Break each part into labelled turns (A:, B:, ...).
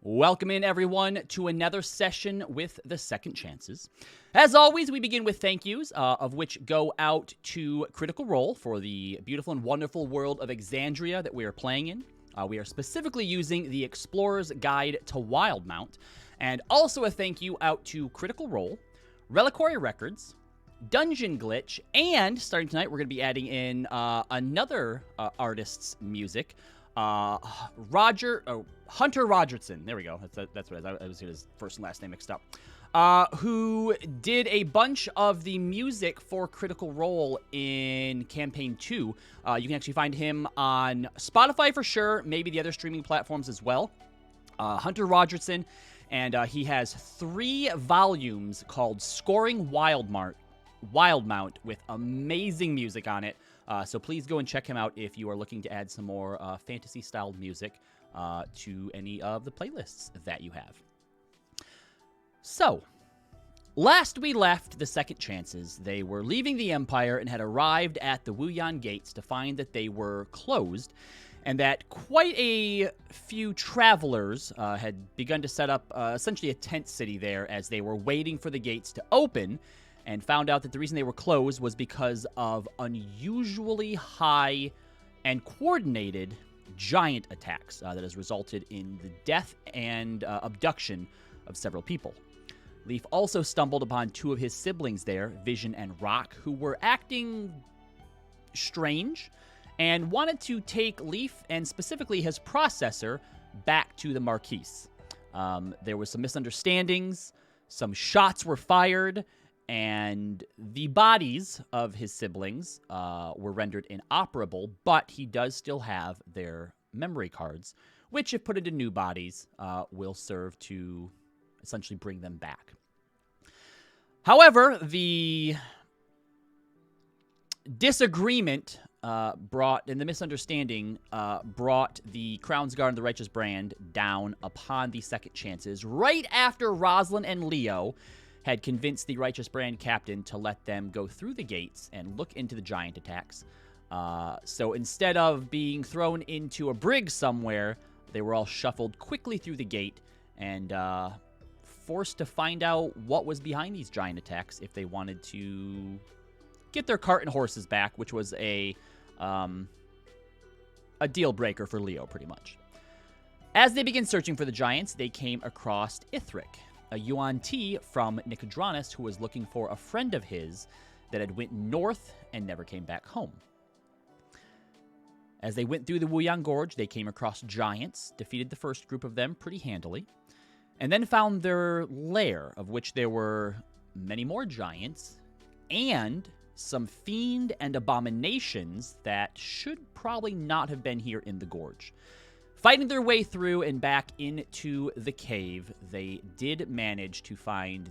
A: Welcome in, everyone, to another session with the Second Chances. As always, we begin with thank yous, of which go out to Critical Role for the beautiful and wonderful world of Exandria that we are playing in. We are specifically using the Explorer's Guide to Wildemount. And also a thank you out to Critical Role, Reliquary Records, Dungeon Glitch, and starting tonight, we're going to be adding in another artist's music. Hunter Rogerson. There we go. That's what it is. I was getting his first and last name mixed up. Who did a bunch of the music for Critical Role in Campaign 2. You can actually find him on Spotify for sure, maybe the other streaming platforms as well. Hunter Rogerson, and he has 3 volumes called Scoring Wildemount with amazing music on it. So please go and check him out if you are looking to add some more fantasy-styled music to any of the playlists that you have. So, last we left the Second Chances, they were leaving the Empire and had arrived at the Wuyan Gates to find that they were closed, and that quite a few travelers had begun to set up essentially a tent city there as they were waiting for the gates to open, and found out that the reason they were closed was because of unusually high and coordinated giant attacks that has resulted in the death and abduction of several people. Leaf also stumbled upon 2 of his siblings there, Vision and Rock, who were acting strange and wanted to take Leaf and specifically his processor back to the Marquise. There was some misunderstandings, some shots were fired, and the bodies of his siblings were rendered inoperable, but he does still have their memory cards, which, if put into new bodies, will serve to essentially bring them back. However, the disagreement and the misunderstanding brought the Crown's Guard and the Righteous Brand down upon the Second Chances right after Rosalind and Leo had convinced the Righteous Brand captain to let them go through the gates and look into the giant attacks. So instead of being thrown into a brig somewhere, they were all shuffled quickly through the gate and forced to find out what was behind these giant attacks if they wanted to get their cart and horses back, which was a deal breaker for Leo, pretty much. As they began searching for the giants, they came across Ithric, a Yuan Ti from Nicodranus who was looking for a friend of his that had went north and never came back home. As they went through the Wuyang Gorge, they came across giants, defeated the first group of them pretty handily, and then found their lair, of which there were many more giants, and some fiend and abominations that should probably not have been here in the gorge. Fighting their way through and back into the cave, they did manage to find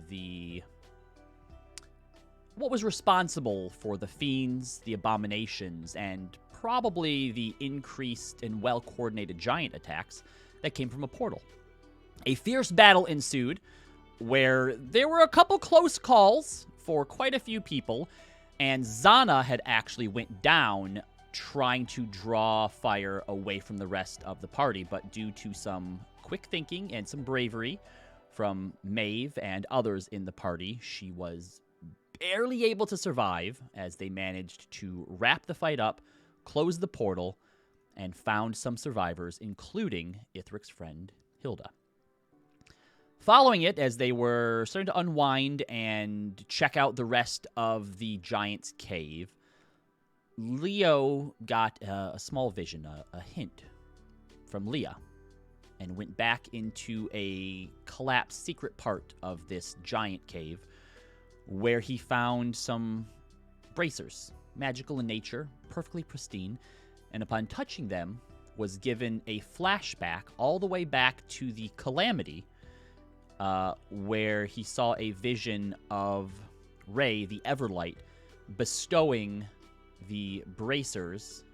A: what was responsible for the fiends, the abominations, and probably the increased and well-coordinated giant attacks that came from a portal. A fierce battle ensued, where there were a couple close calls for quite a few people, and Zana had actually went down trying to draw fire away from the rest of the party, but due to some quick thinking and some bravery from Maeve and others in the party, she was barely able to survive as they managed to wrap the fight up, close the portal, and found some survivors, including Ithric's friend, Hilda. Following it, as they were starting to unwind and check out the rest of the giant's cave, Leo got a small vision, a hint from Leah, and went back into a collapsed secret part of this giant cave where he found some bracers, magical in nature, perfectly pristine, and upon touching them was given a flashback all the way back to the Calamity, where he saw a vision of Ray, the Everlight, bestowing the bracers,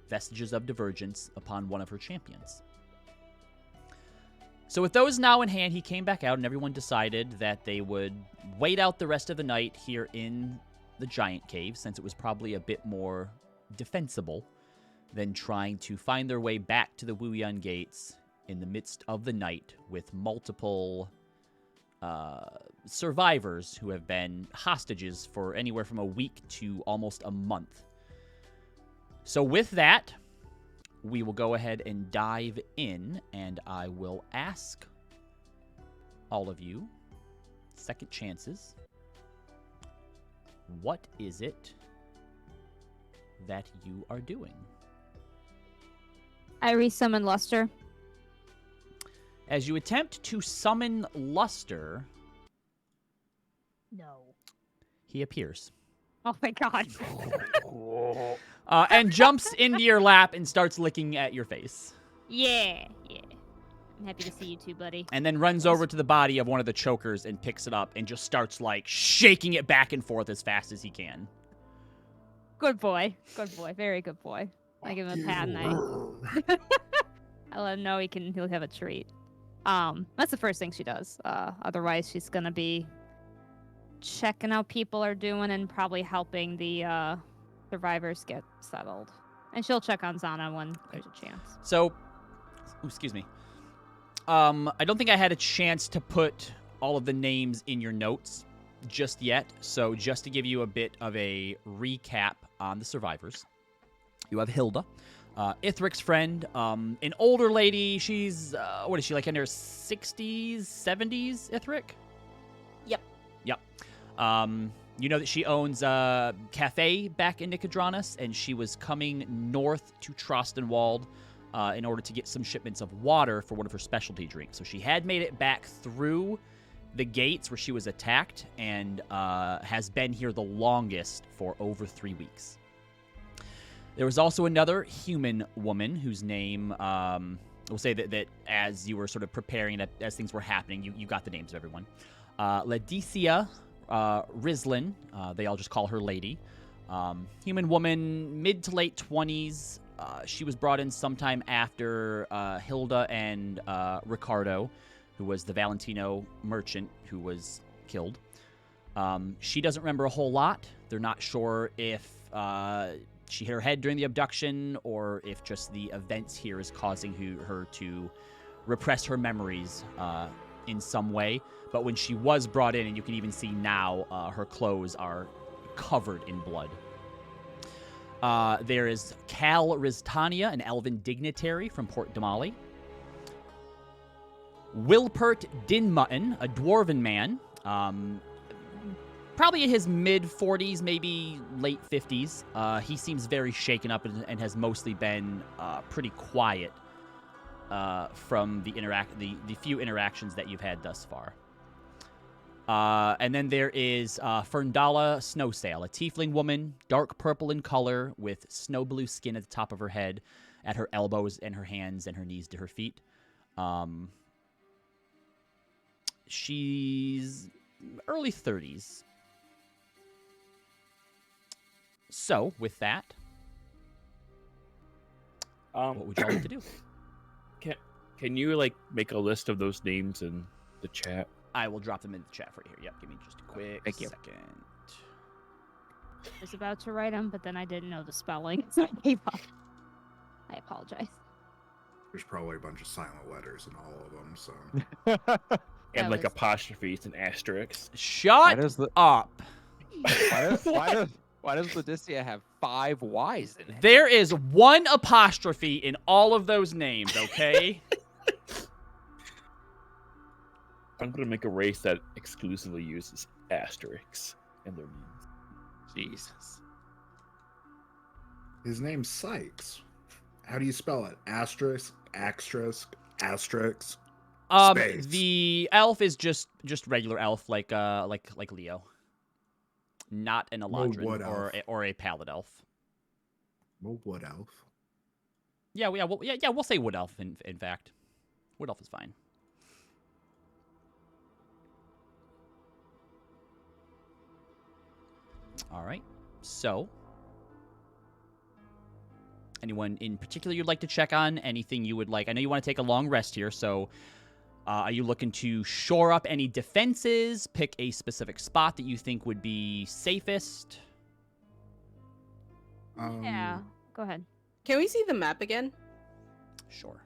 A: vestiges of divergence, upon one of her champions. So with those now in hand, he came back out, and everyone decided that they would wait out the rest of the night here in the giant cave, since it was probably a bit more defensible than trying to find their way back to the Wuyang Gates in the midst of the night with multiple survivors who have been hostages for anywhere from a week to almost a month. So with that, we will go ahead and dive in, and I will ask all of you, second chances, what is it that you are doing?
B: I resummon Luster.
A: As you attempt to summon Luster,
B: No.
A: he appears.
B: Oh my god.
A: And jumps into your lap and starts licking at your face.
B: Yeah. I'm happy to see you too, buddy.
A: And then runs over to the body of one of the chokers and picks it up and just starts, like, shaking it back and forth as fast as he can.
B: Good boy. Good boy. Very good boy. I give him a pat and I let him know he'll have a treat. That's the first thing she does. Otherwise she's gonna be checking how people are doing and probably helping the survivors get settled. And she'll check on Zana when there's a chance.
A: So, excuse me. I don't think I had a chance to put all of the names in your notes just yet. So just to give you a bit of a recap on the survivors. You have Hilda, Ithric's friend, an older lady. She's, what is she, like in her 60s, 70s, Ithric?
B: Yep.
A: You know that she owns a cafe back in Nicodranas, and she was coming north to Trostenwald in order to get some shipments of water for one of her specialty drinks. So she had made it back through the gates where she was attacked and has been here the longest for over 3 weeks. There was also another human woman whose name, we'll say that as you were sort of preparing, as things were happening, you got the names of everyone. Leticia Rislin, they all just call her Lady. Human woman, mid to late 20s. She was brought in sometime after Hilda and Ricardo, who was the Valentino merchant who was killed. She doesn't remember a whole lot. They're not sure if she hit her head during the abduction or if just the events here is causing her to repress her memories in some way. But when she was brought in, and you can even see now, her clothes are covered in blood. There is Cal Riztania, an elven dignitary from Port Damali. Wilpert Dinmutton, a dwarven man, probably in his mid-40s, maybe late 50s. He seems very shaken up and has mostly been pretty quiet from the few interactions that you've had thus far. And then there is Ferndala Snowsail, a tiefling woman, dark purple in color, with snow blue skin at the top of her head, at her elbows and her hands and her knees to her feet. She's early 30s. So, with that, what would y'all like to do?
C: Can you, like, make a list of those names in the chat?
A: I will drop them in the chat for you here. Yep, give me just a quick second.
B: I was about to write them, but then I didn't know the spelling, so I gave up. I apologize.
D: There's probably a bunch of silent letters in all of them, so...
C: And, like, apostrophes and asterisks.
A: Shut up!
E: Why does Leticia have 5 Y's in it?
A: There is one apostrophe in all of those names, okay?
C: I'm going to make a race that exclusively uses asterisks in their names.
E: Jesus.
D: His name's Sykes. How do you spell it? Asterisk, asterisk, asterisk, space.
A: The elf is just regular elf, like Leo. Not an Eladrin or a Pallid elf.
D: Well, wood elf.
A: We'll say wood elf. In fact, wood elf is fine. All right. So, anyone in particular you'd like to check on? Anything you would like? I know you want to take a long rest here, so are you looking to shore up any defenses? Pick a specific spot that you think would be safest?
B: Yeah, go ahead.
F: Can we see the map again?
A: Sure.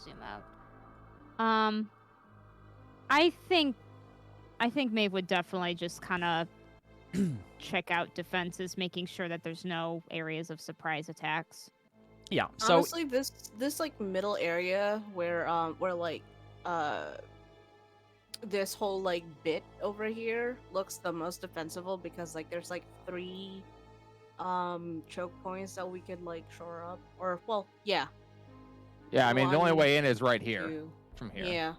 B: zoom out. I think Maeve would definitely just kind of check out defenses, making sure that there's no areas of surprise attacks.
A: Yeah. So
F: Honestly, this like middle area where like this whole like bit over here looks the most defensible because like there's like 3 choke points that we could like shore up, or well, yeah.
E: Yeah, I mean the only
F: 1,
E: way in is right here
F: 2.
E: from here.
F: Yeah.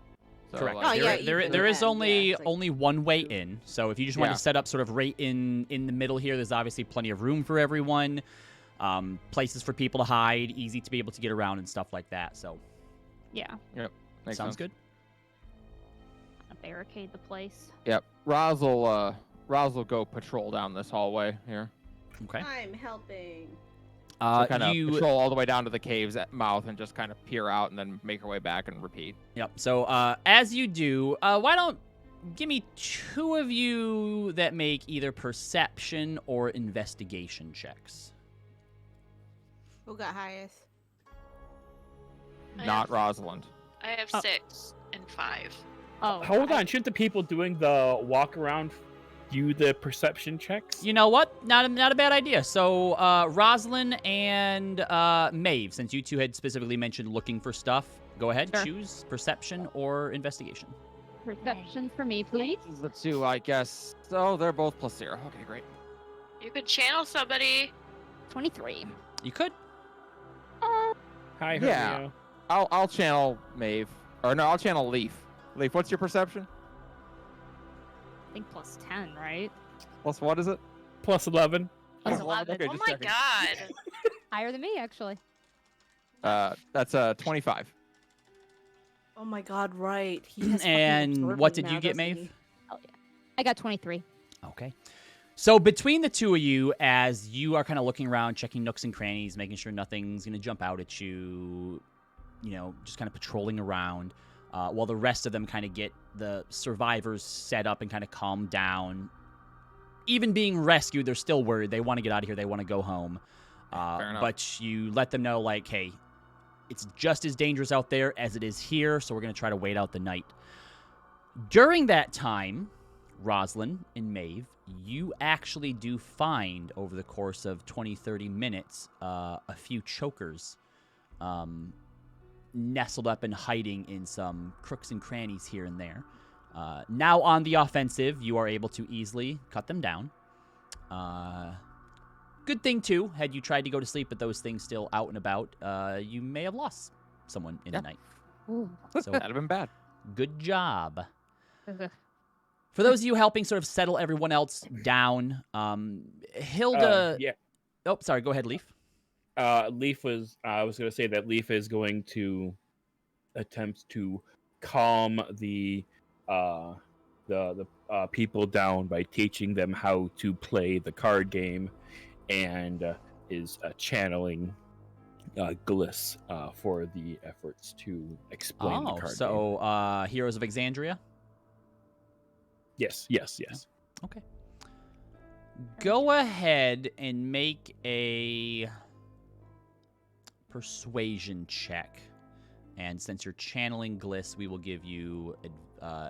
E: So,
A: correct.
E: like,
F: Oh, yeah,
A: There is
F: even
A: only
F: then, it's like-
A: only one way in. So if you just want
E: Yeah.
A: to set up sort of right in the middle here, there's obviously plenty of room for everyone. Places for people to hide, easy to be able to get around and stuff like that. So
B: Yeah,
E: makes
A: sounds
E: sense.
A: good.
B: barricade the place.
E: Yep. Roz will go patrol down this hallway here.
A: Okay.
F: I'm helping.
E: So kind of
A: You
E: patrol all the way down to the cave's mouth and just kind of peer out and then make her way back and repeat.
A: Yep. So as you do, why don't give me 2 of you that make either perception or investigation checks.
F: Who got highest?
G: I
E: Not
G: have-
E: Rosalind.
G: I have
B: Oh.
G: 6 and 5.
B: Oh,
C: Hold on, shouldn't the people doing the walk around do the perception checks?
A: You know what? Not a bad idea. So Rosalind and Maeve, since you two had specifically mentioned looking for stuff, go ahead,
B: Sure.
A: choose perception or investigation.
B: Perception for me, please.
E: This is the 2, I guess. So they're both +0. Okay, great.
G: You could channel somebody.
B: 23.
A: You could.
C: Hi,
E: Yeah.
C: Hermio.
E: I'll channel Maeve. Or no, I'll channel Leaf. Leaf, what's your perception?
B: I think plus 10, right?
E: Plus what is it?
C: Plus 11.
B: Plus
E: Oh,
B: 11.
E: okay,
G: Oh
E: just
G: my
E: checking.
G: god.
B: Higher than me, actually.
E: That's 25.
F: Oh my god, right. He has fucking
A: And
F: absorbed
A: what
F: me
A: did
F: now,
A: you get,
F: doesn't
A: Maeve?
F: he?
B: I got 23.
A: Okay. So between the 2 of you, as you are kind of looking around, checking nooks and crannies, making sure nothing's going to jump out at you, just kind of patrolling around, while the rest of them kind of get the survivors set up and kind of calm down. Even being rescued, they're still worried. They want to get out of here. They want to go home.
E: Fair enough.
A: But you let them know, like, hey, it's just as dangerous out there as it is here, so we're going to try to wait out the night. During that time, Rosalind and Maeve, you actually do find, over the course of 20, 30 minutes, a few chokers nestled up and hiding in some crooks and crannies here and there. Now on the offensive, you are able to easily cut them down. Good thing, too, had you tried to go to sleep with those things still out and about, you may have lost someone in the night.
B: Ooh.
A: So
E: That'd have been bad.
A: good job. For those of you helping sort of settle everyone else down, Hilda...
C: Yeah.
A: Oh, sorry, go ahead, Leaf.
C: Leaf was. I was going to say that Leaf is going to attempt to calm the people down by teaching them how to play the card game, and is channeling Gliss for the efforts to explain the card game.
A: so Heroes of Exandria?
C: Yes.
A: Okay. Go ahead and make a persuasion check. And since you're channeling Gliss, we will give you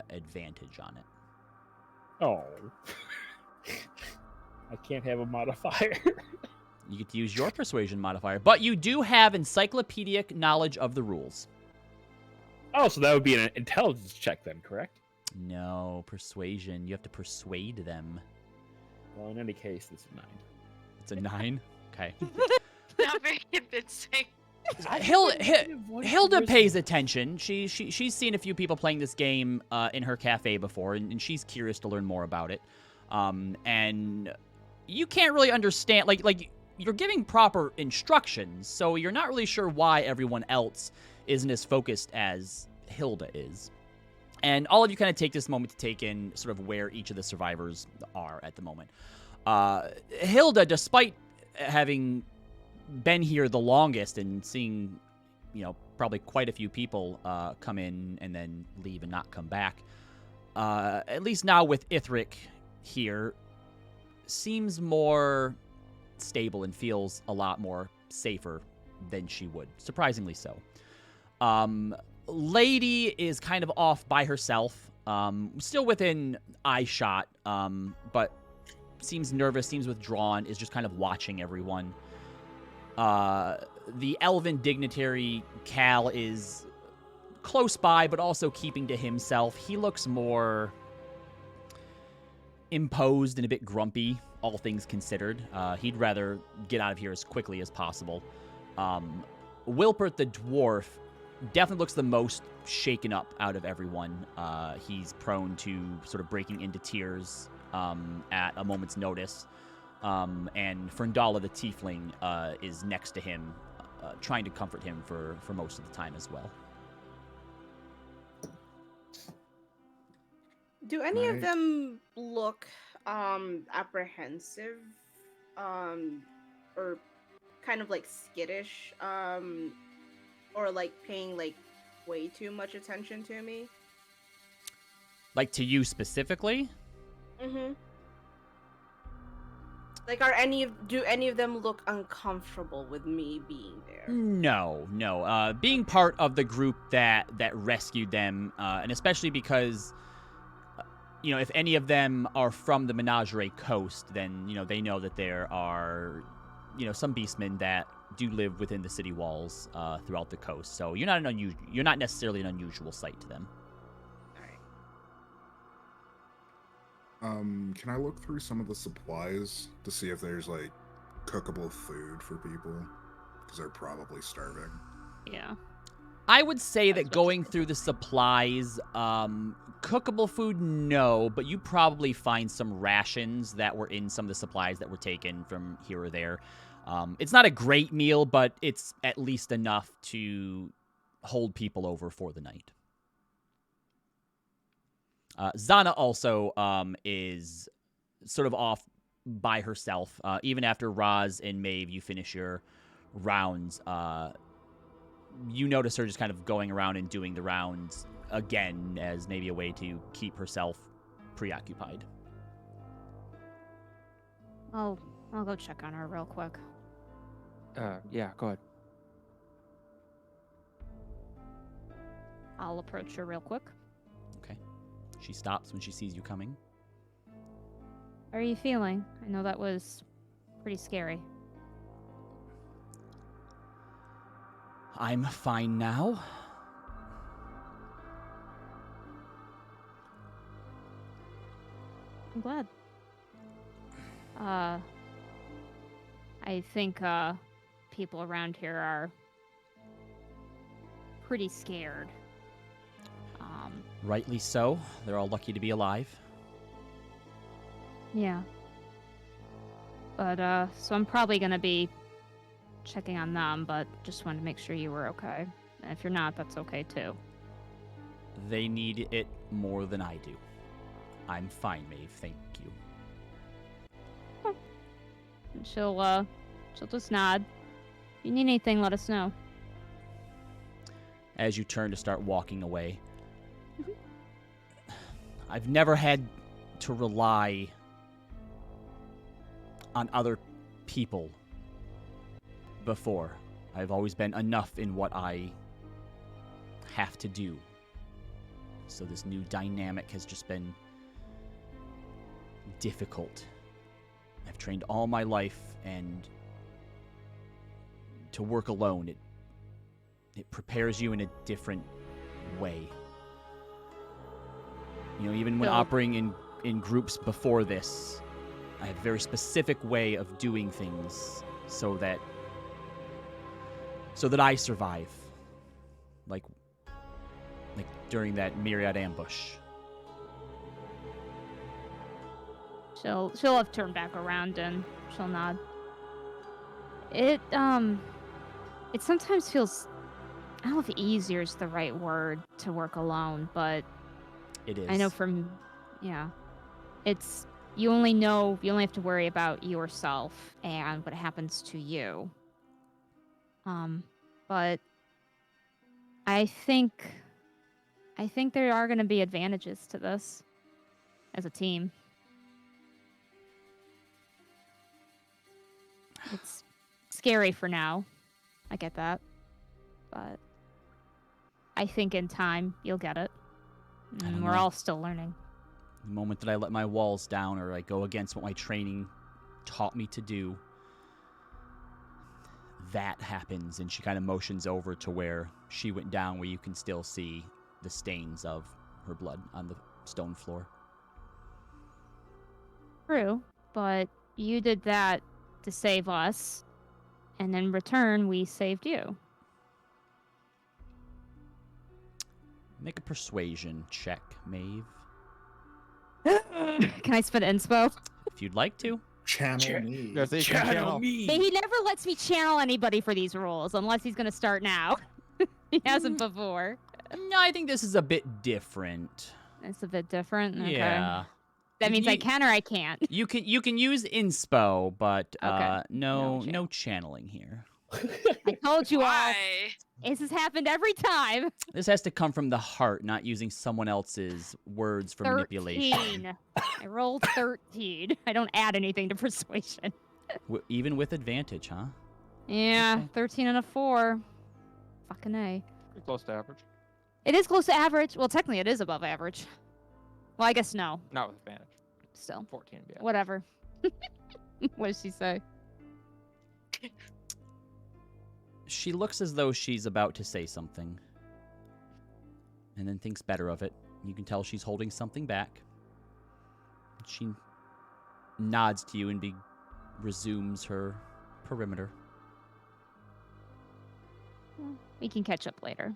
A: advantage on it.
C: Oh. I can't have a modifier.
A: You get to use your persuasion modifier, but you do have encyclopedic knowledge of the rules.
C: Oh, so that would be an intelligence check then, correct?
A: No, persuasion. You have to persuade them.
C: Well, in any case, it's a 9.
A: It's a 9? Okay.
G: Not very convincing.
A: Hilda pays attention. She's seen a few people playing this game in her cafe before, and she's curious to learn more about it. And you can't really understand, like you're giving proper instructions, so you're not really sure why everyone else isn't as focused as Hilda is. And all of you kind of take this moment to take in sort of where each of the survivors are at the moment. Hilda, despite having been here the longest and seeing, probably quite a few people come in and then leave and not come back, at least now with Ithric here, seems more stable and feels a lot more safer than she would, surprisingly so. Lady is kind of off by herself, still within eye shot, but seems nervous, seems withdrawn, is just kind of watching everyone. The elven dignitary Cal is close by, but also keeping to himself. He looks more imposed and a bit grumpy, all things considered. He'd rather get out of here as quickly as possible. Wilpert the dwarf definitely looks the most shaken up out of everyone. He's prone to sort of breaking into tears at a moment's notice. And Ferndala the tiefling is next to him, trying to comfort him for most of the time as well.
F: Do any of
D: Right.
F: them look apprehensive, or kind of like skittish, or like paying like way too much attention to me?
A: Like, to you specifically?
F: Mm-hmm. Like, do any of them look uncomfortable with me being there?
A: No. Being part of the group that rescued them, and especially because, if any of them are from the Menagerie Coast, then, they know that there are, some beastmen that do live within the city walls throughout the coast. So you're not necessarily an unusual sight to them.
D: Can I look through some of the supplies to see if there's like cookable food for people? Because they're probably starving.
B: Yeah.
A: I would say
B: That's
A: that
B: what
A: going
B: it's-
A: through the supplies, cookable food, no, but you probably find some rations that were in some of the supplies that were taken from here or there. It's not a great meal, but it's at least enough to hold people over for the night. Zana also is sort of off by herself. Even after Roz and Maeve, you finish your rounds, you notice her just kind of going around and doing the rounds again as maybe a way to keep herself preoccupied.
B: I'll go check on her real quick.
E: Yeah, go ahead.
B: I'll approach her real quick.
A: Okay. She stops when she sees you coming.
B: How are you feeling? I know that was pretty scary.
A: I'm fine now.
B: I'm glad. I think people around here are pretty scared.
A: Rightly so. They're all lucky to be alive.
B: Yeah. But so I'm probably gonna be checking on them, but just wanted to make sure you were okay. And if you're not, that's okay too.
A: They need it more than I do. I'm fine, Maeve. Thank you.
B: And she'll just nod. If you need anything, let us know.
A: As you turn to start walking away,
B: Mhm.
A: I've never had to rely on other people before. I've always been enough in what I have to do. So this new dynamic has just been difficult. I've trained all my life, and to work alone, it prepares you in a different way. Even when
B: So-
A: operating in groups before this, I have a very specific way of doing things so that I survive. Like during that Myriad ambush.
B: She'll have turned back around and she'll nod. It sometimes feels, I don't know if easier is the right word to work alone, but
A: It is.
B: I know it's you only have to worry about yourself and what happens to you. But I think there are going to be advantages to this as a team. It's scary for now. I get that. But I think in time you'll get it.
A: I don't
B: We're
A: know.
B: all still learning.
A: The moment that I let my walls down or I go against what my training taught me to do, that happens. And she kind of motions over to where she went down, where you can still see the stains of her blood on the stone floor.
B: True, but you did that to save us, and in return, we saved you.
A: Make a persuasion check, Maeve,
B: Can I spend inspo?
A: if you'd like to.
D: Channel me.
E: Yeah, so you can channel.
B: He never lets me channel anybody for these roles unless he's gonna start now. He hasn't before.
A: No, I think this is a bit different.
B: It's a bit different. Okay.
A: Yeah.
B: That means I
A: You-
B: can or I can't.
A: You can use inspo, but
B: Okay.
A: no
B: No
A: channeling here.
B: I told you all.
G: Why?
B: This has happened every time.
A: This has to come from the heart, not using someone else's words for manipulation.
B: 13. I rolled 13. I don't add anything to persuasion.
A: Even with advantage, huh?
B: Yeah,
A: Okay.
B: 13 and a 4. Fucking A.
E: Pretty close to average.
B: It is close to average. Well, technically it is above average. Well, I guess no.
E: Not with advantage.
B: Still.
E: 14. Yeah.
B: Whatever. What does she say?
A: She looks as though she's about to say something, and then thinks better of it. You can tell she's holding something back. She nods to you and resumes her perimeter.
B: We can catch up later.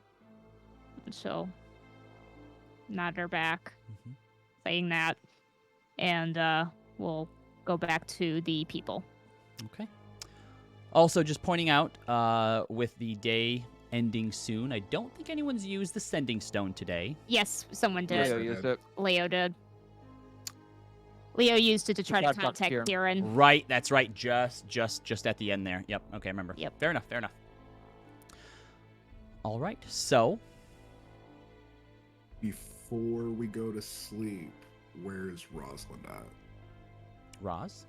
B: And she'll nod her back,
A: Mhm.
B: saying that, and we'll go back to the people.
A: Okay. Also, just pointing out, with the day ending soon, I don't think anyone's used the sending stone today.
B: Yes, someone did.
E: Leo used it.
B: Leo did. Leo used it to try to
E: I've talked
B: contact
E: to
B: Kieran.
A: Right, that's right. Just at the end there. Yep. Okay, I remember.
B: Yep.
A: Fair enough. All right. So,
D: Before we go to sleep, where's Rosalind at?
A: Roz.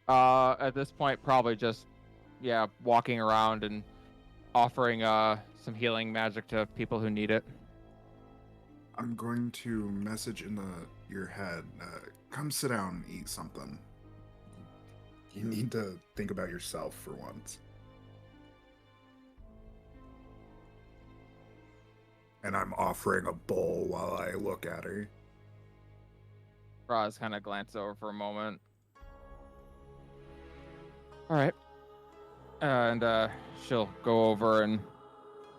E: At this point, probably just, walking around and offering some healing magic to people who need it.
D: I'm going to message in your head. Come sit down and eat something. You need to think about yourself for once. And I'm offering a bowl while I look at her.
E: Roz kind of glanced over for a moment. All right. And she'll go over and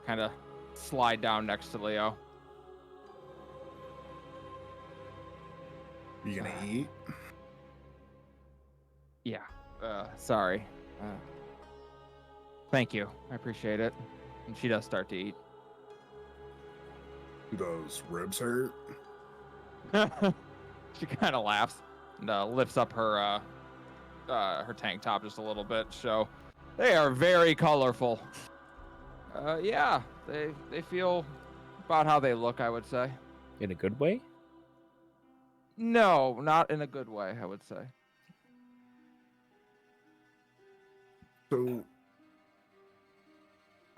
E: kind of slide down next to Leo.
D: You gonna eat?
E: Yeah. Sorry. Thank you. I appreciate it. And she does start to eat.
D: Do those ribs hurt?
E: She kind of laughs and lifts up her tank top just a little bit. So they are very colorful. Yeah, they feel about how they look, I would say.
C: In a good way?
E: No, not in a good way, I would say.
D: So,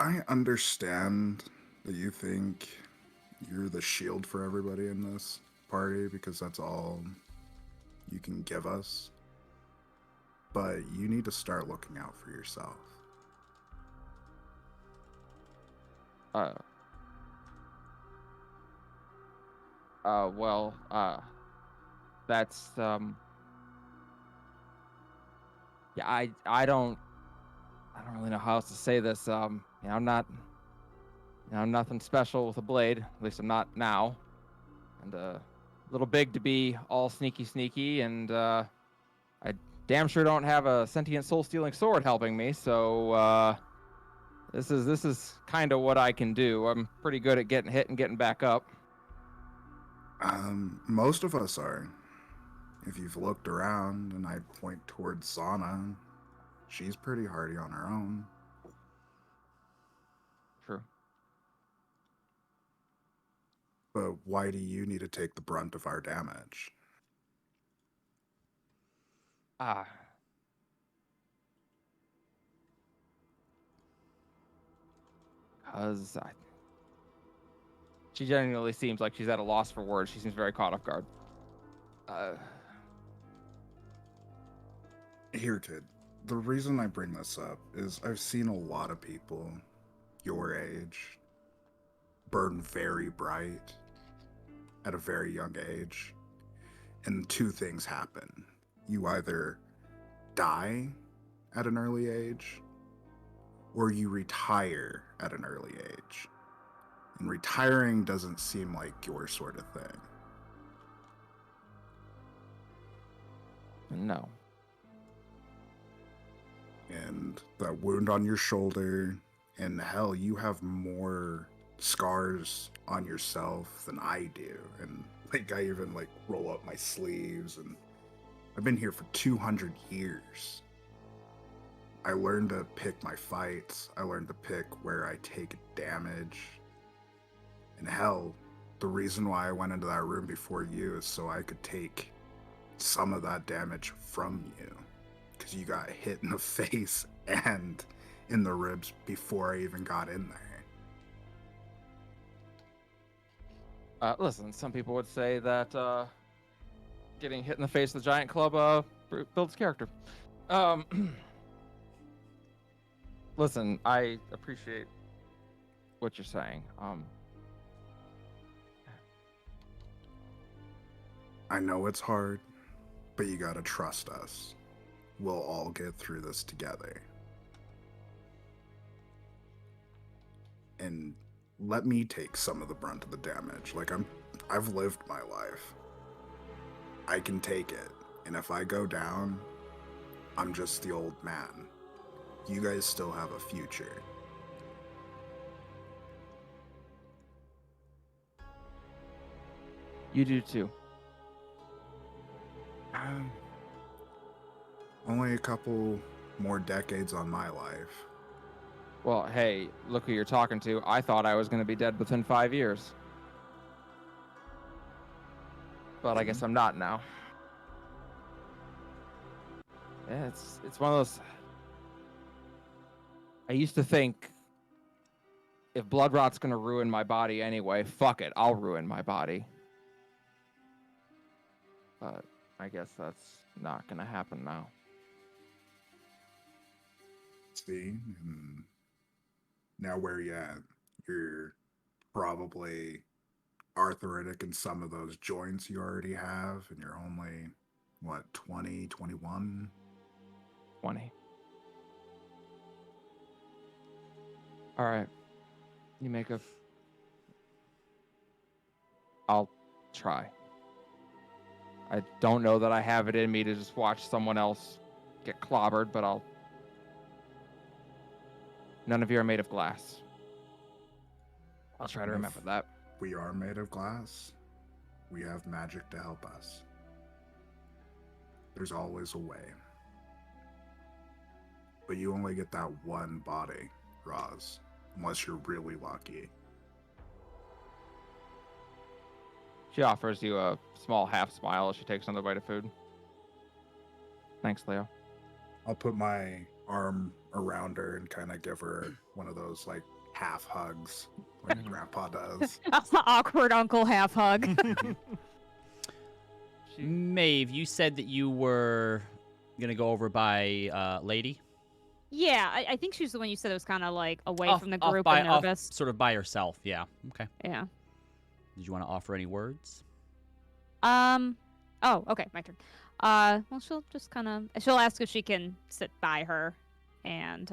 D: I understand that you think you're the shield for everybody in this party because that's all you can give us. But you need to start looking out for yourself.
E: That's yeah, I don't really know how else to say this. I'm nothing special with a blade. At least I'm not now. And a little big to be all sneaky, and I damn sure don't have a sentient soul-stealing sword helping me. So this is kind of what I can do. I'm pretty good at getting hit and getting back up.
D: Most of us are. If you've looked around, and I point towards Zana, she's pretty hardy on her own.
E: True.
D: But why do you need to take the brunt of our damage?
E: Cause She genuinely seems like she's at a loss for words. She seems very caught off guard.
D: Here, kid. The reason I bring this up is I've seen a lot of people your age burn very bright at a very young age. And two things happen. You either die at an early age, or you retire at an early age. And retiring doesn't seem like your sort of thing.
E: No.
D: And that wound on your shoulder, and hell, you have more scars on yourself than I do. And like, I even like roll up my sleeves, and I've been here for 200 years. I learned to pick my fights. I learned to pick where I take damage. And hell, the reason why I went into that room before you is so I could take some of that damage from you. Because you got hit in the face and in the ribs before I even got in there.
E: Listen, some people would say that getting hit in the face with a giant club builds character. Listen, I appreciate what you're saying.
D: I know it's hard, but you gotta trust us. We'll all get through this together. And let me take some of the brunt of the damage. Like, I've lived my life. I can take it. And if I go down, I'm just the old man. You guys still have a future.
E: You do too.
D: Only a couple more decades on my life.
E: Well, hey, look who you're talking to. I thought I was going to be dead within 5 years. But I guess I'm not now. Yeah, it's one of those... I used to think, if blood rot's going to ruin my body anyway, fuck it, I'll ruin my body. But I guess that's not going to happen now.
D: See? And now where are you at? You're probably arthritic in some of those joints you already have, and you're only, what, 20, 21?
E: 20. All right. You make a... I'll try. I don't know that I have it in me to just watch someone else get clobbered, but I'll... None of you are made of glass. I'll try to remember that.
D: We are made of glass. We have magic to help us. There's always a way. But you only get that one body, Roz, unless you're really lucky.
E: She offers you a small half smile as she takes another bite of food. Thanks, Leo.
D: I'll put my arm around her and kind of give her one of those like half hugs like Grandpa does.
B: Awkward uncle half hug.
A: Maeve, you said that you were gonna go over by Lady.
B: Yeah, I think she's the one you said was kind of like away from the
A: Off
B: group
A: by,
B: and
A: off
B: nervous.
A: sort of by herself. Yeah. Okay.
B: Yeah.
A: Did you want to offer any words?
B: Oh, okay, my turn. Well, she'll just she'll ask if she can sit by her, and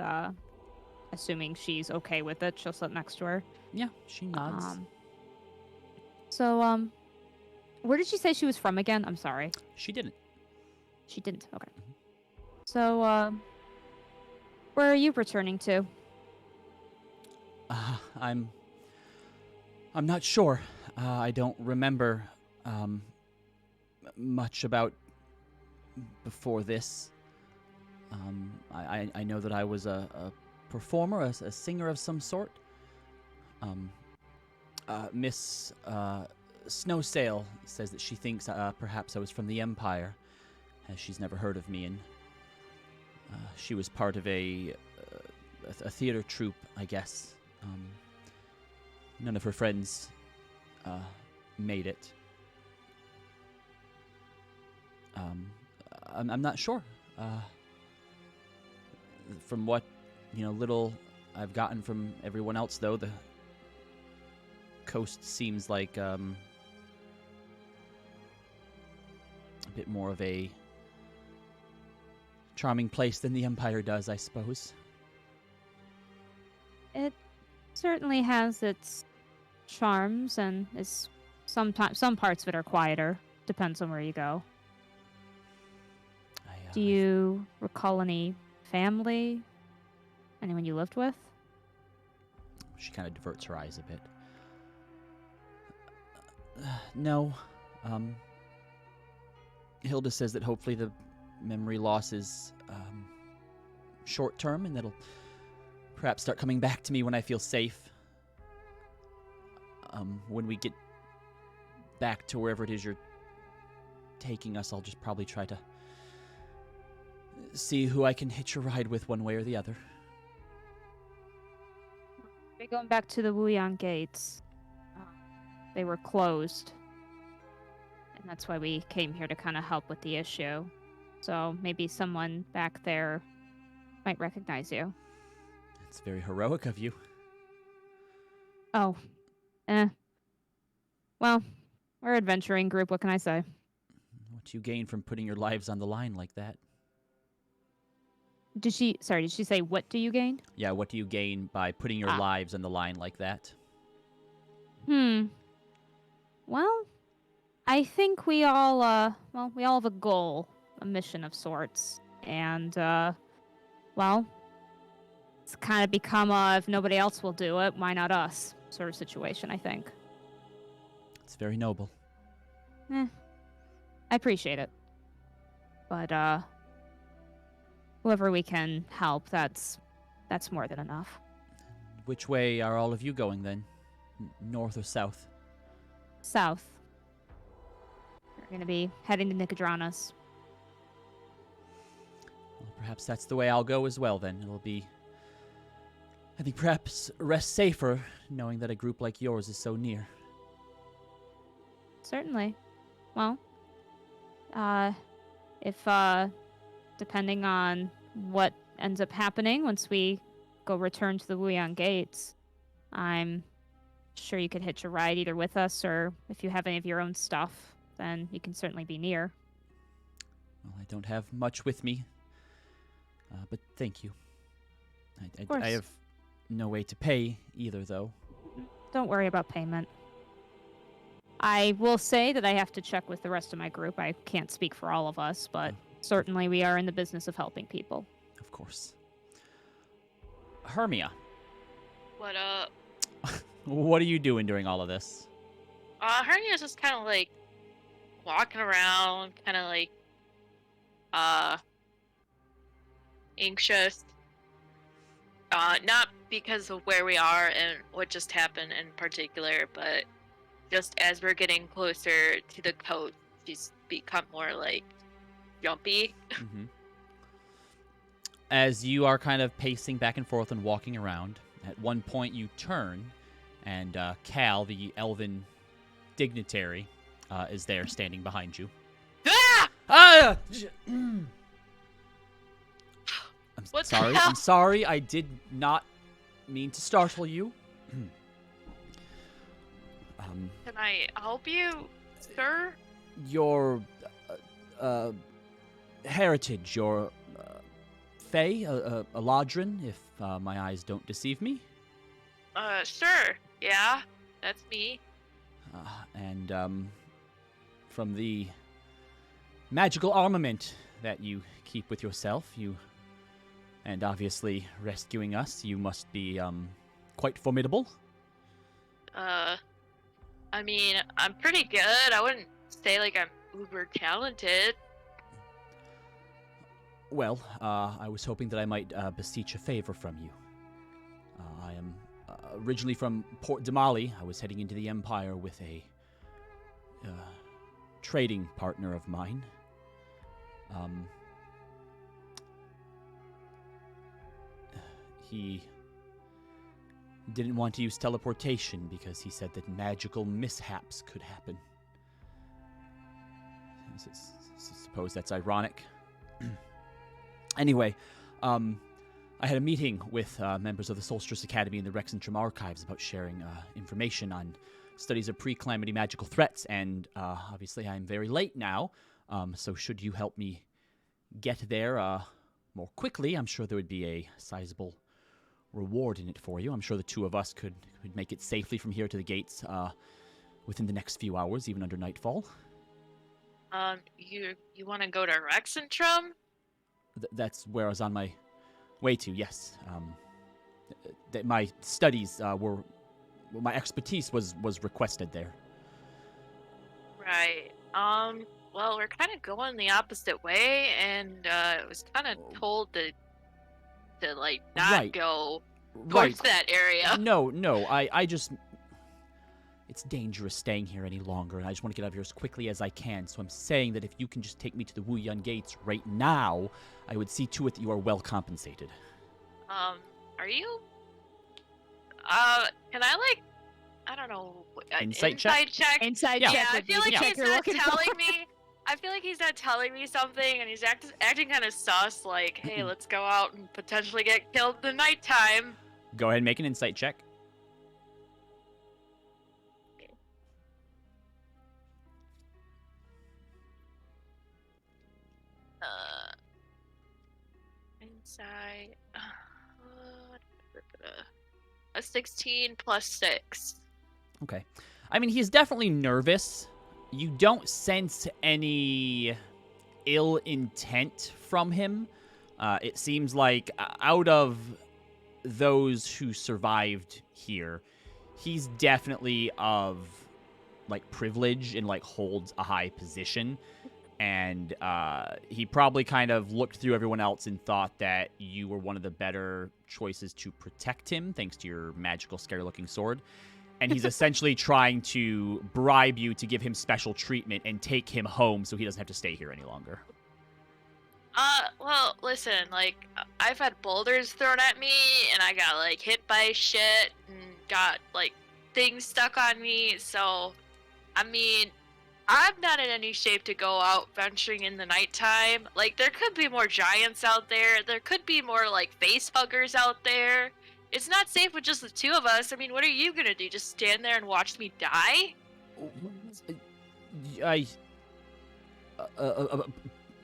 B: assuming she's okay with it, she'll sit next to her.
A: Yeah, she nods.
B: So, where did she say she was from again? I'm sorry.
A: She didn't.
B: She didn't. Okay. So, where are you returning to?
A: I'm not sure. I don't remember much about before this. I know that I was a performer, a singer of some sort. Miss Snowsail says that she thinks perhaps I was from the Empire, as she's never heard of me, and she was part of a theater troupe, I guess. None of her friends made it. I'm not sure. From what little I've gotten from everyone else, though, the coast seems like a bit more of a charming place than the Empire does, I suppose.
B: It certainly has its charms, and is sometimes some parts of it are quieter. Depends on where you go. Do you recall any family? Anyone you lived with?
A: She kind of diverts her eyes a bit. No. Hilda says that hopefully the memory loss is short term, and that'll perhaps start coming back to me when I feel safe. When we get back to wherever it is you're taking us, I'll just probably try to see who I can hitch a ride with one way or the other.
B: We're going back to the Wuyang gates. They were closed. And that's why we came here to kind of help with the issue. So maybe someone back there might recognize you.
A: It's very heroic of you.
B: Oh. Well, we're an adventuring group, what can I say?
A: What do you gain from putting your lives on the line like that?
B: Did she say what do you gain?
A: Yeah, what do you gain by putting your lives on the line like that?
B: Well, I think we all have a goal, a mission of sorts. And, it's kind of become if nobody else will do it, why not us sort of situation, I think.
A: It's very noble.
B: I appreciate it. But, whoever we can help, that's more than enough.
A: Which way are all of you going then? North or south?
B: South. We're going to be heading to Nicodranas.
A: Well, perhaps that's the way I'll go as well then. It'll be, I think, perhaps rest safer knowing that a group like yours is so near.
B: Certainly. Well, if depending on what ends up happening once we go return to the Wuyang gates, I'm sure you could hitch a ride either with us, or if you have any of your own stuff, then you can certainly be near.
A: Well, I don't have much with me, but thank you.
B: Of course.
A: I have no way to pay either, though.
B: Don't worry about payment. I will say that I have to check with the rest of my group. I can't speak for all of us, but certainly we are in the business of helping people.
A: Of course. Hermia,
G: What up?
A: what are you doing during all of this?
G: Hernia's just kind of like walking around, kind of like anxious. Not because of where we are and what just happened in particular, but just as we're getting closer to the coast, she's become more like jumpy.
A: Mm-hmm. As you are kind of pacing back and forth and walking around, at one point you turn, and Cal, the elven dignitary, is there standing behind you.
G: Ah! What the
A: sorry.
G: hell?
A: I'm sorry. I did not mean to startle you.
G: Can I help you, sir?
A: Your heritage, your Fae, a Ladrin, if my eyes don't deceive me.
G: Sure. Yeah, that's me.
A: And from the magical armament that you keep with yourself, and obviously rescuing us, you must be quite formidable.
G: I mean, I'm pretty good. I wouldn't say like I'm uber talented.
A: Well, I was hoping that I might beseech a favor from you. I am originally from Port Damali. I was heading into the Empire with a trading partner of mine. didn't want to use teleportation because he said that magical mishaps could happen. Suppose that's ironic. Anyway, I had a meeting with members of the Solstice Academy and the Exandria archives about sharing information on studies of pre-calamity magical threats, and obviously I'm very late now, so should you help me get there more quickly, I'm sure there would be a sizable reward in it for you. I'm sure the two of us could make it safely from here to the gates within the next few hours, even under nightfall.
G: You want to go to Rexentrum?
A: That's where I was on my way to, yes. My studies my expertise was requested there.
G: Right. Well, we're kind of going the opposite way, and it was kind of told to like not
A: Right.
G: go
A: Right.
G: towards that area.
A: No, I just... It's dangerous staying here any longer, and I just want to get out of here as quickly as I can, so I'm saying that if you can just take me to the Wuyun Gates right now, I would see to it that you are well compensated.
G: Are you? Can I I don't know,
A: Insight check?
B: Inside
A: Yeah.
B: check
G: I
B: would be
G: feel
B: the
G: like
B: check
G: he's
B: you're
G: not
B: looking
G: telling
B: for.
G: me. I feel like he's not telling me something, and he's acting kind of sus. Like, hey, let's go out and potentially get killed in the nighttime.
A: Go ahead and make an insight check.
G: Inside. A 16 plus 6.
A: Okay. I mean, he's definitely nervous. You don't sense any ill intent from him. It seems like out of those who survived here, he's definitely of, like, privilege and, like, holds a high position. And he probably kind of looked through everyone else and thought that you were one of the better choices to protect him, thanks to your magical, scary-looking sword. And he's essentially trying to bribe you to give him special treatment and take him home so he doesn't have to stay here any longer.
G: Well, listen, like, I've had boulders thrown at me, and I got, like, hit by shit, and got, like, things stuck on me, so, I mean, I'm not in any shape to go out venturing in the nighttime. Like, there could be more giants out there. There could be more, like, face huggers out there. It's not safe with just the two of us. I mean, what are you gonna do? Just stand there and watch me die?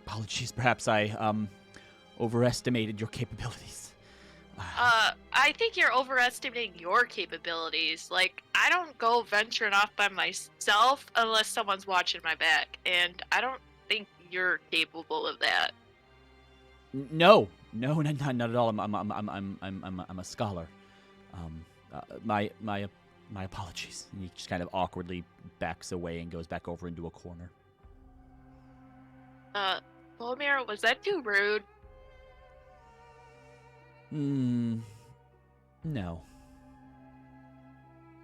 A: Apologies, perhaps I overestimated your capabilities.
G: I think you're overestimating your capabilities. Like, I don't go venturing off by myself unless someone's watching my back, and I don't think you're capable of that.
A: No, not at all. I'm a scholar. My apologies. And he just kind of awkwardly backs away and goes back over into a corner.
G: Volmir, was that too rude?
A: No.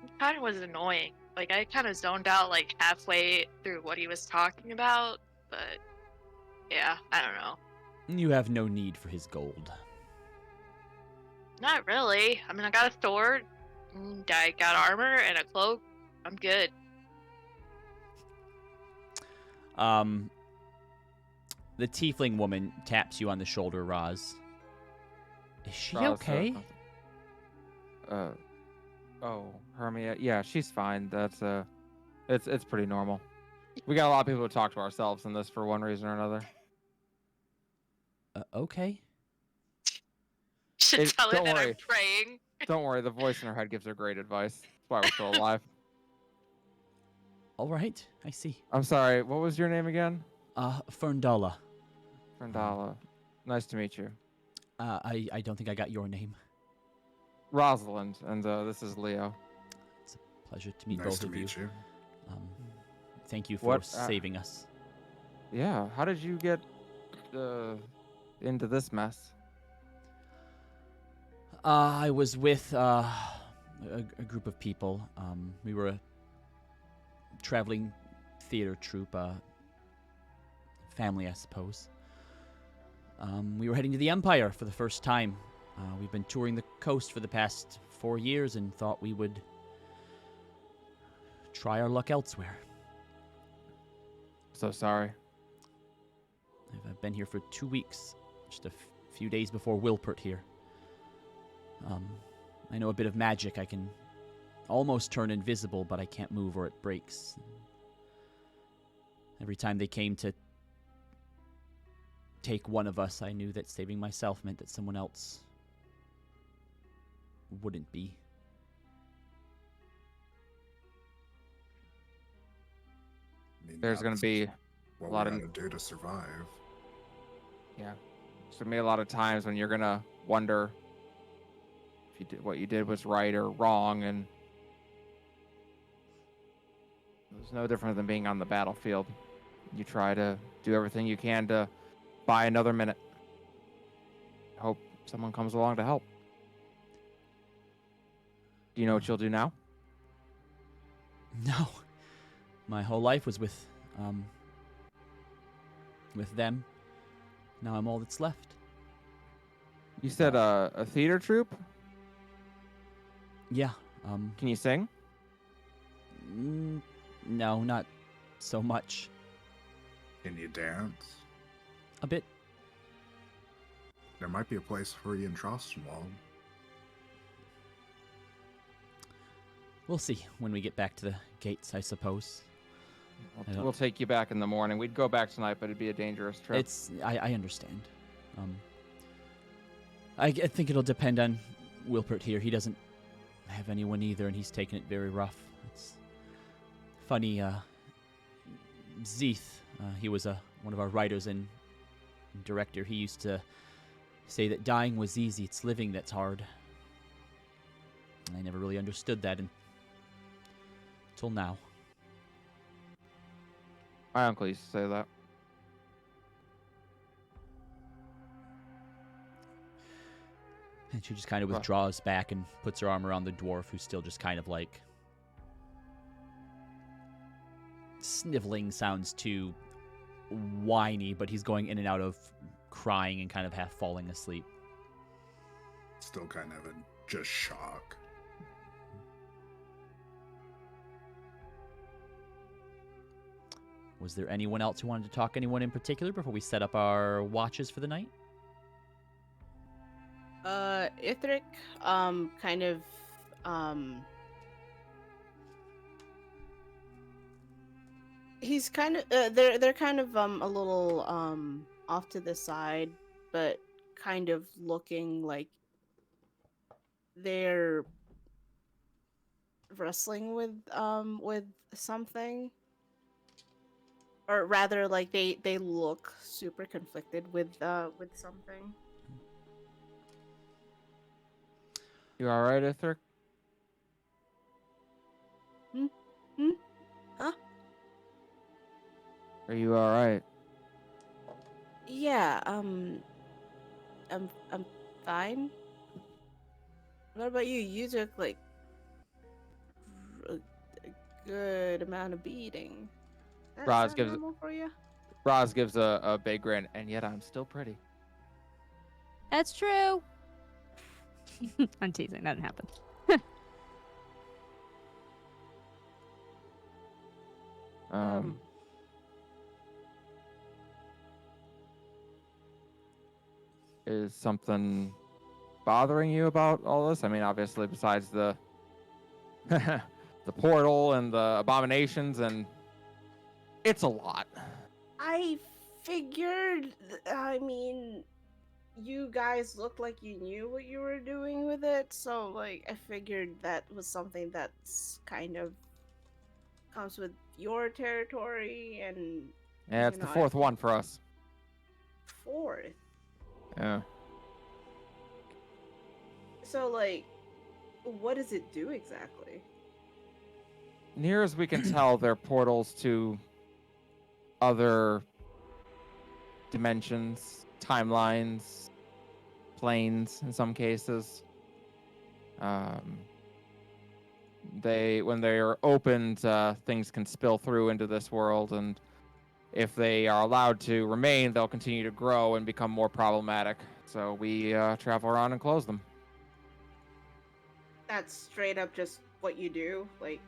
G: It kind of was annoying. Like, I kind of zoned out, like, halfway through what he was talking about, but yeah, I don't know.
A: You have no need for his gold.
G: Not really. I mean, I got a sword, and I got armor and a cloak. I'm good.
A: The tiefling woman taps you on the shoulder, Roz. Is she
E: Roz,
A: okay?
E: Oh, Hermia. Yeah, she's fine. That's it's pretty normal. We got a lot of people to talk to ourselves in this for one reason or another.
A: Okay.
G: Should tell her
E: don't
G: that
E: worry.
G: I'm praying.
E: Don't worry, the voice in her head gives her great advice. That's why we're still alive.
A: All right, I see.
E: I'm sorry, what was your name again?
A: Ferndala.
E: Ferndala. Nice to meet you.
A: I don't think I got your name.
E: Rosalind, and this is Leo.
A: It's a pleasure to meet
D: Nice
A: both
D: to
A: of you.
D: meet you.
A: Thank you for
E: What,
A: saving us.
E: Yeah, how did you get into this mess?
A: I was with a group of people. We were a traveling theater troupe, family, I suppose. We were heading to the Empire for the first time. We've been touring the coast for the past 4 years and thought we would try our luck elsewhere.
E: So sorry.
A: I've been here for 2 weeks, just a few days before Wilpert here. I know a bit of magic. I can almost turn invisible, but I can't move or it breaks. Every time they came to take one of us, I knew that saving myself meant that someone else wouldn't be.
D: I mean,
E: There's going to
D: that's
E: be
D: what
E: a lot
D: we
E: of-
D: gotta do to survive.
E: Yeah. There's gonna be a lot of times when you're gonna wonder if you did what you did was right or wrong, and it's no different than being on the battlefield. You try to do everything you can to buy another minute. Hope someone comes along to help. Do you know what you'll do now?
A: No. My whole life was with them. Now I'm all that's left.
E: You said a theater troupe?
A: Yeah,
E: Can you sing?
A: no, not so much.
D: Can you dance?
A: A bit.
D: There might be a place for you in Trostenwald.
A: We'll see when we get back to the gates, I suppose. I don't-
E: We'll take you back in the morning. We'd go back tonight, but it'd be a dangerous trip.
A: I understand. I think it'll depend on Wilpert here. He doesn't have anyone either, and he's taken it very rough. It's funny, Zeeth, he was one of our writers and director. He used to say that dying was easy, it's living that's hard. I never really understood that until now.
E: My uncle used to say that.
A: And she just kind of
E: Huh.
A: withdraws back and puts her arm around the dwarf, who's still just kind of like sniveling. Sounds too whiny, but he's going in and out of crying and kind of half falling asleep.
D: Still kind of in just shock.
A: Was there anyone else who wanted to talk? Anyone in particular before we set up our watches for the night?
F: Ithric, kind of, he's kind of, they're kind of, a little, off to the side, but kind of looking like they're wrestling with something. Or rather, like, they look super conflicted with something.
E: You all right, Ithric?
F: Huh?
E: Are you all right?
F: Yeah, I'm fine. What about you? You took like a good amount of beating.
E: Roz
F: Is that
E: gives it-
F: normal for you?
E: Roz gives a big grin, and yet I'm still pretty.
B: That's true. I'm teasing. That didn't happen.
E: Is something bothering you about all this? I mean, obviously, besides the the portal and the abominations, and it's a lot.
F: I figured. I mean, you guys looked like you knew what you were doing with it, so like I figured that was something that's kind of comes with your territory, and
E: Yeah, it's
F: you
E: the
F: know,
E: fourth one for us.
F: fourth.
E: Yeah.
F: So like, what does it do exactly?
E: Near as we can tell, they're portals to other dimensions, timelines, planes in some cases. When they are opened, things can spill through into this world, and if they are allowed to remain, they'll continue to grow and become more problematic. So we travel around and close them.
F: that's straight up just what you do? Like,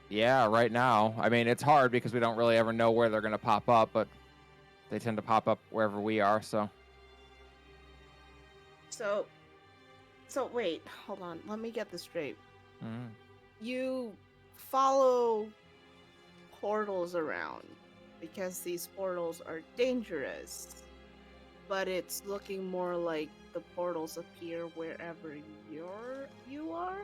E: Yeah, right now. I mean, it's hard because we don't really ever know where they're gonna pop up, but they tend to pop up wherever we are. So
F: so wait, hold on. Let me get this straight.
E: Mhm.
F: You follow portals around because these portals are dangerous, but it's looking more like the portals appear wherever you are.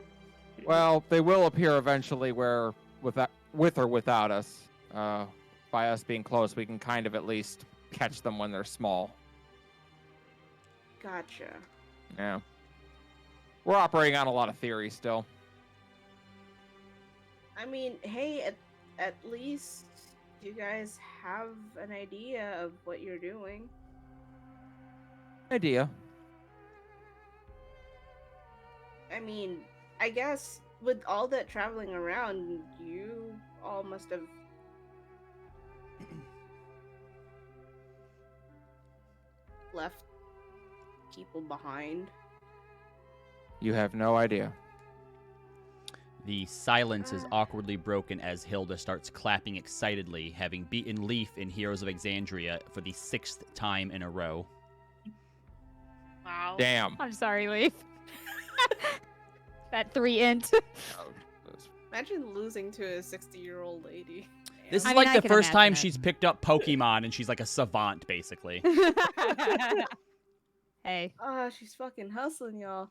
E: Well, they will appear eventually where with or without us. By us being close, we can kind of at least catch them when they're small.
F: Gotcha.
E: Yeah. We're operating on a lot of theory still.
F: I mean, hey, at least you guys have an idea of what you're doing.
E: Idea.
F: I mean, I guess with all that traveling around, you all must have left people behind.
E: You have no idea.
A: The silence is awkwardly broken as Hilda starts clapping excitedly, having beaten Leaf in Heroes of Exandria for the 6th time in a row.
G: Wow.
E: Damn.
B: I'm sorry, Leaf. That 3 int.
F: Imagine losing to a 60-year-old lady.
A: This is
B: I mean,
A: like
B: I
A: the
B: can
A: first time
B: imagine it.
A: she's picked up Pokemon and she's like a savant, basically.
B: Hey.
F: She's fucking hustling, y'all.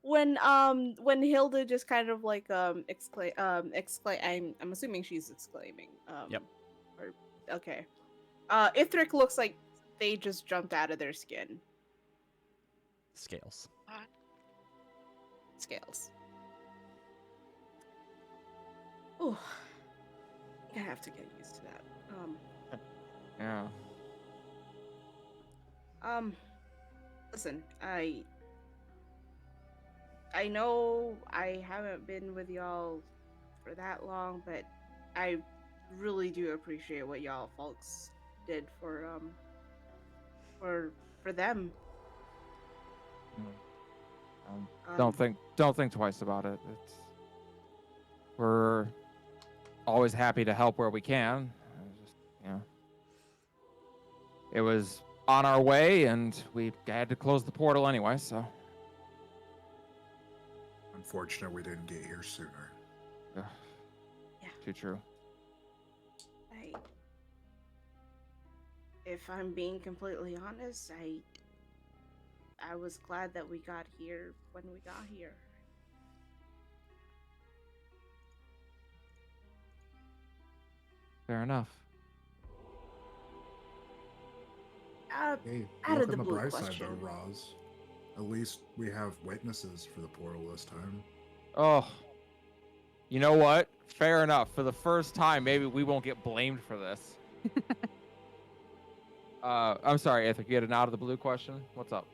F: When Hilda just kind of like exclaim I'm assuming she's exclaiming.
A: Yep.
F: Or, okay. Ithric looks like they just jumped out of their skin.
A: Scales.
F: Scales. Ooh. I have to get used to that.
E: Yeah.
F: Listen, I know I haven't been with y'all for that long, but I really do appreciate what y'all folks did for them.
E: Don't think twice about it. We're always happy to help where we can. It was on our way, and we had to close the portal anyway. So
D: Unfortunate we didn't get here sooner.
E: yeah, too true.
F: If I'm being completely honest, I was glad that we got here when we got here.
E: Fair enough.
D: Hey,
F: Out
D: look
F: of the
D: on the
F: blue
D: bright side
F: question.
D: though, Roz. At least we have witnesses for the portal this time.
E: Oh, you know what? Fair enough. For the first time, maybe we won't get blamed for this. I'm sorry, Ethic. You had an out of the blue question. What's up?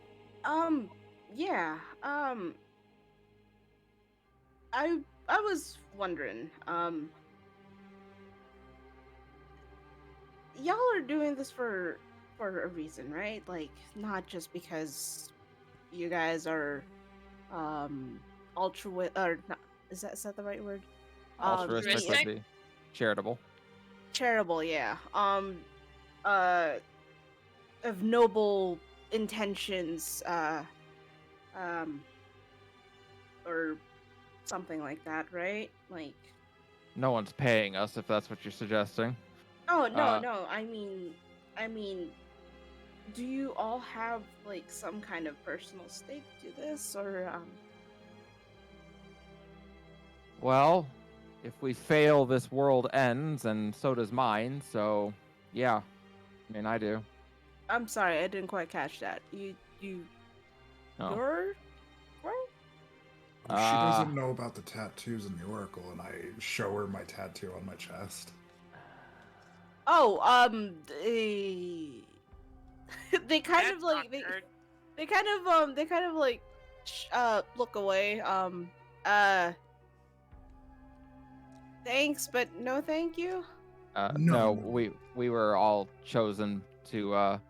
F: Yeah. I was wondering, y'all are doing this for a reason, right? Like, not just because you guys are or not, is that the right word?
E: Altruistic would
G: Altruistic?
E: be charitable.
F: Charitable, yeah. Of noble intentions, or something like that, right? Like,
E: No one's paying us, if that's what you're suggesting.
F: oh no,
E: Uh,
F: no. I mean, do you all have like some kind of personal stake to this, or
E: Well, if we fail, this world ends, and so does mine. So, yeah. I mean, I do.
F: I'm sorry, I didn't quite catch that.
E: Oh.
F: Your world?
D: She doesn't know about the tattoos in the Oracle, and I show her my tattoo on my chest.
F: Oh, they kind of
G: That's
F: like
G: awkward.
F: they kind of like look away. Thanks, but no thank you.
E: No,
D: No.
E: we were all chosen to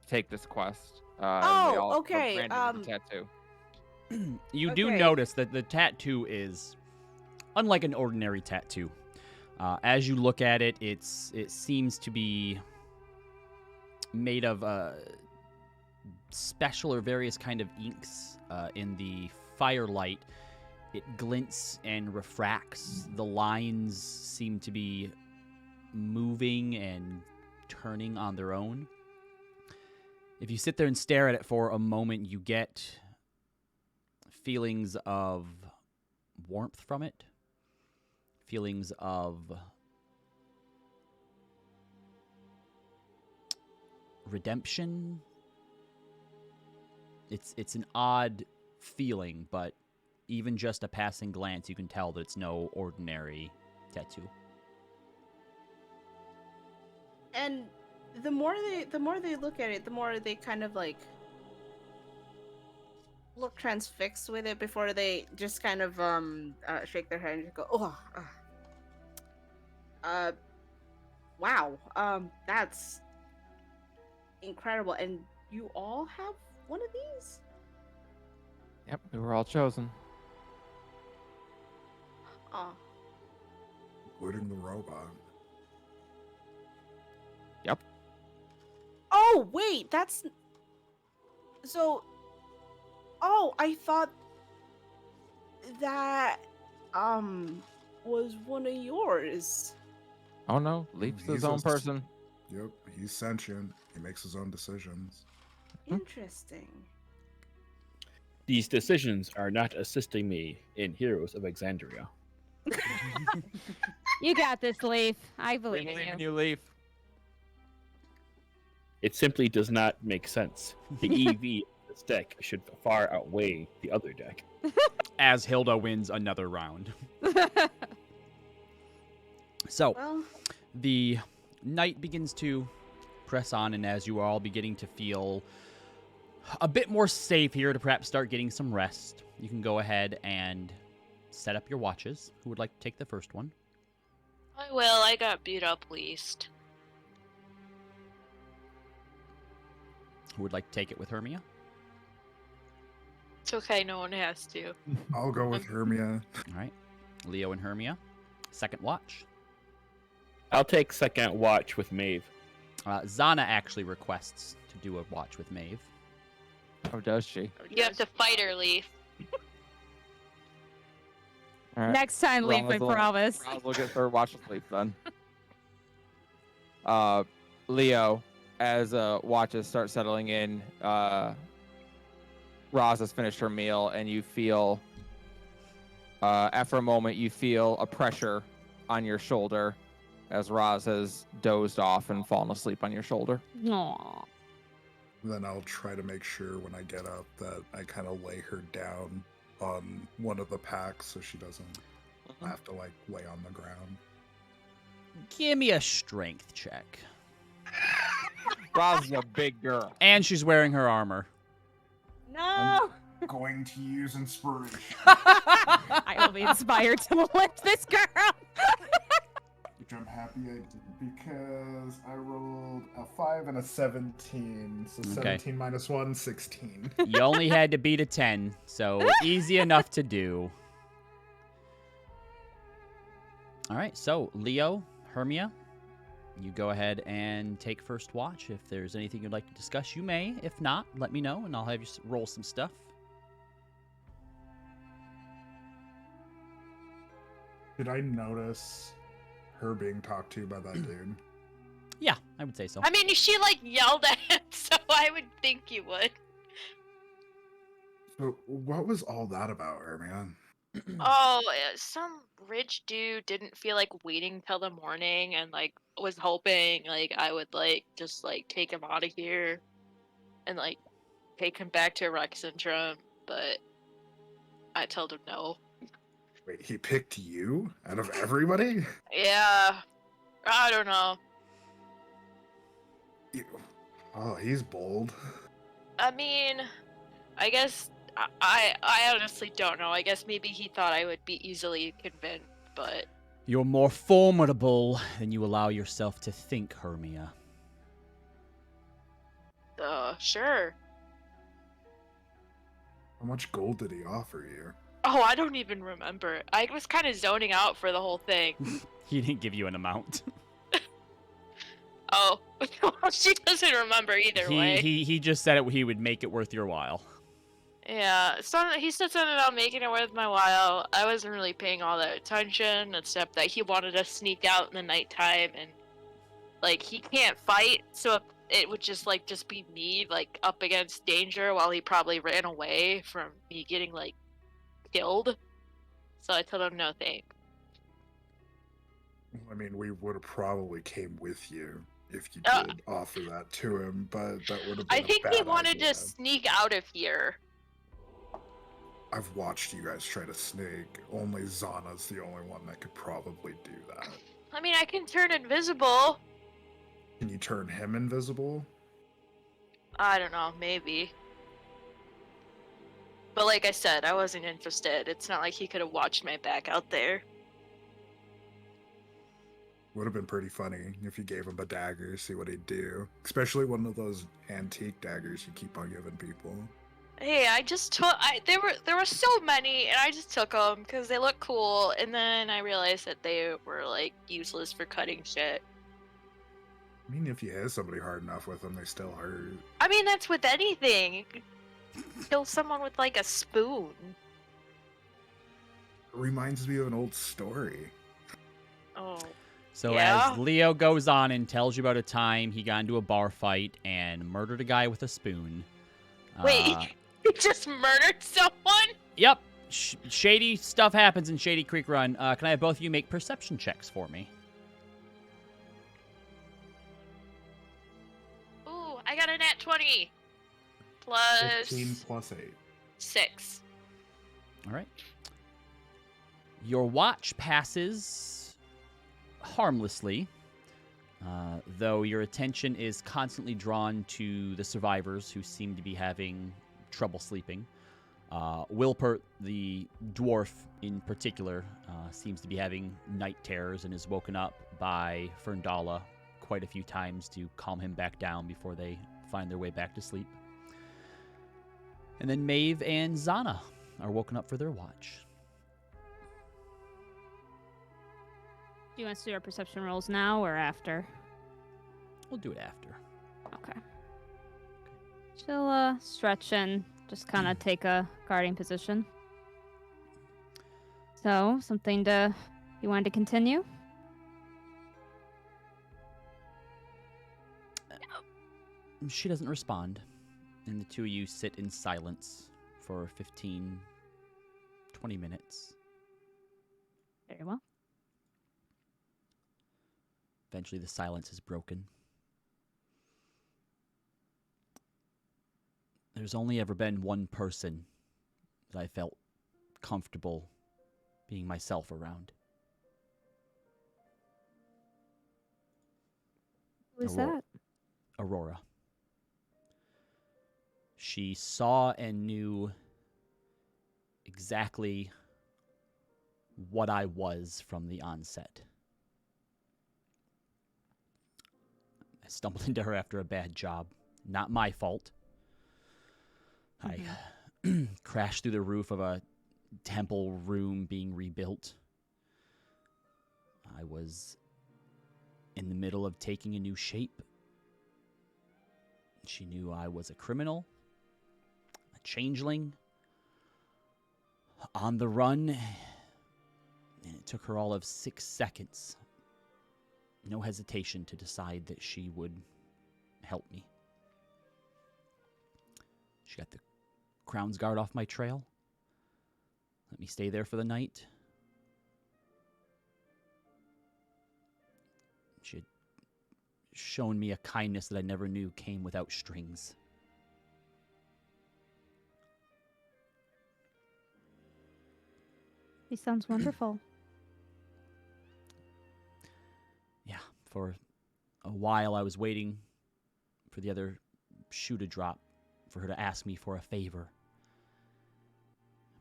E: take this quest.
F: Oh,
E: and they all
F: okay,
E: branded with the tattoo.
A: You do
F: Okay.
A: notice that the tattoo is unlike an ordinary tattoo. As you look at it, it seems to be made of special or various kind of inks. In the firelight, it glints and refracts. The lines seem to be moving and turning on their own. If you sit there and stare at it for a moment, you get feelings of warmth from it, feelings of redemption. It's an odd feeling, but even just a passing glance, you can tell that it's no ordinary tattoo.
F: And the more they look at it, the more they kind of like look transfixed with it before they just kind of shake their head and just go, wow, that's incredible. And you all have one of these?
E: Yep, we were all chosen.
F: Oh,
D: Including the robot.
F: oh wait, that's so. Oh, I thought that was one of yours.
E: Oh no, Leaf's his
D: He's
E: own
D: a-
E: person.
D: Yep, he's sentient. He makes his own decisions.
F: Interesting.
C: These decisions are not assisting me in Heroes of Exandria.
B: You got this, Leaf. I
E: We
B: believe
E: believe
B: in
E: in
B: you.
E: you, Leaf.
C: It simply does not make sense. The EV of this deck should far outweigh the other deck.
A: As Hilda wins another round. So,
F: Well,
A: the night begins to press on, and as you are all beginning to feel a bit more safe here to perhaps start getting some rest, you can go ahead and set up your watches. Who would like to take the first one?
G: I will. I got beat up least.
A: Who would like to take it with Hermia?
G: It's okay. No one has to.
D: I'll go with Hermia.
A: All right. Leo and Hermia. Second watch.
C: I'll take second watch with Maeve.
A: Zana actually requests to do a watch with Maeve.
E: Oh, does she?
G: You have to fight her, Leaf.
E: All right.
B: Next time, Leaf, I promise.
E: We'll get third watch of sleep then. Leo, as watches start settling in, Roz has finished her meal, and you feel, after a moment, you feel a pressure on your shoulder as Roz has dozed off and fallen asleep on your shoulder.
B: Aww.
D: Then I'll try to make sure when I get up that I kind of lay her down on one of the packs so she doesn't have to like lay on the ground.
A: Give me a strength check.
E: Roz is a big girl.
A: And she's wearing her armor.
B: No!
D: Going to use inspiration.
B: I will be inspired to lift this girl.
D: Which I'm happy I did because I rolled a 5 and a 17. So
A: Okay.
D: 17 minus 1, 16.
A: You only had to beat a 10, so easy enough to do. All right, so Leo, Hermia, you go ahead and take first watch. If there's anything you'd like to discuss, you may. If not, let me know, and I'll have you roll some stuff.
D: Did I notice her being talked to by that dude?
A: Yeah, I would say so.
G: I mean, she like yelled at him, so I would think you would.
D: So what was all that about, Hermia?
G: Oh, some rich dude didn't feel like waiting till the morning, and like was hoping like I would like just like take him out of here, and like take him back to Exandria, but I told him no.
D: Wait, he picked you out of everybody?
G: Yeah, I don't know.
D: Oh, he's bold.
G: I mean, I guess I honestly don't know. I guess maybe he thought I would be easily convinced, but
A: You're more formidable than you allow yourself to think, Hermia.
G: Sure.
D: How much gold did he offer you?
G: Oh, I don't even remember. I was kind of zoning out for the whole thing.
A: He didn't give you an amount.
G: Oh, she doesn't remember either way.
A: He just said he would make it worth your while.
G: Yeah, he said something about making it worth my while. I wasn't really paying all that attention, except that he wanted to sneak out in the nighttime, and like he can't fight, so it would just be me like up against danger while he probably ran away from me getting like killed. So I told him no thanks.
D: I mean, we would have probably came with you if you
G: Uh,
D: did offer that to him, but that would have been
G: I
D: a
G: think
D: bad
G: he wanted
D: idea.
G: to sneak out of here.
D: I've watched you guys try to sneak. Only Zana's the only one that could probably do that.
G: I mean, I can turn invisible.
D: Can you turn him invisible?
G: I don't know, maybe. But like I said, I wasn't interested. It's not like he could have watched my back out there.
D: Would have been pretty funny if you gave him a dagger, see what he'd do. Especially one of those antique daggers you keep on giving people.
G: Hey, I just took. There were so many, and I just took them because they look cool. And then I realized that they were like useless for cutting shit.
D: I mean, if you hit somebody hard enough with them, they still hurt.
G: I mean, that's with anything. You could kill someone with like a spoon.
D: It reminds me of an old story.
G: Oh.
A: So
G: Yeah?
A: as Leo goes on and tells you about a time he got into a bar fight and murdered a guy with a spoon.
G: Wait, he just murdered someone?
A: Yep. Shady stuff happens in Shady Creek Run. Can I have both of you make perception checks for me?
G: Ooh, I got a nat 20. Plus
D: 15 plus 8.
G: 6.
A: All right. Your watch passes harmlessly, though your attention is constantly drawn to the survivors who seem to be having trouble sleeping. Wilpert, the dwarf in particular, seems to be having night terrors and is woken up by Ferndala quite a few times to calm him back down before they find their way back to sleep. And then Maeve and Zana are woken up for their watch.
B: Do you want us to do our perception rolls now or after?
A: We'll do it after.
B: Okay. She'll stretch and just kind of take a guarding position. So, you wanted to continue?
A: She doesn't respond, and the two of you sit in silence for 15, 20 minutes.
B: Very well.
A: Eventually, the silence is broken. There's only ever been one person that I felt comfortable being myself around.
B: Who is
A: Aurora.
B: that?
A: Aurora. She saw and knew exactly what I was from the onset. I stumbled into her after a bad job. Not my fault. I crashed through the roof of a temple room being rebuilt. I was in the middle of taking a new shape. She knew I was a criminal, a changeling, on the run, and it took her all of 6 seconds. No hesitation to decide that she would help me. She got the Crown's Guard off my trail. Let me stay there for the night. She had shown me a kindness that I never knew came without strings.
B: He sounds wonderful.
A: Yeah, for a while I was waiting for the other shoe to drop, for her to ask me for a favor.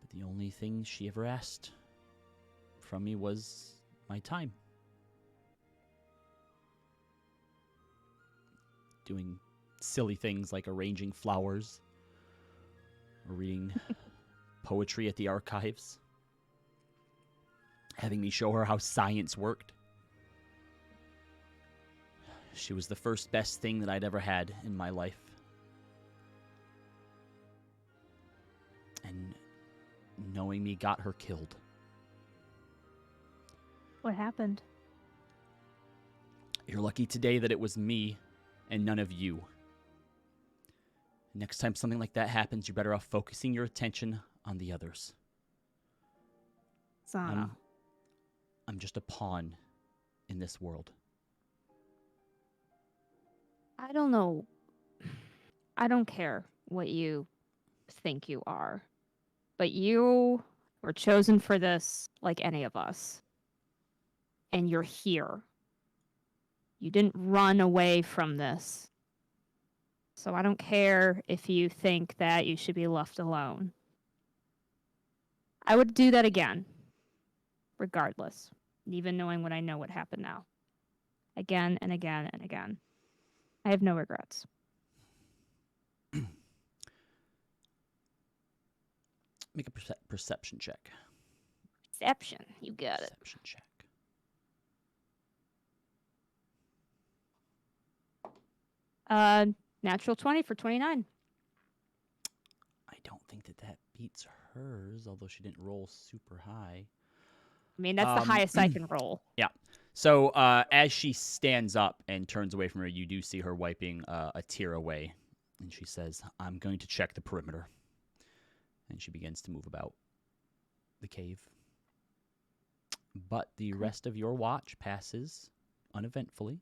A: But the only thing she ever asked from me was my time. Doing silly things like arranging flowers or reading poetry at the archives, having me show her how science worked. She was the first best thing that I'd ever had in my life. And knowing me got her killed.
B: What happened?
A: You're lucky today that it was me and none of you. Next time something like that happens, you're better off focusing your attention on the others.
B: Zana.
A: I'm just a pawn in this world.
B: I don't know. I don't care what you think you are. But you were chosen for this like any of us. And you're here. You didn't run away from this. So I don't care if you think that you should be left alone. I would do that again. Regardless. Even knowing what I know what happened now. Again and again and again. I have no regrets.
A: Make a perception check.
B: Perception. You got it.
A: Perception check.
B: Natural 20 for 29.
A: I don't think that beats hers, although she didn't roll super high.
B: I mean, that's the highest I can roll.
A: Yeah. So as she stands up and turns away from her, you do see her wiping a tear away. And she says, I'm going to check the perimeter. And she begins to move about the cave. But the rest of your watch passes uneventfully.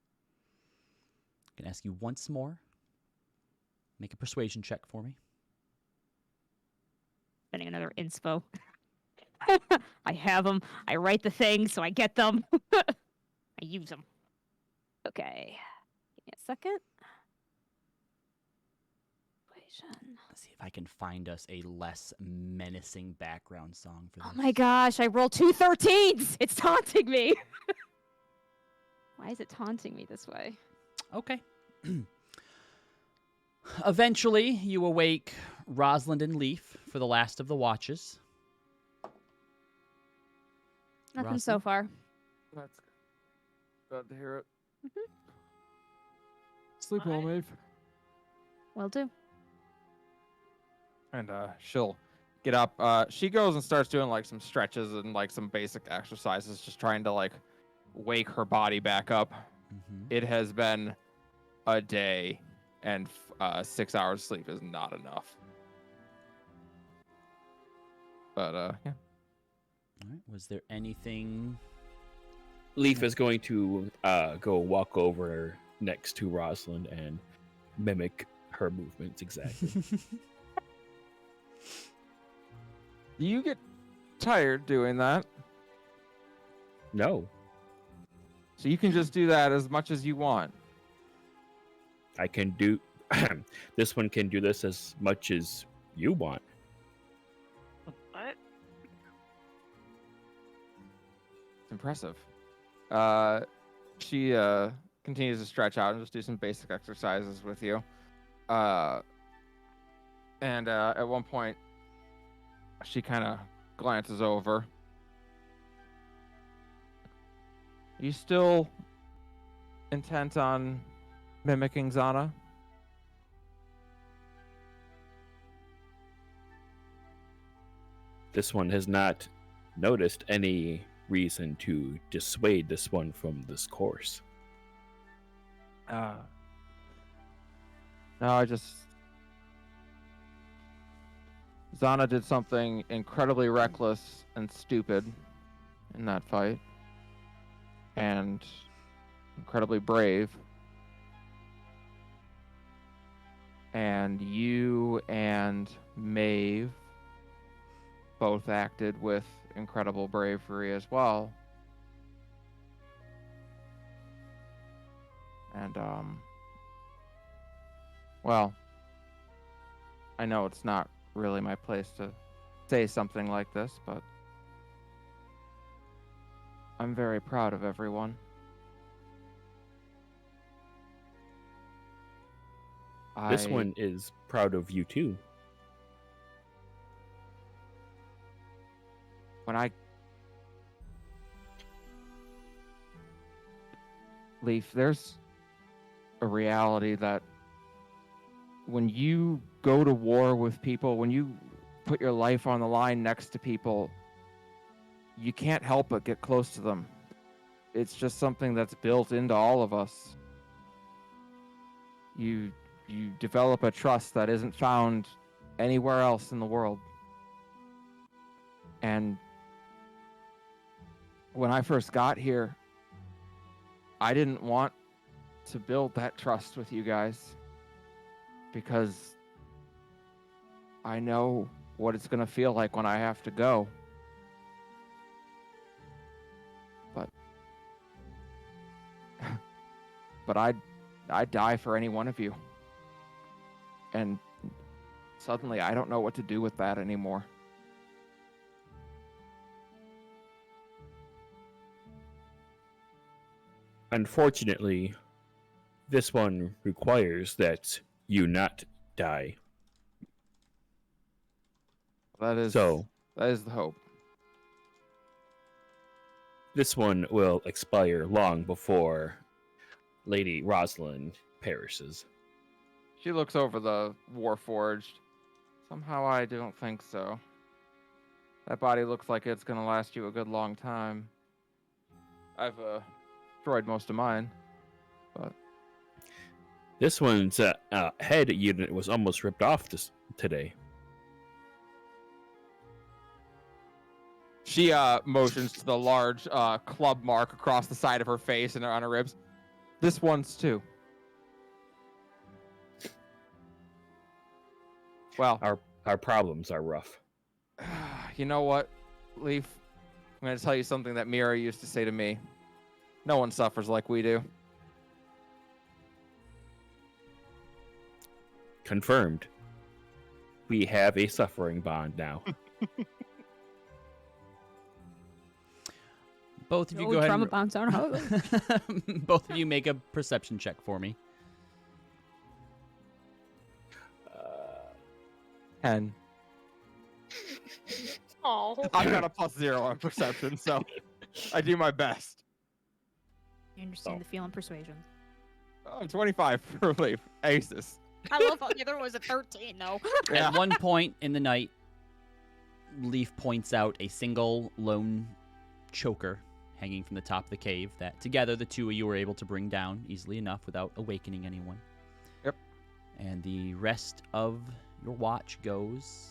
A: I can ask you once more. Make a persuasion check for me.
B: Spending another inspo. I have them. I write the things, so I get them. I use them. Okay. Give me a second. Persuasion.
A: Let's see if I can find us a less menacing background song for this.
B: Oh my gosh, I rolled 2 13s. It's taunting me. Why is it taunting me this way?
A: Okay. Eventually, you awake Rosalind and Leaf for the last of the watches.
B: Nothing so
A: Rosalind?
B: far.
E: That's glad to hear it.
B: Mhm.
E: Sleep well, Maeve.
B: Will do.
E: And she'll get up. She goes and starts doing like some stretches and like some basic exercises, just trying to like wake her body back up.
A: Mm-hmm.
E: It has been a day, and 6 hours sleep is not enough. But yeah.
A: All right. Was there anything?
C: Leaf is going to go walk over next to Rosalind and mimic her movements exactly.
E: Do you get tired doing that?
C: No,
E: So you can just do that as much as you want.
C: I can do. This one can do this as much as you want.
G: What?
E: It's impressive. She continues to stretch out and just do some basic exercises with you. And at one point, she kind of glances over. You still intent on mimicking Zana?
C: This one has not noticed any reason to dissuade this one from this course.
E: No, I just... Zana did something incredibly reckless and stupid in that fight. And incredibly brave. And you and Maeve both acted with incredible bravery as well. And, well, I know it's not really my place to say something like this, but I'm very proud of everyone.
C: This one is proud of you too.
E: Leaf, there's a reality that when you go to war with people, when you put your life on the line next to people, you can't help but get close to them. It's just something that's built into all of us. You develop a trust that isn't found anywhere else in the world. And when I first got here, I didn't want to build that trust with you guys because I know what it's going to feel like when I have to go. But I'd die for any one of you. And suddenly I don't know what to do with that anymore.
C: Unfortunately, this one requires that you not die.
E: That is
C: So,
E: the hope.
C: this one will expire long before Lady Rosalind perishes.
E: She looks over the Warforged. Somehow I don't think so. That body looks like it's going to last you a good long time. I've destroyed most of mine, but
C: This one's head unit was almost ripped off today.
E: she motions to the large club mark across the side of her face and on her ribs. This one's too. Well,
C: Our problems are rough.
E: you know what, Leaf? I'm going to tell you something that Mira used to say to me. No one suffers like we do.
C: Confirmed. We have a suffering bond now.
A: Both of you
B: Oh,
A: go ahead.
B: trauma bonds aren't how it
A: Both of you make a perception check for me.
E: 10.
G: Oh.
E: I've got a +0 on perception, so I do my best.
B: You understand the feeling persuasion.
E: Oh, 25 for Leaf. Aces.
B: I love how the other one was a 13, though.
E: Yeah.
A: At one point in the night, Leaf points out a single lone choker hanging from the top of the cave that together the two of you were able to bring down easily enough without awakening anyone.
E: Yep.
A: And the rest of your watch goes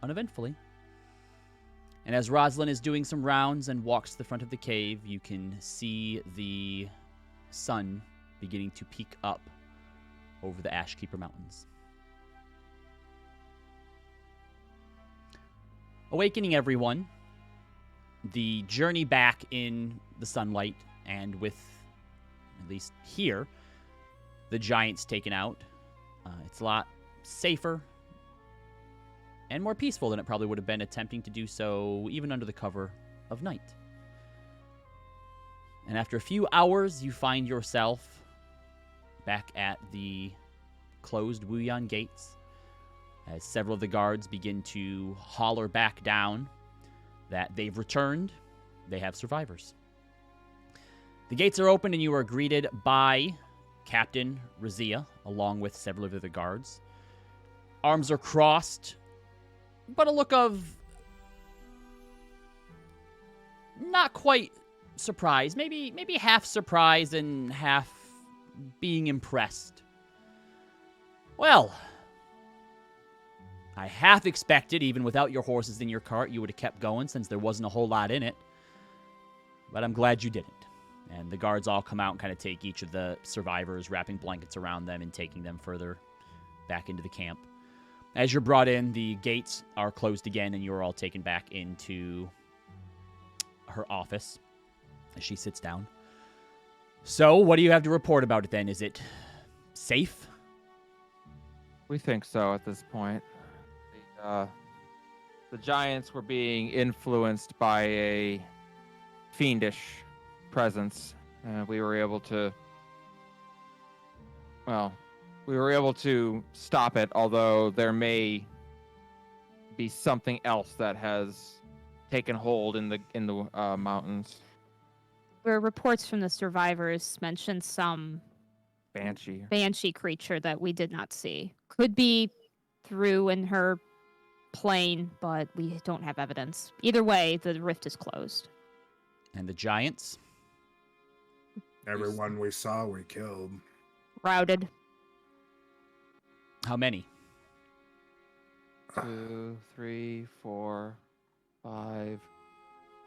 A: uneventfully. And as Rosalind is doing some rounds and walks to the front of the cave, you can see the sun beginning to peek up over the Ashkeeper Mountains. Awakening everyone, the journey back in the sunlight, and with, at least here, the giants taken out, it's a lot safer and more peaceful than it probably would have been attempting to do so even under the cover of night. And after a few hours, you find yourself back at the closed Wuyan gates as several of the guards begin to holler back down that they've returned, they have survivors. The gates are open and you are greeted by Captain Razia along with several of the other guards. Arms are crossed, but a look of not quite surprise, maybe half surprise and half being impressed. Well, I half expected, even without your horses in your cart, you would have kept going since there wasn't a whole lot in it. But I'm glad you didn't. And the guards all come out and kind of take each of the survivors, wrapping blankets around them and taking them further back into the camp. As you're brought in, the gates are closed again, and you're all taken back into her office as she sits down. So, what do you have to report about it then? Is it safe?
E: We think so at this point. The giants were being influenced by a fiendish presence. We were able to... Well, we were able to stop it, although there may be something else that has taken hold in the mountains.
B: Where reports from the survivors mentioned some banshee creature that we did not see. Could be through in her plane, but we don't have evidence. Either way, the rift is closed.
A: And the giants?
D: Everyone we saw, we killed.
B: Routed.
A: How many?
E: 2, 3, 4, 5, 6,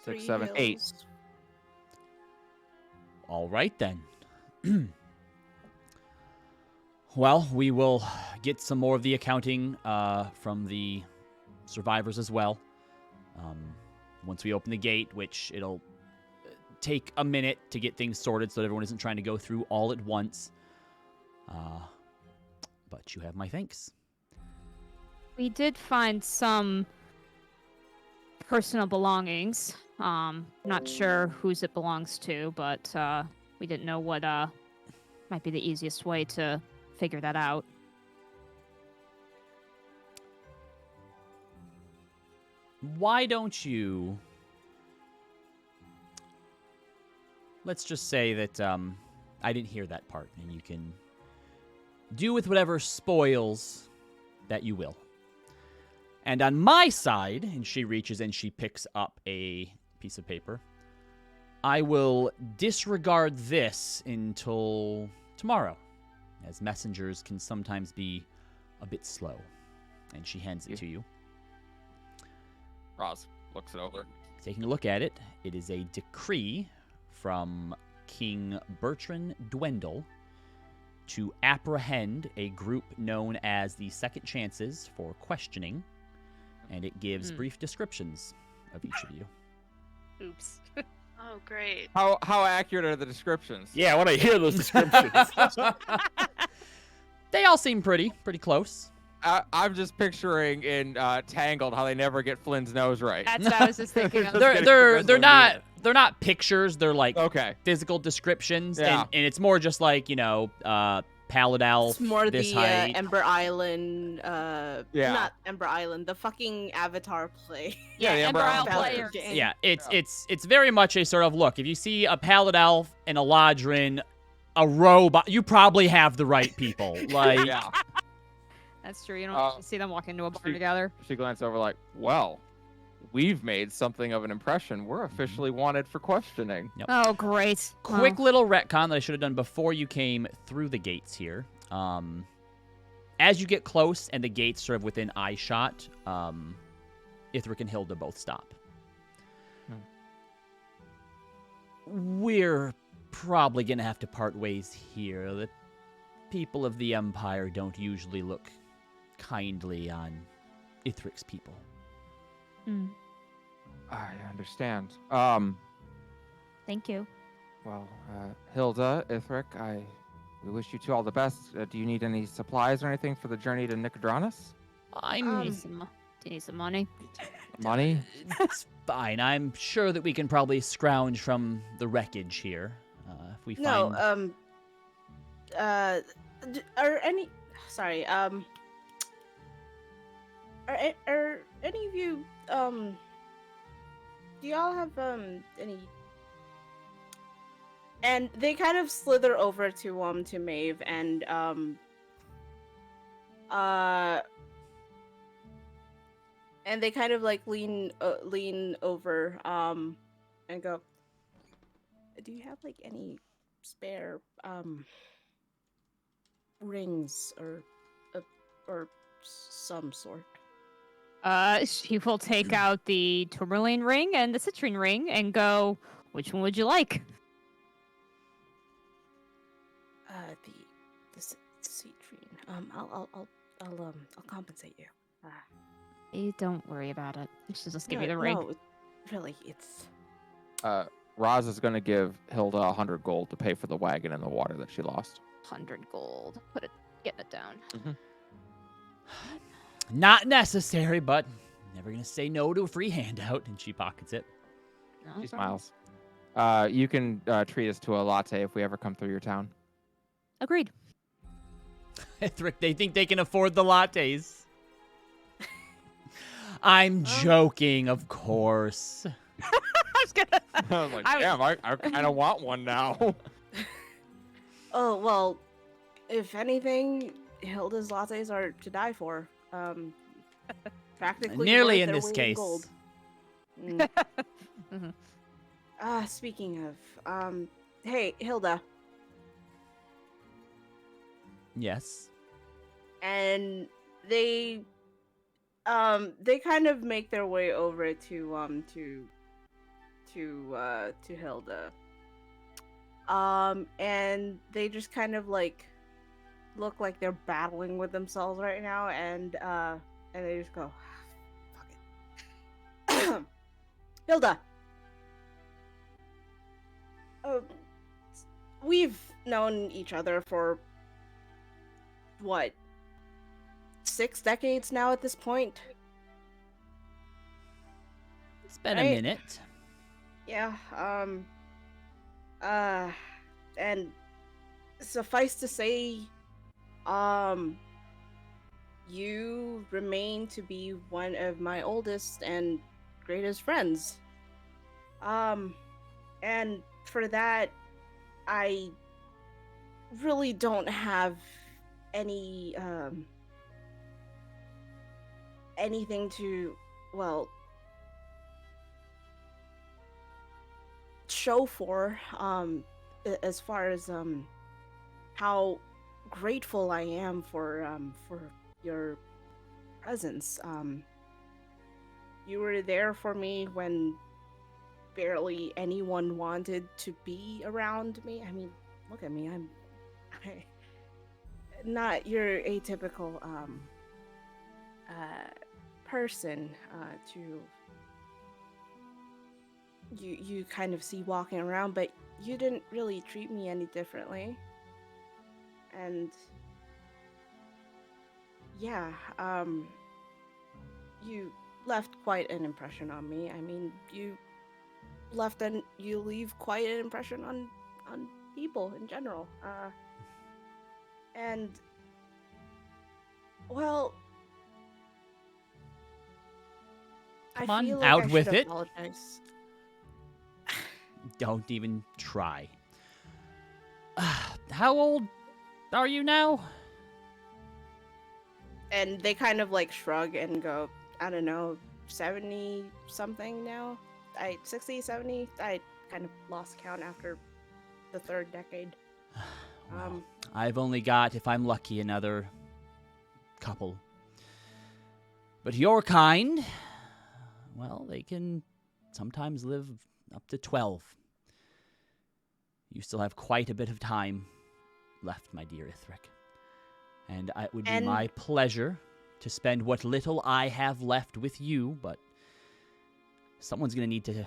F: Three
E: 7, 8.
F: hills.
A: All right, then. Well, we will get some more of the accounting from the survivors as well. Once we open the gate, which it'll take a minute to get things sorted so that everyone isn't trying to go through all at once. But you have my thanks.
B: We did find some personal belongings. Not sure whose it belongs to, but we didn't know what might be the easiest way to figure that out.
A: Why don't you... Let's just say that I didn't hear that part, and you can do with whatever spoils that you will. And on my side, and she reaches and she picks up a piece of paper, I will disregard this until tomorrow, as messengers can sometimes be a bit slow. And she hands it to you.
E: Roz looks it over.
A: Taking a look at it, it is a decree from King Bertrand Dwendal to apprehend a group known as the Second Chances for questioning, and it gives brief descriptions of each of you.
B: Oops.
G: Oh, great.
E: How accurate are the descriptions?
C: Yeah, I want to hear those descriptions.
A: They all seem pretty close.
E: I'm just picturing in Tangled how they never get Flynn's nose right.
B: That's what I was just thinking of.
A: They're not pictures. They're like
E: Okay.
A: physical descriptions,
E: Yeah.
A: and it's more just like Pallid Elf.
F: It's more
A: this
F: the
A: height.
F: Ember Island,
E: Yeah.
F: not Ember Island, the fucking Avatar play.
E: Yeah, the
B: Ember
E: Ember
B: Isle
E: Isle
B: player.
F: game.
A: Yeah, it's very much a sort of look. If you see a Pallid Elf and a Lodrin, a robot, you probably have the right people. Like,
E: Yeah.
B: That's true. You don't actually see them walk into a bar together.
E: She glanced over like, well, we've made something of an impression. We're officially wanted for questioning.
A: Yep.
B: Oh, great.
A: quick
B: Well,
A: little retcon that I should have done before you came through the gates here. As you get close and the gates sort of within eye shot, Ithric and Hilda both stop. We're probably going to have to part ways here. The people of the Empire don't usually look kindly on Ithric's people.
E: I understand.
B: Thank you.
E: Well, Hilda, Ithric, we wish you two all the best. Do you need any supplies or anything for the journey to Nicodranus?
A: I'm...
B: Do you need some money?
E: Money?
A: It's fine. I'm sure that we can probably scrounge from the wreckage here. If we find...
F: No, are any... Sorry, are any of you, do y'all have, any... And they kind of slither over to Maeve and, and they kind of, like, lean over, and go, do you have, like, any spare, rings or some sort?
B: She will take out the tourmaline ring and the citrine ring and go, which one would you like?
F: The citrine. I'll compensate you.
B: Don't worry about it. She'll just give you the ring.
F: No, really, it's...
E: Roz is going to give Hilda 100 gold to pay for the wagon and the water that she lost.
B: 100 gold. Getting it down.
A: Not necessary, but never gonna say no to a free handout. And she pockets it.
B: No,
E: She
B: it's all right.
E: smiles. You can treat us to a latte if we ever come through your town.
B: Agreed.
A: Ithric, they think they can afford the lattes. I'm joking, of course.
B: I was gonna.
E: I was like,
B: I was-
E: damn, I kind of want one now.
F: Oh, well, if anything, Hilda's lattes are to die for. Practically
A: Nearly
F: worth
A: in
F: their
A: this
F: weight
A: case.
F: gold. Mm.
B: Mhm.
F: Speaking of, hey, Hilda.
A: Yes.
F: And they kind of make their way over to Hilda. And they just kind of like look like they're battling with themselves right now, and they just go, fuck it. Hilda. We've known each other for what, 6 decades now at this point?
A: It's been
F: Right.
A: a minute.
F: Yeah, and suffice to say, you remain to be one of my oldest and greatest friends. And for that, I really don't have any, anything to, well, show for, as far as, how grateful I am for your presence. You were there for me when barely anyone wanted to be around me. I mean, look at me. I'm not your atypical person to you kind of see walking around, but you didn't really treat me any differently. And yeah, you left quite an impression on me. I mean, you leave quite an impression on people in general. And well,
A: Come
F: I
A: on,
F: feel like
A: out
F: I
A: with
F: should
A: it.
F: apologize.
A: Don't even try. How old are you now?
F: And they kind of like shrug and go, I don't know, 70 something now. 60, 70. I kind of lost count after the 3rd decade.
A: Well, I've only got, if I'm lucky, another couple. But your kind, well, they can sometimes live up to 12. You still have quite a bit of time left, my dear Ithric. And it would be my pleasure to spend what little I have left with you, but someone's going to need to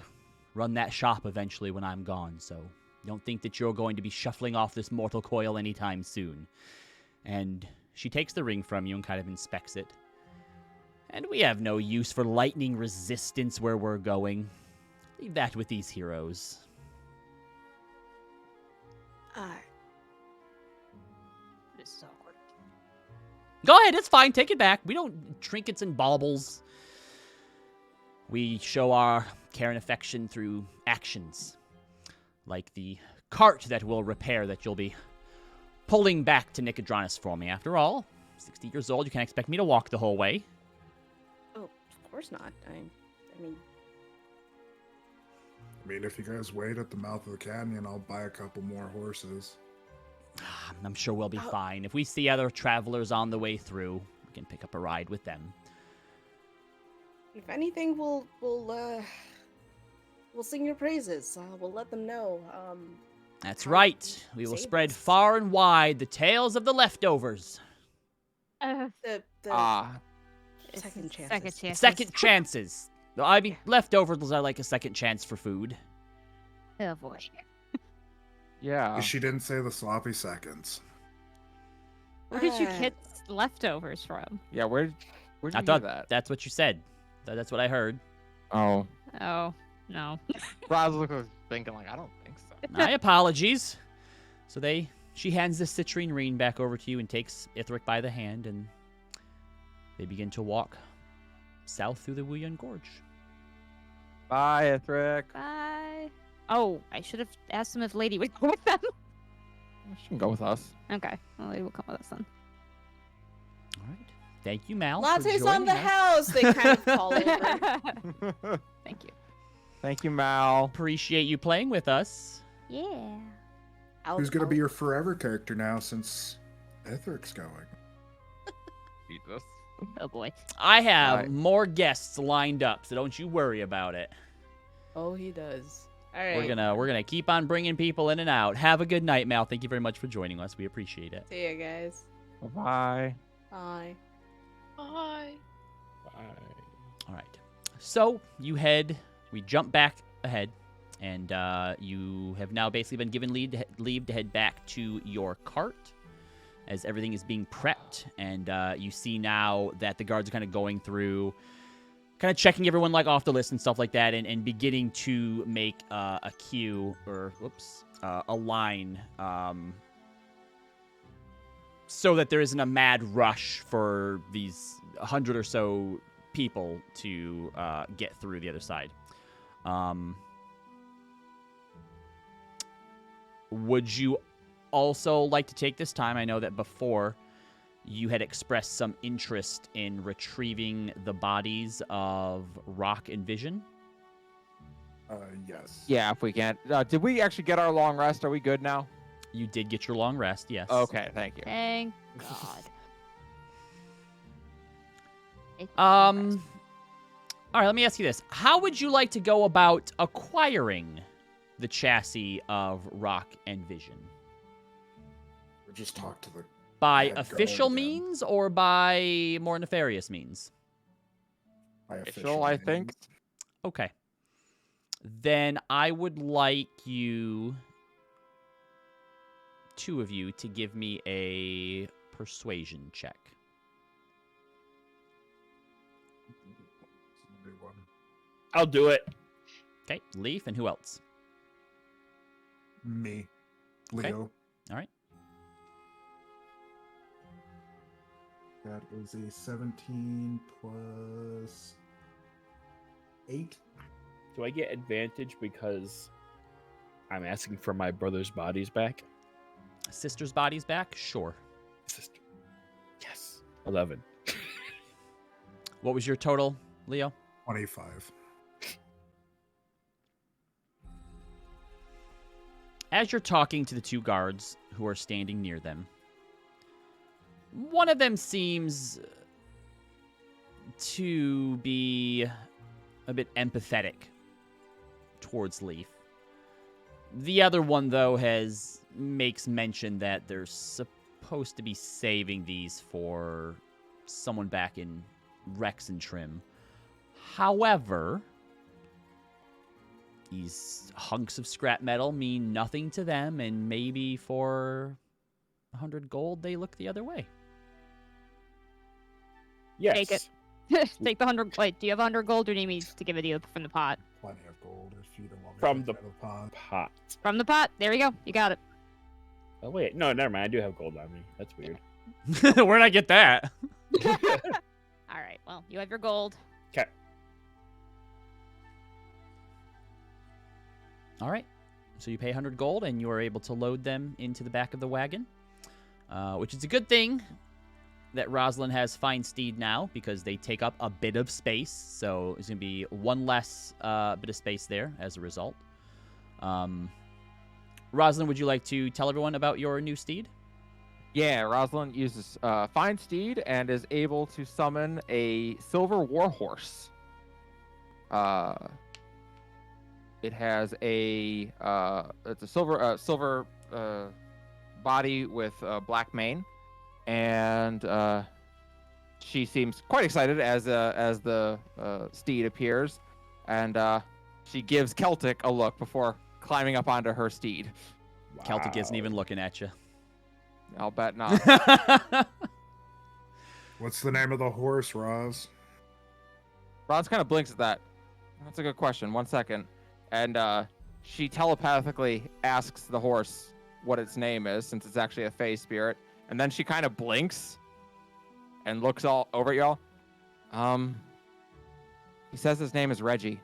A: run that shop eventually when I'm gone, so don't think that you're going to be shuffling off this mortal coil anytime soon. And she takes the ring from you and kind of inspects it. And we have no use for lightning resistance where we're going. Leave that with these heroes.
B: This is awkward.
A: Go ahead, it's fine. Take it back. We don't trinkets and baubles. We show our care and affection through actions. Like the cart that will repair that you'll be pulling back to Nicodranus for me. After all, 60 years old, you can't expect me to walk the whole way.
F: Oh, of course not. I mean,
D: if you guys wait at the mouth of the canyon, I'll buy a couple more horses.
A: I'm sure we'll be fine. If we see other travelers on the way through, we can pick up a ride with them.
F: if anything, we'll sing your praises. We'll let them know.
A: That's
F: how
A: right.
F: you
A: We will
F: saved
A: spread
F: us.
A: far and wide the tales of the leftovers.
F: The second chances.
B: Second chance.
A: Second chances. I mean, leftovers are like a second chance for food.
B: Oh boy.
E: Yeah.
D: She didn't say the sloppy seconds.
B: Where did you
F: Uh,
B: get leftovers from?
E: Yeah, where'd you
A: I
E: hear
A: thought
E: that?
A: that's what you said. That's what I heard.
E: Oh.
B: Oh, no.
E: I was thinking like, I don't think so.
A: My apologies. So they she hands the citrine ring back over to you and takes Ithric by the hand, and they begin to walk south through the Wuyun Gorge.
E: Bye, Ithric.
B: Bye. Oh, I should have asked them if Lady would go with them.
E: She can go with us.
B: Okay, well, Lady will come with us then.
A: All right. Thank you, Mal. for
F: Latte's on
A: joining
F: the
A: us.
F: house. They kind of call over.
B: Thank you.
E: Thank you, Mal.
A: Appreciate you playing with us.
B: Yeah.
D: Who's gonna be your forever character now since Etheric's going?
E: Jesus.
B: Oh boy.
A: I have
E: Right.
A: more guests lined up, so don't you worry about it.
F: Oh, he does. All right.
A: We're gonna keep on bringing people in and out. Have a good night, Mal. Thank you very much for joining us. We appreciate it.
F: See you guys.
E: Bye.
F: Bye.
G: Bye.
A: All right. So we jump back ahead, and you have now basically been given leave to head back to your cart as everything is being prepped. And you see now that the guards are kind of going through, kind of checking everyone like off the list and stuff like that, and beginning to make a queue, or a line, so that there isn't a mad rush for these 100 or so people to get through the other side. Would you also like to take this time? I know that before you had expressed some interest in retrieving the bodies of Rock and Vision.
D: Yes.
E: Yeah, if we can. Did we actually get our long rest? Are we good now?
A: You did get your long rest, yes.
E: Okay, thank you.
B: Thank God.
A: All right, let me ask you this. How would you like to go about acquiring the chassis of Rock and Vision?
D: Or just talk to the.
A: By
D: Yeah,
A: official
D: go again.
A: means or by more nefarious means?
D: By
E: Official, I think.
D: means.
A: Okay. Then I would like you, two of you, to give me a persuasion check.
D: New one.
C: I'll do it.
A: Okay, Leaf, and who else?
D: Me.
A: Okay.
D: Leo.
A: All right.
D: That is a 17 plus 8.
C: Do I get advantage because I'm asking for my brother's bodies back?
A: Sister's body's back? Sure.
C: Sister. Yes. 11.
A: What was your total, Leo?
D: 25.
A: As you're talking to the two guards who are standing near them, one of them seems to be a bit empathetic towards Leaf. The other one, though, makes mention that they're supposed to be saving these for someone back in Rex and Trim. However, these hunks of scrap metal mean nothing to them, and maybe for 100 gold, they look the other way.
C: Yes.
B: Take it. Take the 100. Wait, do you have 100 gold, or do you need me to give it to you from the pot?
D: Plenty of gold if you don't want me
C: From
D: to
C: the
D: take it out of the pot.
C: Pot.
B: From the pot. There you go. You got it.
C: Oh, wait. No, never mind. I do have gold on me. That's weird.
A: Where'd I get that?
B: All right. Well, you have your gold.
C: Okay.
A: All right. So you pay 100 gold, and you are able to load them into the back of the wagon, which is a good thing that Rosalind has Fine Steed now, because they take up a bit of space. So there's going to be one less bit of space there as a result. Rosalind, would you like to tell everyone about your new steed?
E: Yeah, Rosalind uses Fine Steed and is able to summon a silver warhorse. It has it's a silver body with black mane, and she seems quite excited as the steed appears, and she gives Celtic a look before climbing up onto her steed.
A: Celtic isn't
C: Wow.
A: even looking at you.
E: I'll bet not.
D: What's the name of the horse, Roz?
E: Roz kind of blinks at that. That's a good question. 1 second. And she telepathically asks the horse, what its name is, since it's actually a Fey spirit. And then she kind of blinks and looks all over at y'all. He says his name is Reggie.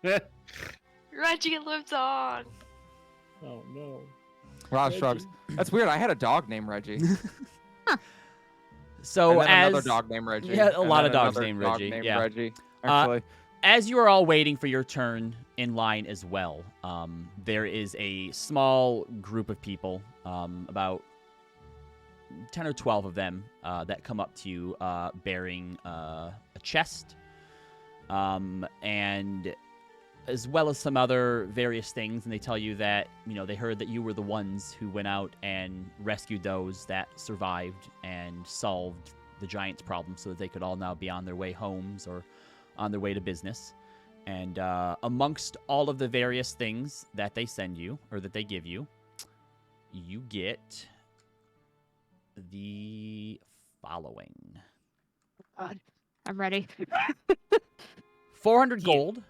G: Reggie lives on.
C: Oh no.
E: Ross shrugs. That's weird. I had a dog named Reggie.
A: So
E: and then
A: as
E: another dog named Reggie.
A: Yeah, a
E: and
A: lot
E: then
A: of dogs
E: another
A: named
E: dog
A: Reggie.
E: Named
A: Yeah.
E: Reggie. Actually.
A: As you are all waiting for your turn in line as well, there is a small group of people, about 10 or 12 of them, that come up to you bearing a chest, and as well as some other various things. And they tell you that, they heard that you were the ones who went out and rescued those that survived and solved the Giants' problem so that they could all now be on their way homes or on their way to business. And amongst all of the various things that they send you, or that they give you, you get the following.
B: God, I'm ready.
A: 400 gold,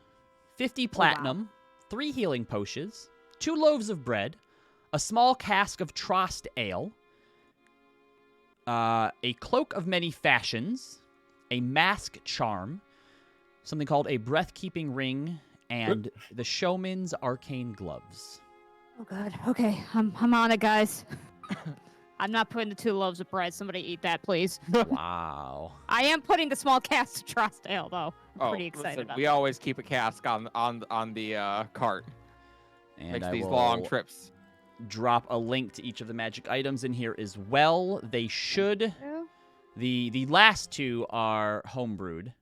A: 50 platinum, 3 healing potions, 2 loaves of bread, a small cask of Trost ale, a cloak of many fashions, a mask charm, something called a breath-keeping ring, and the showman's arcane gloves.
B: Oh God. Okay, I'm on it, guys. I'm not putting the 2 loaves of bread. Somebody eat that, please.
A: Wow.
B: I am putting the small cask of Trost ale, though. I'm pretty excited
E: listen,
B: about
E: we
B: that.
E: always keep a cask on the cart.
A: And
E: Makes
A: I
E: these
A: will
E: long trips.
A: drop a link to each of the magic items in here as well. They should... The last 2 are homebrewed,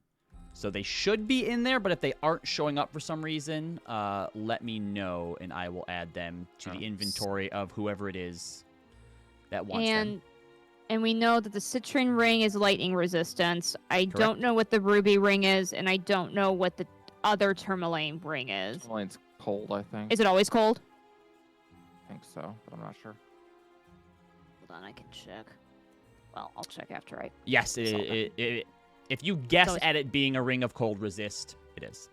A: so they should be in there, but if they aren't showing up for some reason, let me know, and I will add them to the inventory of whoever it is that wants them.
B: And we know that the citrine ring is lightning resistance. I
A: Correct.
B: don't know what the ruby ring is, and I don't know what the other tourmaline ring is.
E: Tourmaline's cold, I think.
B: Is it always cold?
E: I think so, but I'm not sure.
B: Hold on, I can check. Well, I'll check after I...
A: Yes, if you guess at it being a ring of cold resist, it is.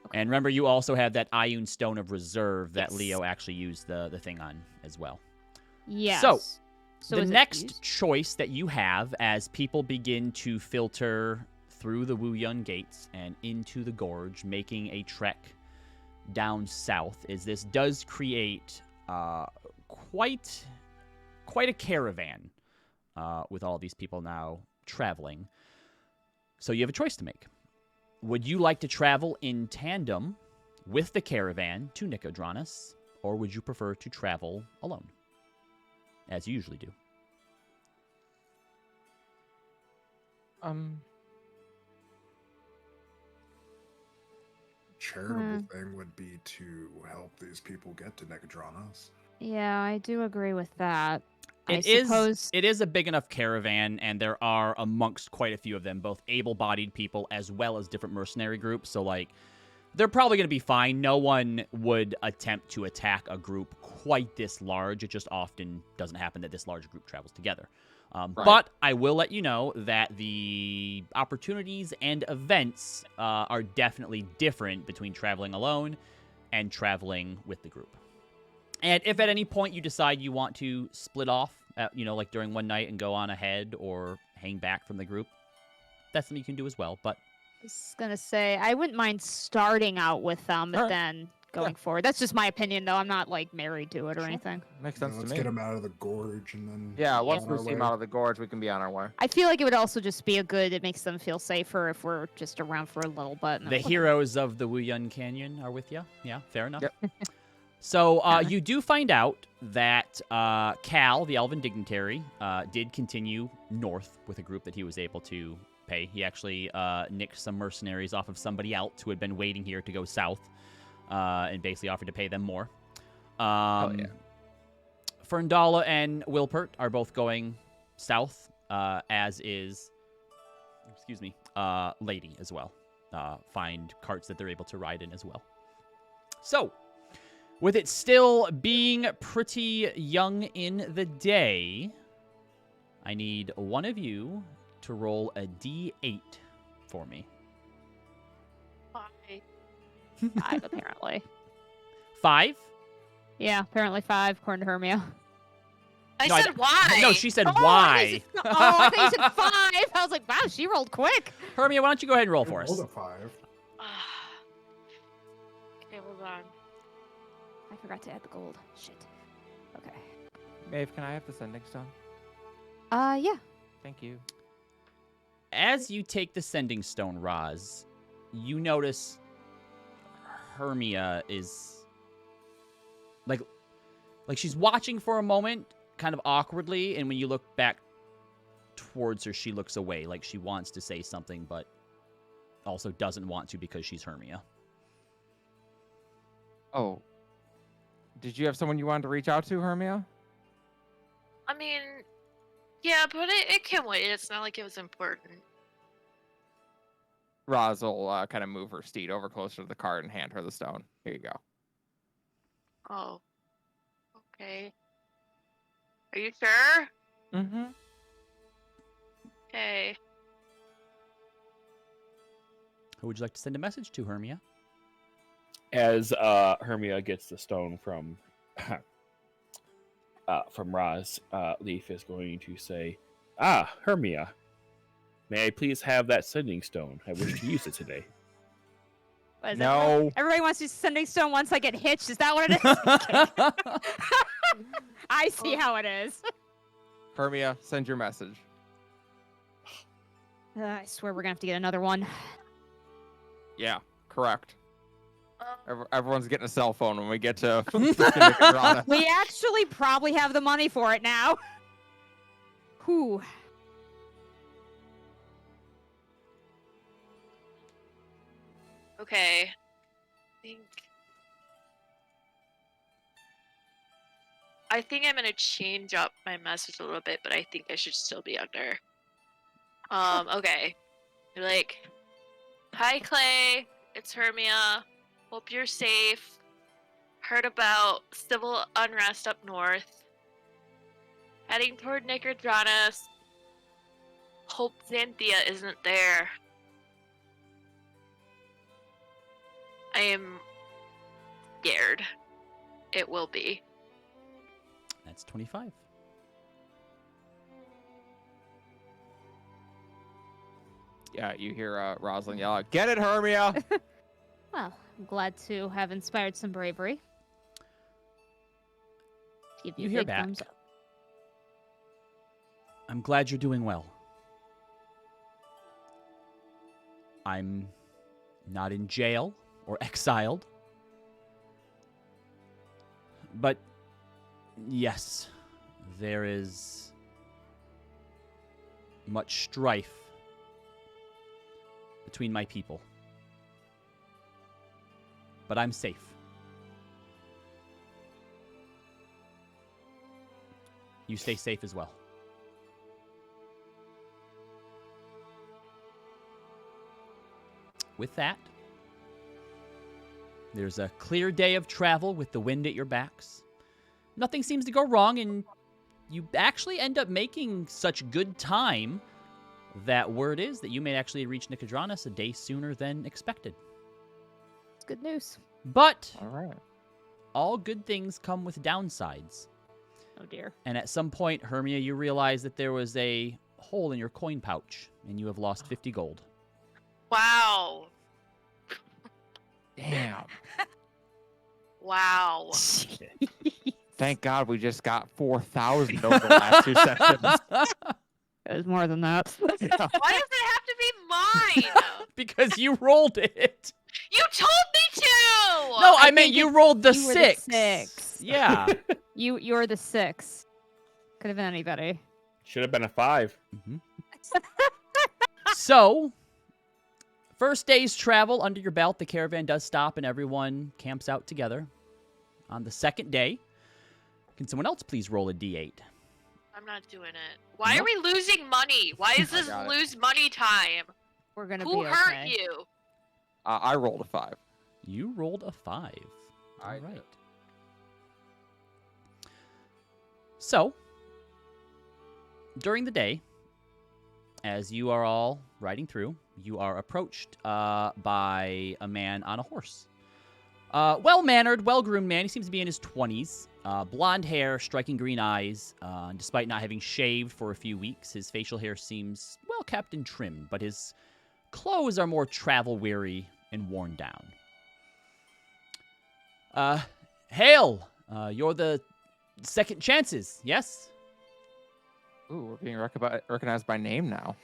B: Okay.
A: And remember, you also have that Ioun Stone of Reserve that
B: Yes.
A: Leo actually used the thing on as well.
B: Yes.
A: So the
B: is it
A: next
B: used?
A: choice that you have as people begin to filter through the Wuyun gates and into the gorge, making a trek down south, is this does create quite a caravan with all these people now traveling. So you have a choice to make. Would you like to travel in tandem with the caravan to Nicodranus, or would you prefer to travel alone, as you usually do?
D: Charitable thing would be to help these people get to Nicodranus.
B: Yeah, I do agree with that. I
A: It is
B: suppose...
A: a big enough caravan, and there are amongst quite a few of them, both able-bodied people as well as different mercenary groups. So, they're probably going to be fine. No one would attempt to attack a group quite this large. It just often doesn't happen that this large group travels together.
E: Right.
A: But I will let you know that the opportunities and events are definitely different between traveling alone and traveling with the group. And if at any point you decide you want to split off, during one night and go on ahead or hang back from the group, that's something you can do as well. But
B: I was going to say, I wouldn't mind starting out with them, but
E: Alright.
B: then going forward. That's just my opinion, though. I'm not, married to it or anything.
E: Makes sense
D: Let's
E: to me.
D: get them out of the gorge and then.
E: Yeah, once
D: on
E: we
D: our
E: see them
D: way.
E: out of the gorge, we can be on our way.
B: I feel like it would also just be it makes them feel safer if we're just around for a little bit. and
A: the
B: then-
A: heroes of the Wuyun Canyon are with you. Yeah, fair enough.
E: Yep.
A: So you do find out that Cal, the Elven Dignitary, did continue north with a group that he was able to pay. He actually nicked some mercenaries off of somebody else who had been waiting here to go south, and basically offered to pay them more.
E: Hell yeah.
A: Ferndala and Wilpert are both going south, as is, Lady as well. Find carts that they're able to ride in as well. So, with it still being pretty young in the day, I need one of you to roll a D8 for me.
G: 5.
B: 5, apparently.
A: 5?
B: Yeah, apparently 5, according to Hermia.
G: I
A: No,
G: said why?
A: No, she said
B: Oh,
A: why.
B: I thought you said 5. I was like, wow, she rolled quick.
A: Hermia, why don't you go ahead and roll
D: I
A: for us?
D: rolled a 5.
G: Okay, hold on.
B: I forgot to add the gold. Shit. Okay.
E: Maeve, can I have the sending stone?
B: Yeah.
E: Thank you.
A: As you take the sending stone, Roz, you notice Hermia is like she's watching for a moment, kind of awkwardly, and when you look back towards her, she looks away, like she wants to say something, but also doesn't want to because she's Hermia.
E: Oh. Did you have someone you wanted to reach out to, Hermia?
G: I mean, yeah, but it can wait. It's not like it was important.
E: Roz will kind of move her steed over closer to the cart and hand her the stone. Here you go.
G: Oh. Okay. Are you sure?
E: Mm-hmm.
G: Okay.
A: Who would you like to send a message to, Hermia?
C: As Hermia gets the stone from Roz, Leaf is going to say, "Ah, Hermia, may I please have that sending stone? I wish to use it today."
B: What is
E: No.
B: Everybody wants to sending stone once I get hitched. Is that what it is? I see how it is.
E: Hermia, send your message.
B: I swear we're gonna have to get another one.
E: Yeah, correct.
G: Um,
E: Everyone's getting a cell phone when we get to Nicaragua.
B: We actually probably have the money for it now. Whew.
G: okay. I think I'm gonna change up my message a little bit, but I think I should still be under. Okay. You're like, hi Clay, it's Hermia. Hope you're safe. Heard about civil unrest up north. Heading toward Nicodranas. Hope Xanthia isn't there. I am scared. It will be.
A: That's 25.
E: Yeah, you hear Rosalind yell out, "Get it, Hermia!"
B: Well, I'm glad to have inspired some bravery. Give you
A: You
B: a
A: hear
B: big
A: back.
B: thumbs up.
A: I'm glad you're doing well. I'm not in jail or exiled. But yes, there is much strife between my people. But I'm safe. You stay safe as well. With that, there's a clear day of travel with the wind at your backs. Nothing seems to go wrong, and you actually end up making such good time that word is that you may actually reach Nicodranas a day sooner than expected.
B: It's good news.
A: But
E: All right.
A: all good things come with downsides.
B: Oh dear.
A: And at some point, Hermia, you realize that there was a hole in your coin pouch, and you have lost 50 gold.
G: Wow.
E: Damn.
G: Wow.
E: Thank God we just got 4,000 over the last 2 sessions.
B: It was more than that.
G: Why does it have to be mine?
A: Because you rolled it.
G: You told me to!
A: No, I meant
B: think
A: you rolled the
B: you were the
A: 6.
B: 6.
A: Yeah.
B: You're the 6. Could have been anybody.
C: Should have been a 5.
A: So, first day's travel under your belt, the caravan does stop and everyone camps out together. On the second day, can someone else please roll a d8?
G: I'm not doing it. Why
A: Nope.
G: are we losing money? Why is
E: I
G: this
E: got it.
G: lose money time?
B: We're gonna
G: Who
B: be
G: hurt
B: okay.
G: you?
E: I rolled a 5.
A: You rolled a 5.
E: I
A: All right.
E: did.
A: So, during the day, as you are all riding through, you are approached by a man on a horse. Well-mannered, well-groomed man. He seems to be in his 20s. Blonde hair, striking green eyes. Despite not having shaved for a few weeks, his facial hair seems well-kept and trimmed, but his clothes are more travel-weary and worn down. Hail! You're the Second Chances, yes?
E: Ooh, we're being recognized by name now.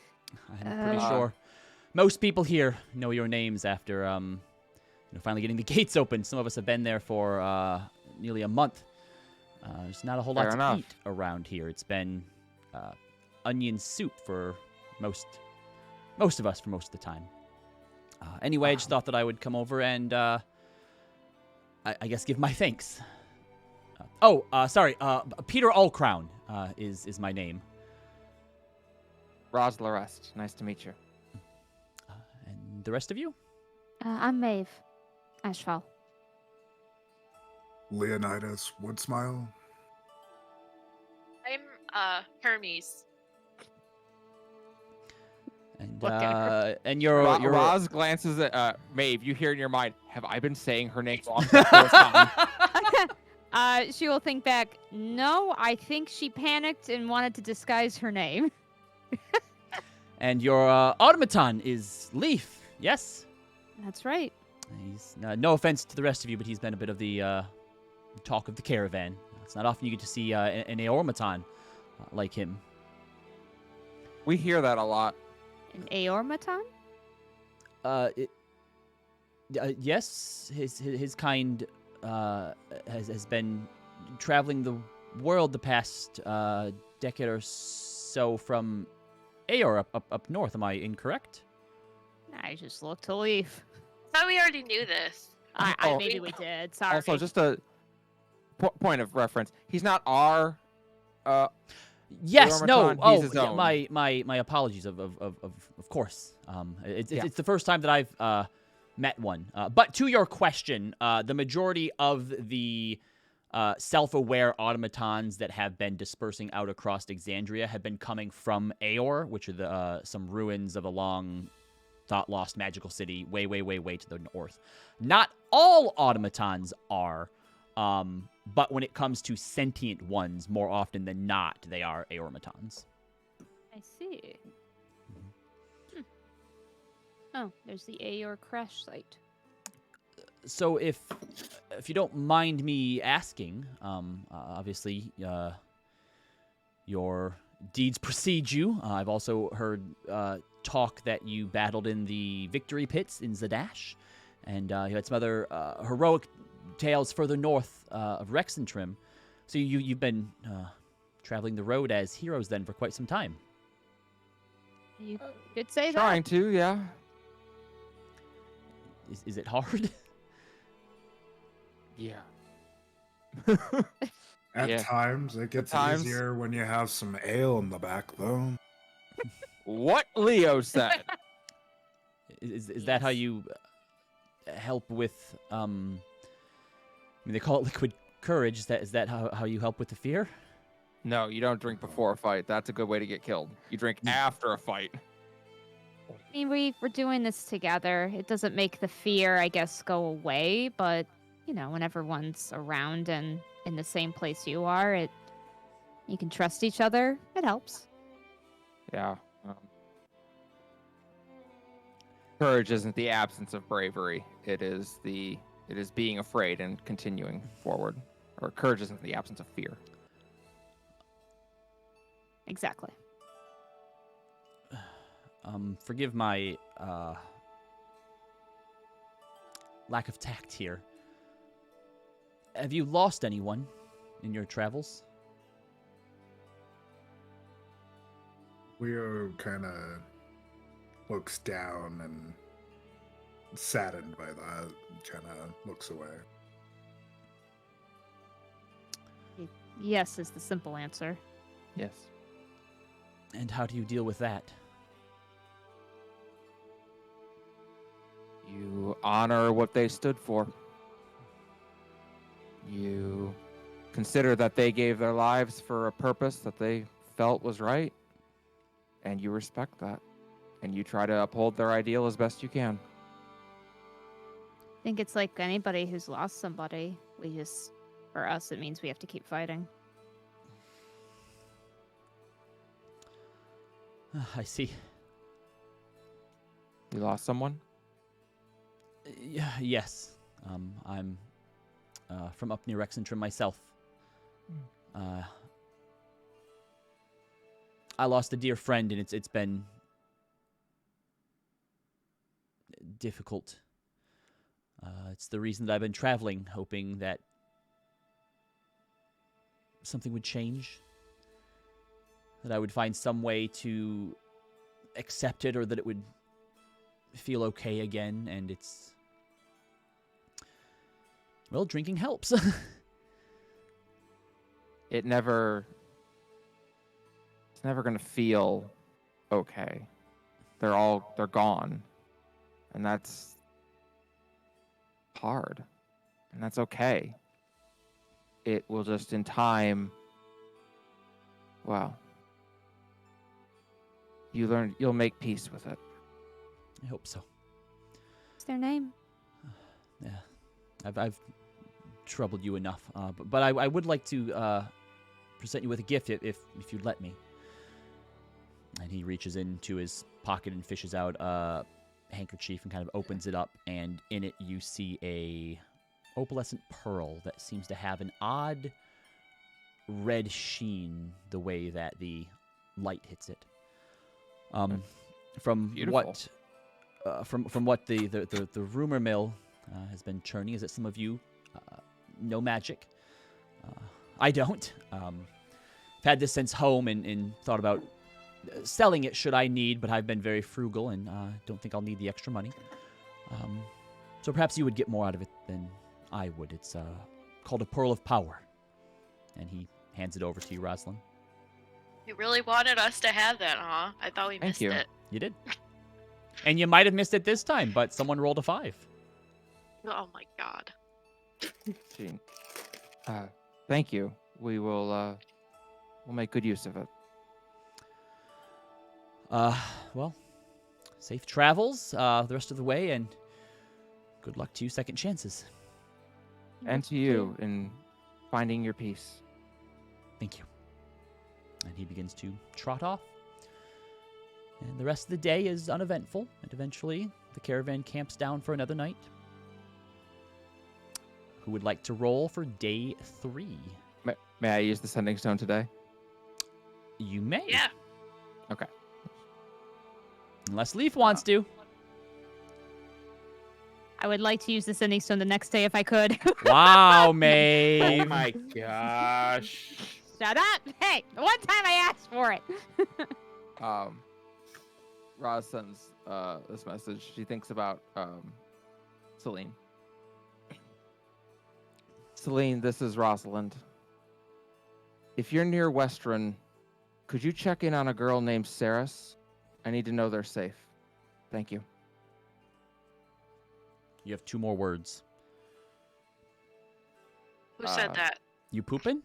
A: I'm pretty sure most people here know your names after finally getting the gates open. Some of us have been there for nearly a month. There's not a whole lot to eat around here. It's been onion soup for most of us for most of the time. Anyway, I just thought that I would come over and I guess give my thanks. Sorry. Peter Allcrown is my name.
E: Roz Larest. Nice to meet you.
A: And the rest of you?
B: I'm Maeve. Ashfall.
D: Leonidas Woodsmile.
G: I'm Hermes.
A: And you're
E: Roz glances at Maeve. You hear in your mind, have I been saying her name wrong the whole time?
B: She will think back, no, I think she panicked and wanted to disguise her name.
A: And your automaton is Leaf, yes?
B: That's right.
A: He's no offense to the rest of you, but he's been a bit of the talk of the caravan. It's not often you get to see an automaton like him.
E: We hear that a lot.
B: An Aormaton?
A: Yes, his kind has been traveling the world the past decade or so from Aor up north. Am I incorrect?
B: I just looked to leave.
G: I thought we already knew this.
B: Maybe we did. Sorry.
E: Also, just a point of reference. He's not our.
A: Yes. No.
E: He's his own.
A: My apologies. Of course. It's the first time that I've met one. But to your question, the majority of the self-aware automatons that have been dispersing out across Exandria have been coming from Aor, which are some ruins of a long thought-lost magical city way to the north. Not all automatons are, but when it comes to sentient ones, more often than not, they are Aormatons.
B: I see. Oh, there's the Aor crash site.
A: So if you don't mind me asking, obviously your deeds precede you. I've also heard talk that you battled in the victory pits in Zadash, and you had some other heroic tales further north of Rexentrim. So you've been traveling the road as heroes then for quite some time.
B: You could say that.
E: Trying to, yeah.
A: Is it hard?
E: Yeah.
D: At times, it gets easier when you have some ale in the back, though.
E: What Leo said.
A: Is that how you help with? I mean, they call it liquid courage. Is that how you help with the fear?
E: No, you don't drink before a fight. That's a good way to get killed. You drink after a fight.
B: I mean, we're doing this together. It doesn't make the fear, I guess, go away, but when everyone's around and in the same place you are, you can trust each other. It helps.
E: Yeah. Courage isn't the absence of bravery. It is being afraid and continuing forward. Or courage isn't the absence of fear.
B: Exactly.
A: Forgive my lack of tact here. Have you lost anyone in your travels?
D: Leo kind of looks down and saddened by that, kind of looks away.
B: Yes is the simple answer.
E: Yes.
A: And how do you deal with that?
E: You honor what they stood for. You consider that they gave their lives for a purpose that they felt was right, and you respect that. And you try to uphold their ideal as best you can.
B: think it's like anybody who's lost somebody. For us, it means we have to keep fighting.
A: I see.
E: You lost someone?
A: Yes. I'm from up near Exandria myself. I lost a dear friend, and it's been difficult. It's the reason that I've been traveling, hoping that something would change, that I would find some way to accept it, or that it would feel okay again. And well, drinking helps.
E: It's never gonna feel okay. They're gone. And that's hard. And that's okay. It will just in time, well, you'll make peace with it.
A: I hope so.
B: What's their name?
A: Yeah, I've troubled you enough, but I would like to present you with a gift if you'd let me. And he reaches into his pocket and fishes out a handkerchief and kind of opens it up, and in it you see a opalescent pearl that seems to have an odd red sheen the way that the light hits it. From
E: Beautiful.
A: from what the rumor mill has been churning is that some of you know magic. I don't. I've had this since home and thought about selling it should I need, but I've been very frugal and don't think I'll need the extra money. So perhaps you would get more out of it than I would. It's called a Pearl of Power. And he hands it over to you, Rosalind.
G: You really wanted us to have that, huh? I thought we missed
E: you.
G: it.
A: You did. And you might have missed it this time, but someone rolled a 5.
G: Oh my god.
E: Gene. Thank you. We will we'll make good use of it.
A: Well, safe travels the rest of the way, and good luck to you, second chances.
E: And to you in finding your peace.
A: Thank you. And he begins to trot off. And the rest of the day is uneventful, and eventually the caravan camps down for another night. Who would like to roll for day 3?
E: May I use the sending stone today?
A: You may.
G: Yeah.
E: Okay.
A: Unless Leaf wants to.
B: I would like to use the sending stone the next day if I could.
A: Wow,
C: Oh
A: Maeve.
C: my gosh.
B: Shut up! Hey, the one time I asked for it.
E: Roz sends this message. She thinks about Celine. Celine, this is Rosalind. If you're near Western, could you check in on a girl named Saris? I need to know they're safe. Thank you.
A: You have 2 more words.
G: Who said that?
A: You pooping?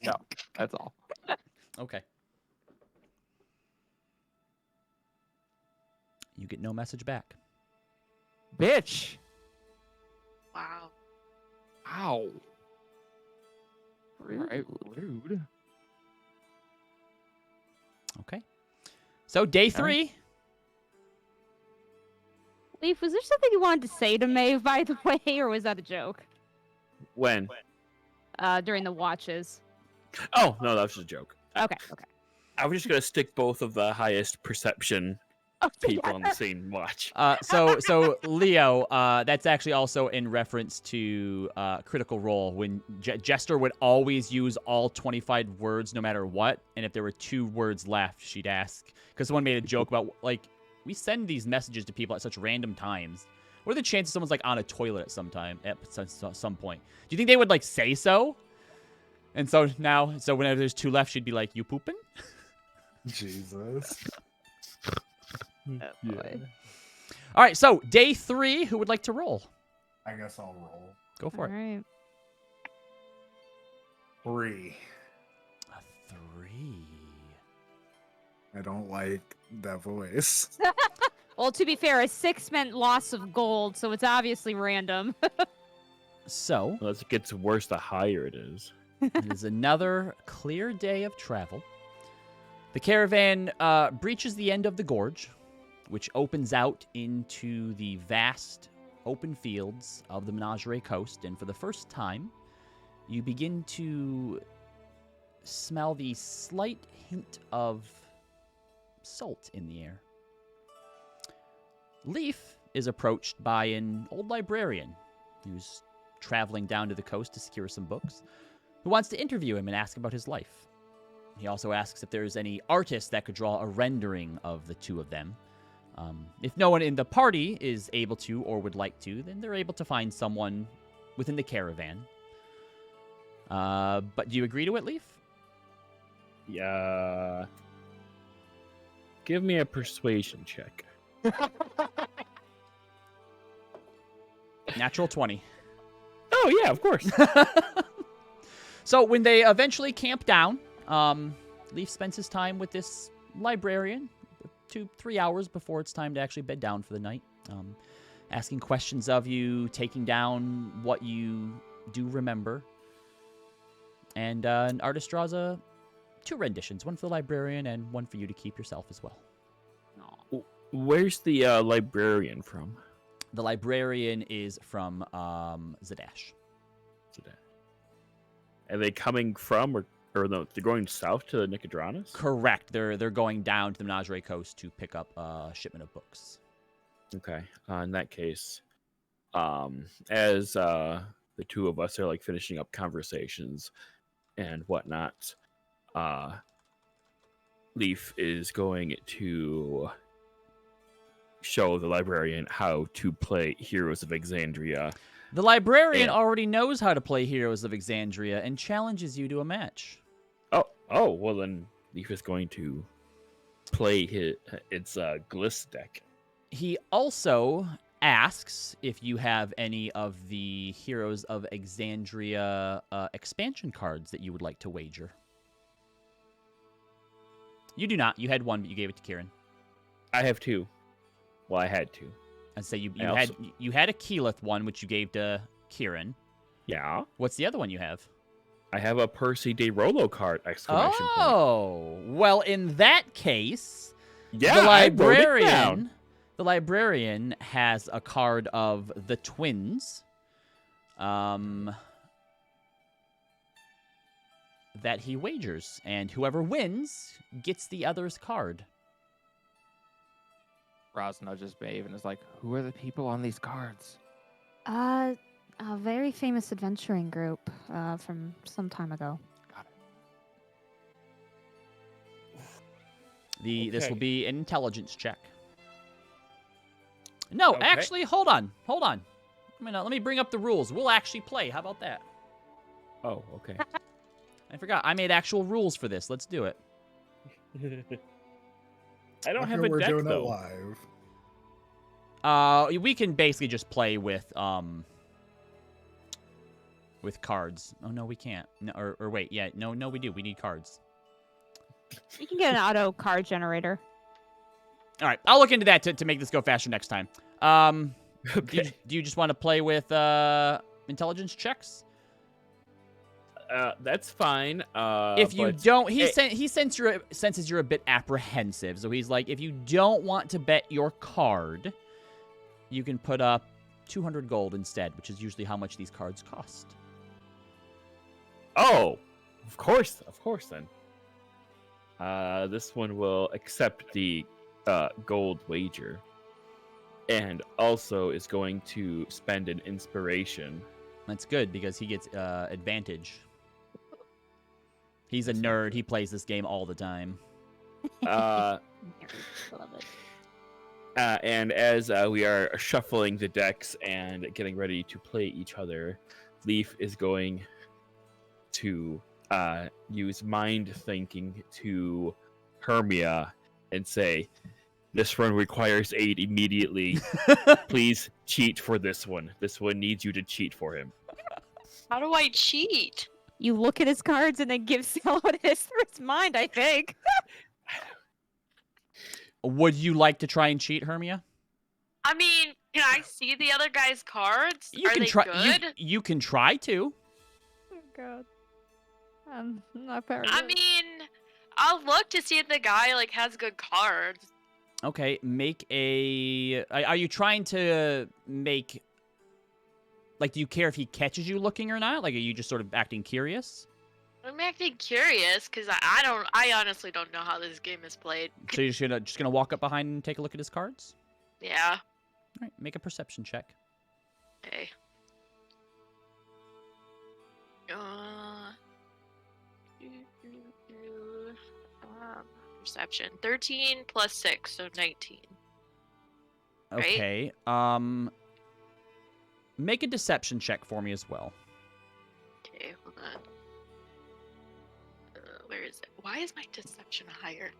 E: No, that's all.
A: Okay. You get no message back.
E: Bitch!
G: Wow.
E: Ow. Right, rude.
A: Okay. So day 3.
B: Leaf, was there something you wanted to say to Maeve, by the way, or was that a joke?
C: When?
B: During the watches.
C: Oh, no, that was just a joke.
B: Okay.
C: I was just going to stick both of the highest perception people on the scene watch.
A: So Leo, that's actually also in reference to Critical Role, when Jester would always use all 25 words no matter what, and if there were 2 words left, she'd ask, because someone made a joke about, like, we send these messages to people at such random times. What are the chances someone's, like, on a toilet at some point? Do you think they would, like, say so? And so now, whenever there's 2 left, she'd be like, you pooping?
D: Jesus.
B: Boy.
A: All right, so day 3, who would like to roll?
D: I guess I'll roll.
A: Go for it.
B: All right.
D: 3.
A: A 3.
D: I don't like that voice.
B: Well, to be fair, a 6 meant loss of gold, so it's obviously random.
A: So,
C: Unless it gets worse, the higher it is.
A: it is another clear day of travel. The caravan breaches the end of the gorge, which opens out into the vast open fields of the Menagerie Coast, and for the first time, you begin to smell the slight hint of salt in the air. Leaf is approached by an old librarian who's traveling down to the coast to secure some books, who wants to interview him and ask about his life. He also asks if there's any artist that could draw a rendering of the two of them. If no one in the party is able to or would like to, then they're able to find someone within the caravan. But do you agree to it, Leaf?
C: Yeah. Give me a persuasion check.
A: Natural 20.
C: Oh, yeah, of course.
A: So when they eventually camp down, Leaf spends his time with this librarian 2-3 hours before it's time to actually bed down for the night, asking questions of you, taking down what you do remember. And an artist draws 2 renditions, one for the librarian and one for you to keep yourself as well.
C: Where's the librarian from?
A: The librarian is from Zadash.
C: Are they coming from, or no, they're going south to the Nicodranas?
A: Correct. They're going down to the Menagerie Coast to pick up a shipment of books.
C: Okay. In that case, as the two of us are like finishing up conversations and whatnot, Leaf is going to show the librarian how to play Heroes of Exandria.
A: The librarian already knows how to play Heroes of Exandria and challenges you to a match.
C: Oh, well then Leaf is going to play its Gliss deck.
A: He also asks if you have any of the Heroes of Exandria expansion cards that you would like to wager. You do not. You had one, but you gave it to Kieran.
C: I have 2. Well, I had 2.
A: I'd say you had a Keyleth one, which you gave to Kieran.
C: Yeah.
A: What's the other one you have?
C: I have a Percy De Rolo card! Exclamation point.
A: Oh, well, in that case,
C: Yeah,
A: the librarian has a card of the twins. That he wagers, and whoever wins gets the other's card.
E: Roz nudges Maeve and is like, "Who are the people on these cards?"
B: A very famous adventuring group from some time ago.
E: Got
C: it.
A: This will
C: Okay.
A: be an intelligence check. No,
C: Okay.
A: actually, hold on. Let me bring up the rules. We'll actually play. How about that?
C: Oh, okay.
A: I forgot. I made actual rules for this. Let's do it.
C: I don't
D: Not
C: have
D: sure
C: a
D: we're
C: deck
D: doing
C: though.
D: it live.
A: We can basically just play with cards. Oh no, we can't. No, or wait, yeah, no, we do. We need cards.
B: You can get an auto card generator.
A: All right, I'll look into that to make this go faster next time.
C: Okay.
A: Do you just want to play with intelligence checks?
C: That's fine.
A: If you
C: but-
A: don't, he senses you're a bit apprehensive. So he's like, if you don't want to bet your card, you can put up 200 gold instead, which is usually how much these cards cost.
C: Oh, of course then. This one will accept the gold wager, and also is going to spend an inspiration.
A: That's good because he gets advantage. He's a nerd. He plays this game all the time.
B: Love it.
C: And as we are shuffling the decks and getting ready to play each other, Leaf is going to use mind thinking to Hermia and say, "This one requires aid immediately. Please cheat for this one. This one needs you to cheat for him."
G: How do I cheat?
B: You look at his cards and then give Sal what it is through his mind, I think.
A: Would you like to try and cheat, Hermia?
G: I mean, can I see the other guy's cards?
A: You
G: Are
A: can
G: they
A: try.
G: good?
A: You can try to.
B: Oh god. I'm not very
G: I
B: good.
G: mean, I'll look to see if the guy like has good cards.
A: Okay, make a. Are you trying to make? Like, do you care if he catches you looking or not? Like, are you just sort of acting curious?
G: I'm acting curious because I honestly don't know how this game is played.
A: So you're just gonna walk up behind and take a look at his cards?
G: Yeah.
A: All right, make a perception check.
G: Okay. Perception 13 plus 6, so 19. Right?
A: Okay. Make a deception check for me as well.
G: Okay, hold on. Where is it? Why is my deception higher?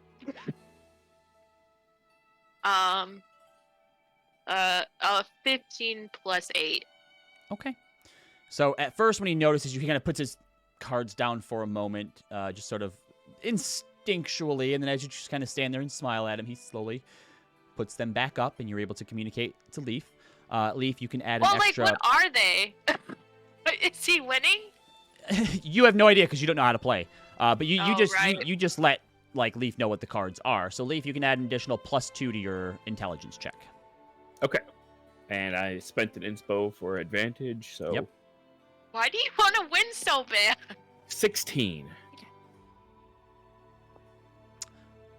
G: 15 plus 8.
A: Okay. So at first, when he notices you, he kind of puts his cards down for a moment, just sort of instinctually, and then as you just kind of stand there and smile at him, he slowly puts them back up, and you're able to communicate to Leaf. Leaf, you can add an extra.
G: Like, what are they? Is he winning?
A: You have no idea because you don't know how to play. But you
G: Oh,
A: just
G: right.
A: you just let like Leaf know what the cards are. So Leaf, you can add an additional +2 to your intelligence check.
C: Okay. And I spent an inspo for advantage, so
A: Yep.
G: Why do you want to win so bad?
C: 16.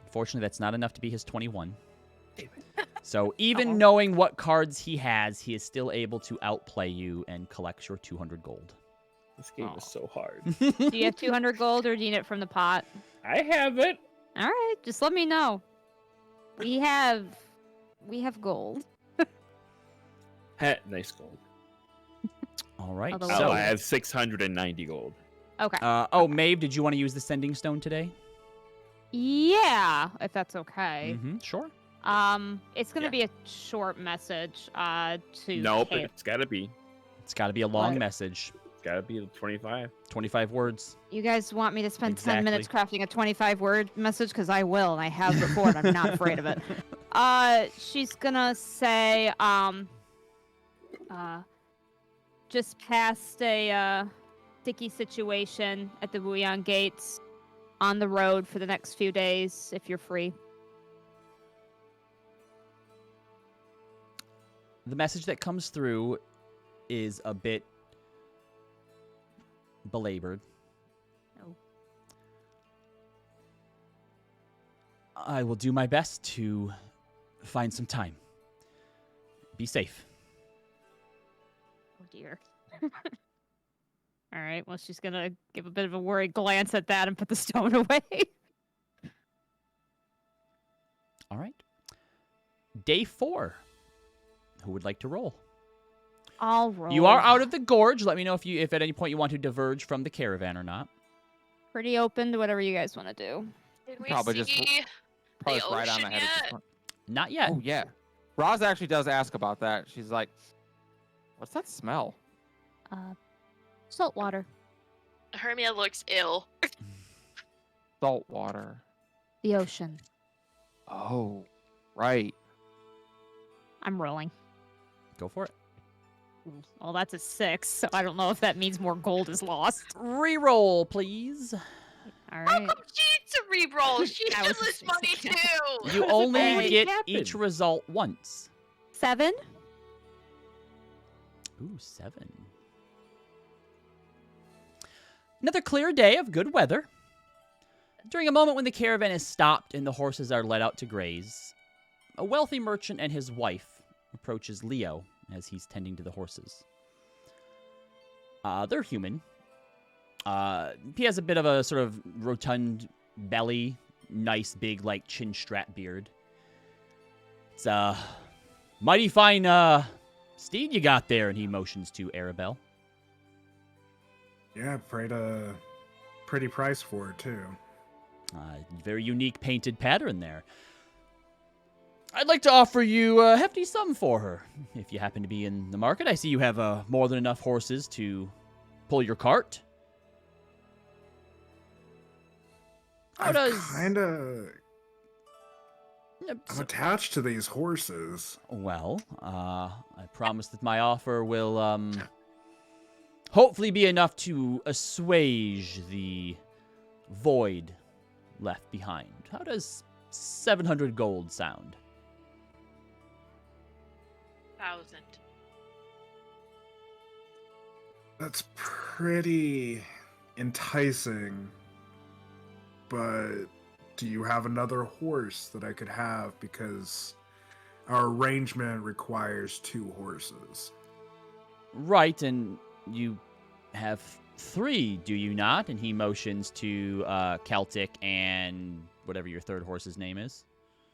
A: Unfortunately, that's not enough to be his 21. So even knowing what cards he is still able to outplay you and collect your 200 gold.
C: This game is so hard.
B: Do you have 200 gold or do you need it from the pot?
C: I have it.
B: All right, just let me know. We have gold.
C: Nice gold.
A: All right.
B: Although
C: Oh,
A: So,
C: I have 690 gold.
B: Okay.
A: Maeve, did you want to use the sending stone today?
B: Yeah, if that's okay.
A: Mm-hmm. Sure.
B: It's gonna
C: Yeah.
B: be a short message. To
C: Nope,
B: Kate.
C: it's gotta be.
A: It's got to be a long
B: What?
A: message.
C: It's gotta be 25.
A: 25 words.
B: You guys want me to spend
A: Exactly.
B: 10 minutes crafting a 25-word message? Because I will, and I have before, and I'm not afraid of it. She's gonna say, just past a sticky situation at the Wuyang Gates, on the road for the next few days, if you're free.
A: The message that comes through is a bit belabored.
B: Oh.
A: I will do my best to find some time. Be safe.
B: Oh dear. All right, well, she's gonna give a bit of a worried glance at that and put the stone away.
A: All right. Day 4. Who would like to roll?
B: I'll roll.
A: You are out of the gorge. Let me know if at any point you want to diverge from the caravan or not.
B: Pretty open to whatever you guys want to do.
G: Did we
E: Probably just
G: see
E: Probably
G: the
E: just right on
G: ocean
E: ahead at this
G: yet?
E: point.
A: Not yet.
E: Oh yeah. Roz actually does ask about that. She's like, "What's that smell?"
B: Salt water.
G: Hermia looks ill.
E: Salt water.
B: The ocean.
E: Oh, right.
B: I'm rolling.
A: Go for it.
B: Well, that's a 6, so I don't know if that means more gold is lost.
A: Reroll, please.
B: All
G: How
B: right.
G: come she needs to re-roll? She
B: That
G: has
B: was a
G: this money
B: 6 again.
G: too.
A: You only
E: always
A: get
E: happen.
A: each result once.
B: 7.
A: Ooh, 7. Another clear day of good weather. During a moment when the caravan is stopped and the horses are let out to graze, a wealthy merchant and his wife approaches Leo as he's tending to the horses. They're human. He has a bit of a sort of rotund belly, nice big like chin strap beard. It's a mighty fine steed you got there, and he motions to Arabelle.
D: Yeah, paid a pretty price for it too.
A: Very unique painted pattern there. I'd like to offer you a hefty sum for her, if you happen to be in the market. I see you have more than enough horses to pull your cart. How does...
D: I'm attached to these horses.
A: Well, I promise that my offer will hopefully be enough to assuage the void left behind. How does 700 gold sound?
G: 1,000.
D: That's pretty enticing. But do you have another horse that I could have? Because our arrangement requires 2 horses.
A: Right, and you have 3, do you not? And he motions to Celtic and whatever your third horse's name is.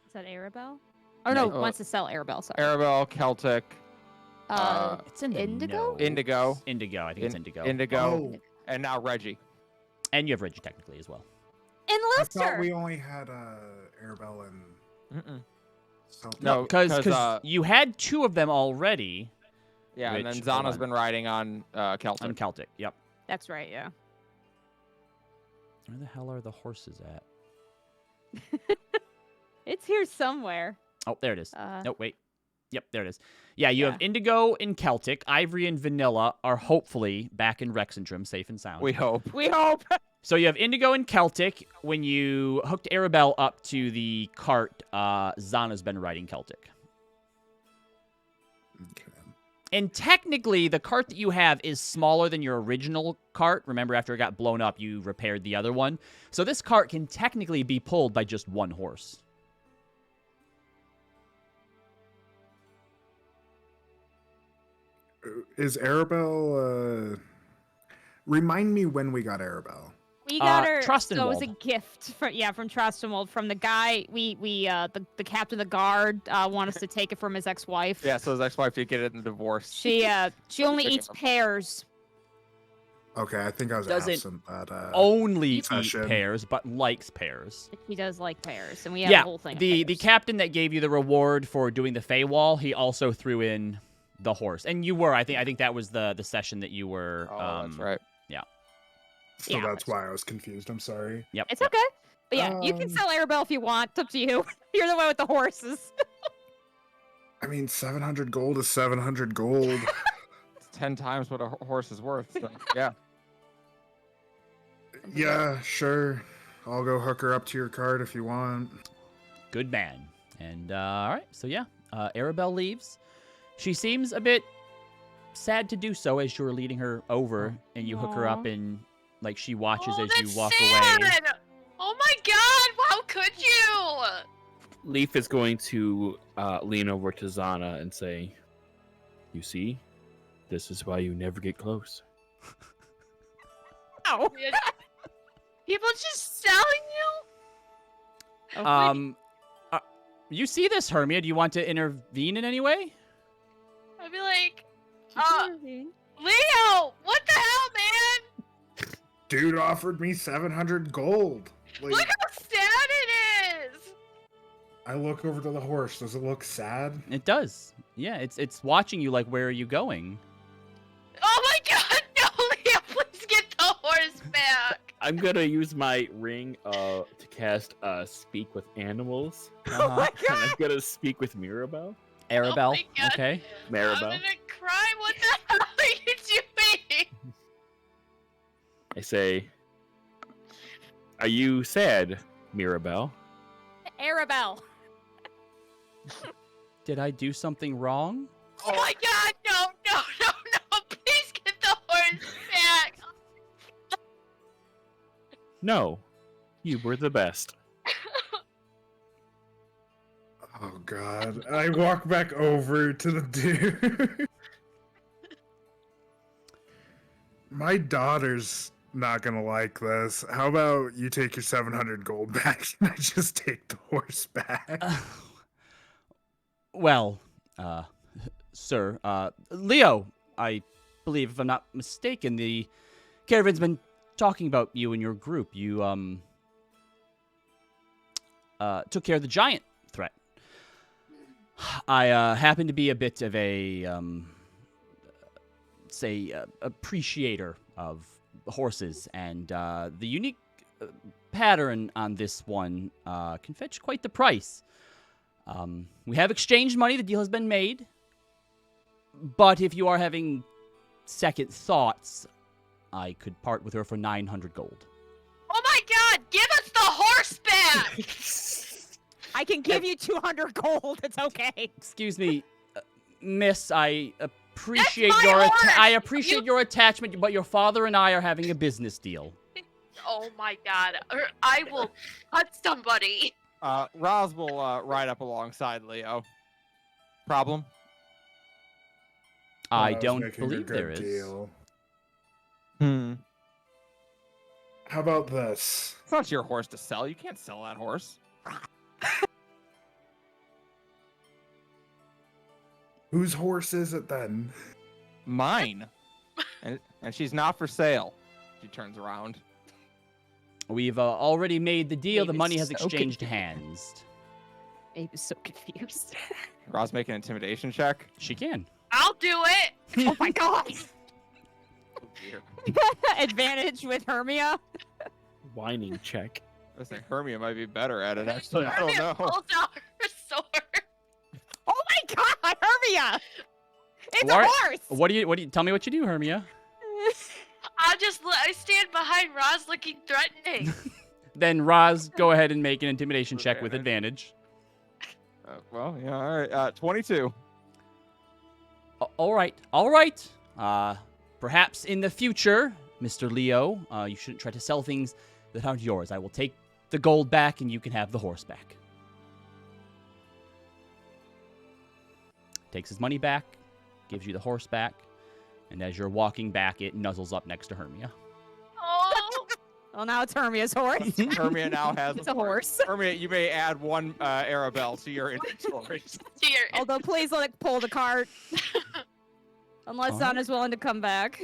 B: Is that Arabelle? Or no,
E: No.
B: wants to sell Arabelle, sorry.
E: Arabelle, Celtic,
A: It's in the
B: Indigo?
A: nose.
E: Indigo.
A: Indigo, I think it's Indigo.
E: Indigo,
D: Oh,
E: and now Reggie.
A: And you have Reggie technically as well.
B: And
D: I thought
B: Lister!
D: we only had Arabelle and
E: Mm-mm.
D: Celtic.
E: No,
A: Because
E: 'cause,
A: you had 2 of them already
E: Yeah, and
A: Which-
E: then
A: hold
E: Zana's
A: on.
E: been riding on Celtic.
A: on Celtic. Yep.
B: That's right, yeah.
A: Where the hell are the horses at?
B: It's here somewhere.
A: Oh, there it is.
B: Uh,
A: No, wait. Yep, there it is. Yeah, you have
B: Yeah.
A: Indigo and Celtic. Ivory and Vanilla are hopefully back in Rexentrum, safe and sound.
E: We hope.
B: We hope.
A: So you have Indigo and Celtic. When you hooked Arabelle up to the cart, Zana's been riding Celtic.
D: Okay.
A: And technically, the cart that you have is smaller than your original cart. Remember, after it got blown up, you repaired the other one. So this cart can technically be pulled by just 1 horse.
D: Is Arabelle? Remind me when we got Arabelle.
B: We got her.
A: Trostenwald.
B: So it was a gift from Trostenwald from the guy. The captain of the guard want us to take it from his ex-wife.
E: Yeah, so his ex-wife did get it in the divorce.
B: She only
E: Picking
B: eats
E: up.
B: pears.
D: Okay, I think I was
A: Doesn't
D: absent that.
A: Only eat
D: session.
A: pears, but likes pears.
B: She does like pears, and we have
A: Yeah,
B: a whole thing.
A: the
B: of pears.
A: captain that gave you the reward for doing the Feywall, he also threw in the horse. And you were, I think that was the session that you were.
E: Oh, that's right.
D: So
B: Yeah,
D: that's why I was confused. I'm sorry.
A: Yep.
B: It's
A: yep.
B: okay. But yeah, you can
D: Um,
B: sell Arabelle if you want. It's up to you. You're the one with the horses.
D: I mean, 700 gold is 700 gold.
E: It's 10 times what a horse is worth. So, yeah.
D: Yeah, sure. I'll go hook her up to your cart if you want.
A: Good man. And all right, so yeah, Arabelle leaves. She seems a bit sad to do so as you're leading her over, and you hook her up,
B: Aw.
A: and like she watches as you
G: that's
A: walk
G: sad.
A: away.
G: Oh my god, how could you?
C: Leaf is going to lean over to Zana and say, "You see, this is why you never get close."
B: Ow.
G: People just selling you?
A: You see this, Hermia? Do you want to intervene in any way?
G: I'd be like, Leo, what the hell, man?
D: Dude offered me 700 gold. Like,
G: Look how sad it is.
D: I look over to the horse. Does it look sad?
A: It does. Yeah, it's watching you like, where are you going?
G: Oh my god, no, Leo, please get the horse back.
C: I'm gonna use my ring to cast speak with animals.
B: Oh my
C: And I'm gonna speak with Mirabelle.
A: Arabelle,
G: Oh my God.
A: okay.
G: I'm
C: Maribel.
G: gonna cry. What the hell are you doing?
C: I say, "Are you sad, Mirabelle?"
B: Arabelle.
A: Did I do something wrong?
G: Oh my god, no, please get the horse back.
C: No, you were the best.
D: Oh god. I walk back over to the dude. My daughter's not gonna like this. How about you take your 700 gold back and I just take the horse back?
A: Well, sir, Leo, I believe, if I'm not mistaken, the caravan's been talking about you and your group. You, took care of the giant threat. I, happen to be a bit of a, appreciator of horses, and, the unique pattern on this one, can fetch quite the price. We have exchanged money. The deal has been made. But if you are having second thoughts, I could part with her for 900 gold.
G: Oh my god, give us the horse back!
B: I can give you 200 gold. It's okay.
A: Excuse me, miss, I appreciate
G: That's my
A: your
G: horse!
A: your attachment, but your father and I are having a business deal.
G: Oh my god, I will cut somebody.
E: Roz will ride up alongside Leo. Problem?
D: Thought
A: I
D: was
A: don't
D: making a
A: believe
D: good
A: there is.
D: deal.
E: How
D: How about this?
E: It's not your horse to sell. You can't sell that horse.
D: Whose horse is it then?
E: Mine. and she's not for sale. She turns around.
A: We've already made the deal. The
B: David's
A: money has
B: so
A: exchanged
B: confused.
A: hands.
B: Abe is so confused.
E: Roz, make an intimidation check.
A: She can.
G: I'll do it.
B: Oh my god!
E: Oh, dear.
B: Advantage with Hermia.
C: Whining check.
E: I think Hermia might be better at it, actually. I don't know.
G: Pulls out her sword.
B: Oh my god, Hermia! It's
A: What?
B: a horse!
A: What do you tell me what you do, Hermia?
G: I stand behind Roz looking threatening.
A: Then Roz, go ahead and make an intimidation check with
E: Advantage.
A: advantage.
E: Well, yeah, all right. 22.
A: All right. Perhaps in the future, Mr. Leo, you shouldn't try to sell things that aren't yours. I will take the gold back, and you can have the horse back. Takes his money back, gives you the horse back, and as you're walking back, it nuzzles up next to Hermia.
G: Oh,
B: Well, now it's Hermia's horse.
E: Hermia now has
B: It's a horse.
E: Hermia, you may add one Arabelle to your inventory.
G: dear.
B: Although, please let it pull the cart. Unless
A: Alright.
B: Anna's willing to come back.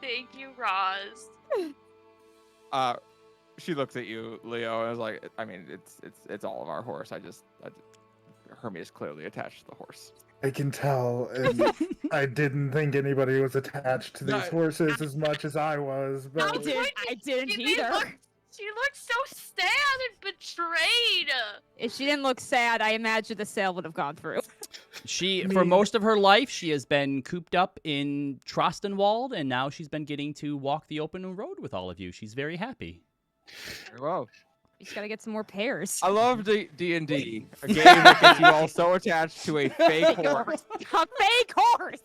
G: Thank you, Roz.
E: She looks at you, Leo, and is like, I mean, it's all of our horse. Hermia's clearly attached to the horse.
D: I can tell, and I didn't think anybody was attached to these
E: No.
D: horses as much as I was.
B: I
D: But
B: didn't
G: She
B: either.
G: looks so sad and betrayed.
B: If she didn't look sad, I imagine the sale would have gone through.
A: For most of her life, she has been cooped up in Trostenwald, and now she's been getting to walk the open road with all of you. She's very happy.
E: Very well.
B: You just gotta get some more pears.
E: I love D&D, a game that gets you all so attached to a fake horse.
B: A fake horse!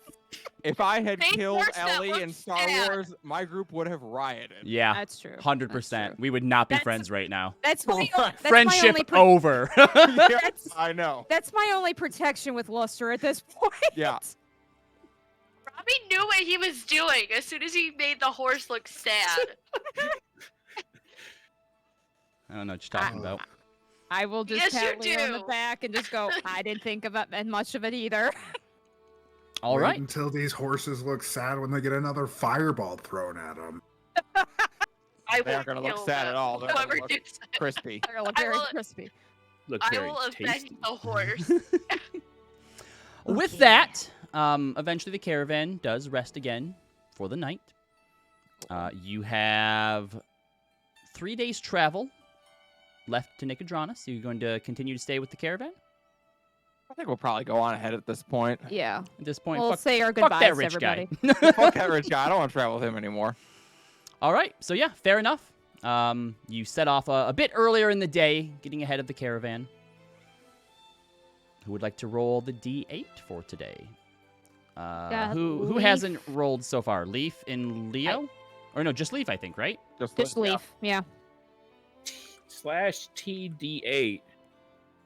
E: If I had
G: Fake
E: killed
G: horse that
E: Ellie in
G: looks
E: Star
G: sad.
E: Wars, my group would have rioted.
A: Yeah,
B: That's true.
A: 100%. We would not be
B: That's-
A: friends right now.
B: That's my, that's my
A: Friendship
B: only
A: over.
E: Yeah,
B: that's,
E: I know.
B: that's my only protection with Luster at this point.
E: Yeah.
G: Robbie knew what he was doing as soon as he made the horse look sad.
A: I don't know what you're talking about.
B: I will just
G: Yes,
B: pat
G: you
B: Leo on the
G: do.
B: back and just go, I didn't think about much of it either.
A: All
D: wait
A: right.
D: until these horses look sad when they get another fireball thrown at them.
G: I
E: They
G: will
E: aren't gonna look
G: kill
E: sad
G: them.
E: at all. They're gonna
G: Whoever
E: look
G: does that.
E: crispy.
B: They're gonna look
G: I
B: very
G: will-
B: crispy.
C: Look
G: I
C: very
G: will avenge
C: tasty.
G: the horse.
A: With that, eventually the caravan does rest again for the night. You have 3 days travel left to Nicodranas. Are you going to continue to stay with the caravan?
E: I think we'll probably go on ahead at this point.
B: Yeah.
A: At this point,
B: We'll
A: fuck,
B: say our
A: fuck
B: goodbyes
A: that
B: to
A: rich
B: everybody.
A: guy.
E: Fuck that rich guy. I don't want to travel with him anymore.
A: All right, so yeah, fair enough. You set off a bit earlier in the day, getting ahead of the caravan. Who would like to roll the D8 for today? Who
B: Leaf.
A: hasn't rolled so far? Leaf and Leo? Or no, just Leaf, I think, right?
B: Just leave. Yeah.
C: /TD8.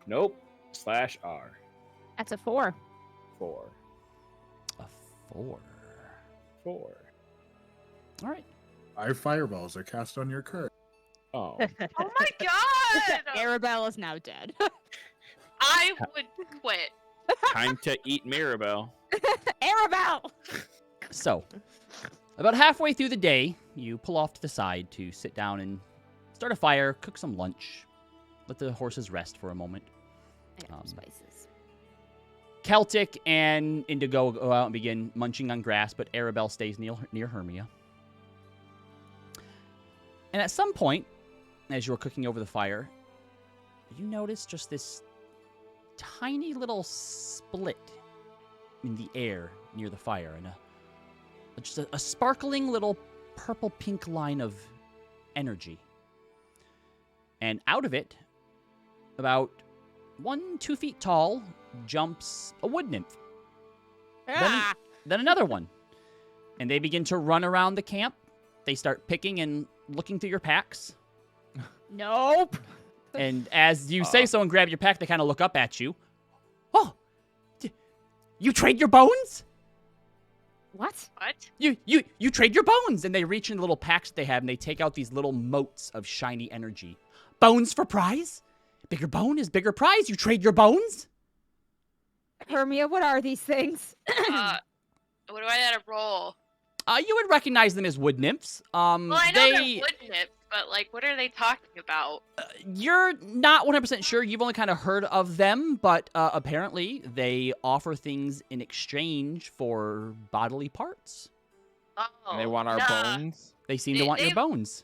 C: Nope. /R.
B: That's a 4.
C: 4.
A: A 4.
C: 4.
A: All right.
D: 5 fireballs are cast on your cart.
C: Oh.
G: Oh my god!
B: Arabelle is now dead.
G: I would quit.
C: Time to eat Mirabelle.
B: Arabelle!
A: So, about halfway through the day, you pull off to the side to sit down and start a fire, cook some lunch, let the horses rest for a moment.
B: I got some spices.
A: Celtic and Indigo go out and begin munching on grass, but Arabelle stays near Hermia. And at some point, as you're cooking over the fire, you notice just this tiny little split in the air near the fire, and just a sparkling little purple-pink line of energy. And out of it, about 2 feet tall, jumps a wood nymph.
B: Ah!
A: Then another one. And they begin to run around the camp. They start picking and looking through your packs.
B: Nope.
A: And as you say so and grab your pack, they kind of look up at you. Oh, you trade your bones?
B: What?
G: What?
A: You trade your bones. And they reach into little packs that they have, and they take out these little motes of shiny energy. Bones for prize? Bigger bone is bigger prize. You trade your bones?
B: Hermia, what are these things?
G: What do I gotta roll?
A: You would recognize them as wood nymphs.
G: Well, I know they're wood nymphs, but like, what are they talking about?
A: You're not 100% sure. You've only kind of heard of them, but apparently they offer things in exchange for bodily parts.
G: Oh,
E: And they want our
G: nah.
E: bones.
A: They seem to want your bones.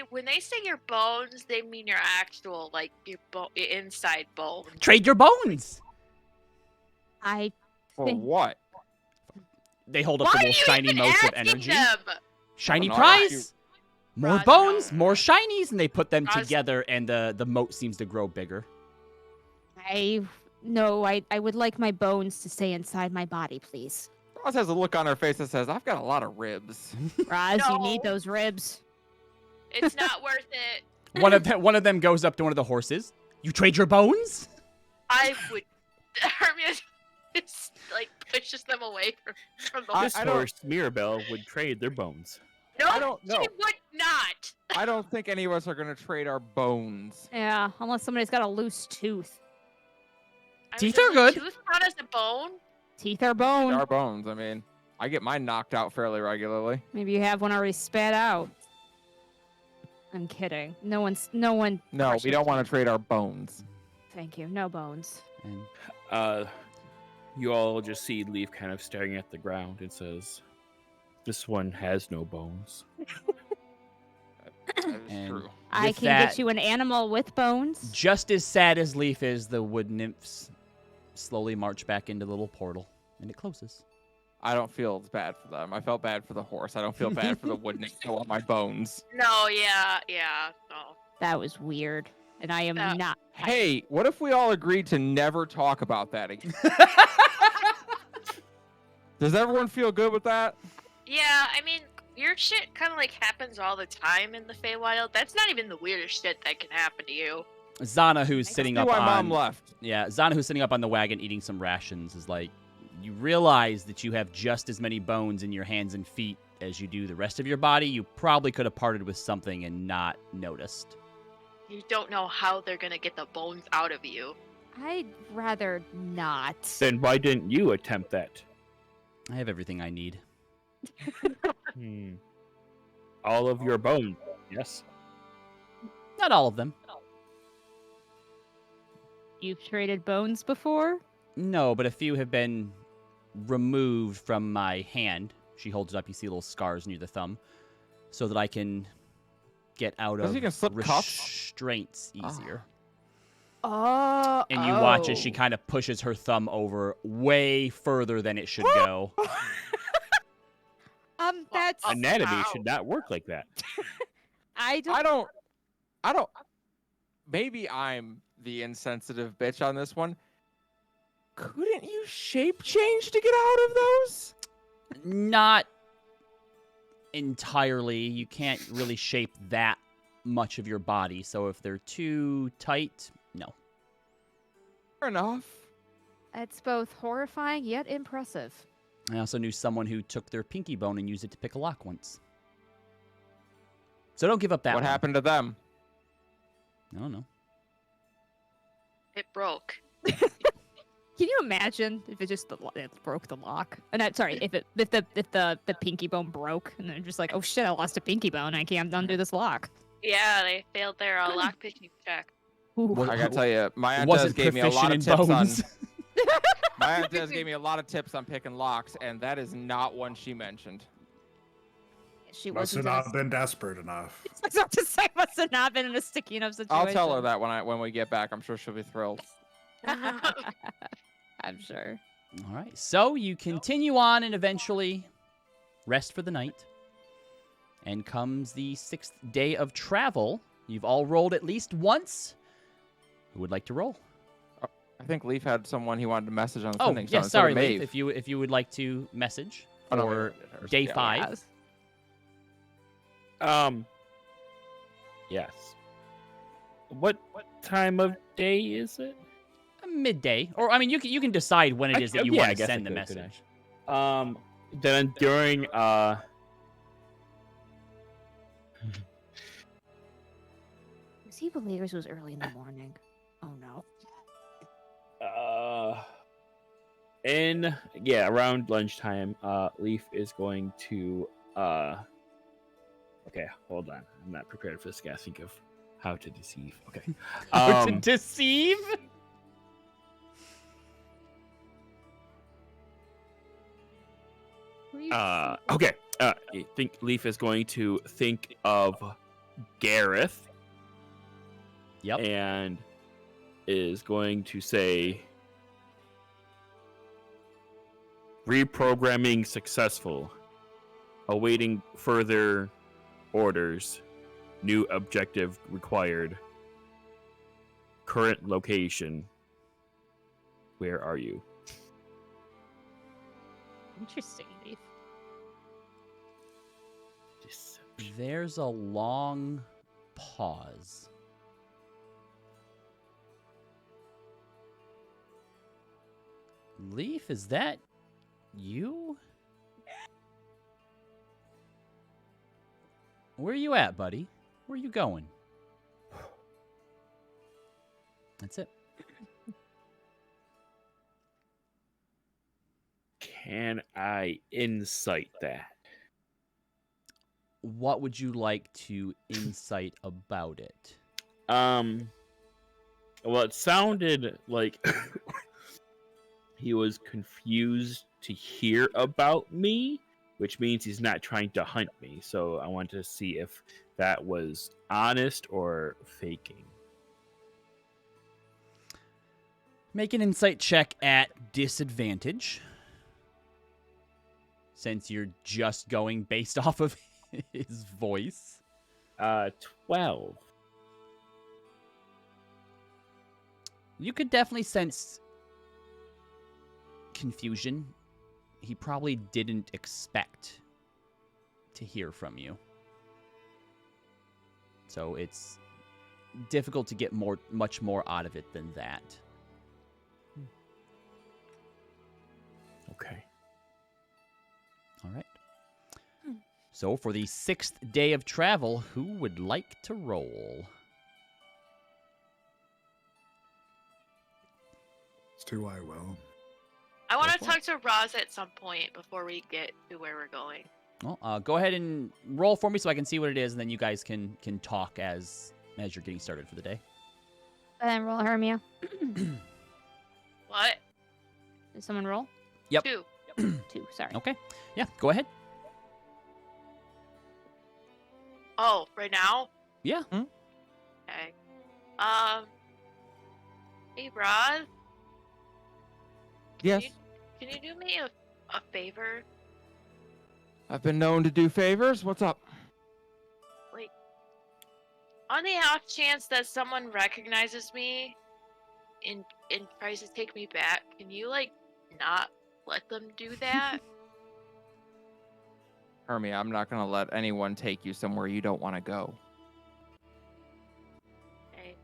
G: When they say your bones, they mean your actual, like, your inside bones.
A: Trade your bones.
B: I
E: For
B: Think-
E: what?
A: They hold up
G: Why
A: the
G: are
A: little
G: you
A: shiny
G: even
A: motes of
G: asking
A: energy.
G: them?
A: Shiny
E: know.
A: prize. More
G: Roz,
A: bones,
G: no.
A: more shinies, and they put them
G: Roz-
A: together, and the moat seems to grow bigger.
B: no, I would like my bones to stay inside my body, please.
E: Roz has a look on her face that says, "I've got a lot of ribs."
B: Roz, you need
G: No.
B: those ribs.
G: It's not worth it.
A: One of them goes up to one of the horses. You trade your bones?
G: I would. Hermia just, like, pushes them away from the
C: This
E: I don't-
C: horse, Mirabelle, would trade their bones.
G: No,
E: I don't know.
G: she would not.
E: I don't think any of us are gonna trade our bones.
B: Yeah, unless somebody's got a loose tooth.
A: Teeth
G: does
A: are
G: a
A: good.
G: Tooth count as a bone?
B: Teeth are bone.
E: Our bones. I mean, I get mine knocked out fairly regularly.
B: Maybe you have one already spat out. I'm kidding. No one.
E: No, we don't want to trade our bones.
B: Thank you. No bones.
A: And
C: You all just see Leaf kind of staring at the ground and says, "This one has no bones."
E: That is
A: And-
E: true.
B: I
A: With
B: can
A: that-
B: get you an animal with bones.
A: just as sad as Leaf is, the wood nymphs slowly march back into the little portal, and it closes.
E: I don't feel bad for them. I felt bad for the horse. I don't feel bad for the wood I want my bones.
G: No, yeah, no.
B: That was weird, and I am
G: Uh,
B: not.
E: Hey, what if we all agreed to never talk about that again? Does everyone feel good with that?
G: Yeah, I mean, weird shit kind of like happens all the time in the Feywild. That's not even the weirdest shit that can happen to you.
A: Zana, who's sitting
E: See
A: up
E: why
A: on
E: mom left.
A: yeah, Zana, who's sitting up on the wagon eating some rations, is like, you realize that you have just as many bones in your hands and feet as you do the rest of your body. You probably could have parted with something and not noticed.
G: You don't know how they're gonna get the bones out of you.
B: I'd rather not.
C: Then why didn't you attempt that?
A: I have everything I need.
C: All of your bones, yes.
A: Not all of them.
B: You've traded bones before?
A: No, but a few have been removed from my hand. She holds it up. You see little scars near the thumb, so that I can get out
E: Because
A: of
E: you can slip cuffs?
A: restraints easier.
B: Oh.
A: And you watch as she kind of pushes her thumb over way further than it should go.
B: That's.
C: Anatomy
G: Ow.
C: should not work like that.
B: I don't.
E: I don't. Maybe I'm the insensitive bitch on this one. Couldn't you shape change to get out of those?
A: Not entirely. You can't really shape that much of your body. So if they're too tight, no.
E: Fair enough.
B: It's both horrifying yet impressive.
A: I also knew someone who took their pinky bone and used it to pick a lock once. So don't give up that
E: What
A: one.
E: happened to them?
A: I don't know.
G: It broke.
B: Can you imagine if it broke the lock? And sorry, if the pinky bone broke, and they're just like, oh shit, I lost a pinky bone. I can't undo this lock.
G: Yeah, they failed their lockpicking check.
B: Ooh.
A: What-
E: I gotta tell you, my aunt
A: Wasn't
E: gave me a lot of
A: proficient
E: tips
A: in
E: on.
A: bones.
E: My aunt gave me a lot of tips on picking locks, and that is not one she mentioned.
B: She
D: Must have
B: wasn't.
D: not been desperate enough.
B: I was about to say, must have not been in a sticky enough situation.
E: I'll tell her that when we get back. I'm sure she'll be thrilled.
B: I'm sure.
A: All right. So you continue on and eventually rest for the night. And comes the 6th day of travel. You've all rolled at least once. Who would like to roll?
E: I think Leaf had someone he wanted to message on the
A: Oh,
E: sending
A: yes,
E: stone.
A: sorry, Leaf. If you would like to message
E: Oh, no,
A: for
E: we did hers.
A: day
E: Yeah,
A: 5.
B: Yes.
C: Yes. What time of day is it?
A: Midday. Or, I mean, you can decide when it is that you
C: yeah, I
A: want to
C: guess I
A: send the
C: could, couldn't
A: message.
C: Then during
B: He believes it was early in the morning. Oh no.
C: around lunchtime, Leaf is going to okay, hold on. I'm not prepared for this. I think of how to deceive. Okay.
A: How to deceive?
C: Okay. I think Leaf is going to think of Gareth.
A: Yep.
C: And is going to say reprogramming successful. Awaiting further orders. New objective required. Current location. Where are you?
B: Interesting, Leaf.
A: There's a long pause. Leaf, is that you? Where are you at, buddy? Where are you going? That's it.
C: Can I insight that?
A: What would you like to insight about it?
C: Well, it sounded like he was confused to hear about me, which means he's not trying to hunt me. So I wanted to see if that was honest or faking.
A: Make an insight check at disadvantage. Since you're just going based off of his voice.
C: 12.
A: You could definitely sense confusion. He probably didn't expect to hear from you. So it's difficult to get much more out of it than that.
C: Okay.
A: All right. So for the 6th day of travel, who would like to roll?
D: It's too I will.
G: I want
A: Go
G: to
A: for
G: talk to Roz at some point before we get to where we're going.
A: Well, go ahead and roll for me so I can see what it is, and then you guys can talk as you're getting started for the day.
B: And roll, Hermia.
G: What?
B: Did someone roll?
A: Yep.
G: 2.
B: 2, sorry.
A: Okay. Yeah, go ahead.
G: Oh, right now?
A: Yeah.
G: Okay. Hey, Roz?
E: Yes.
G: Can you do me a favor?
E: I've been known to do favors. What's up?
G: Like, on the off chance that someone recognizes me and tries to take me back, can you, like, not let them do that?
E: Hermia, I'm not going to let anyone take you somewhere you don't want to go.
G: Okay.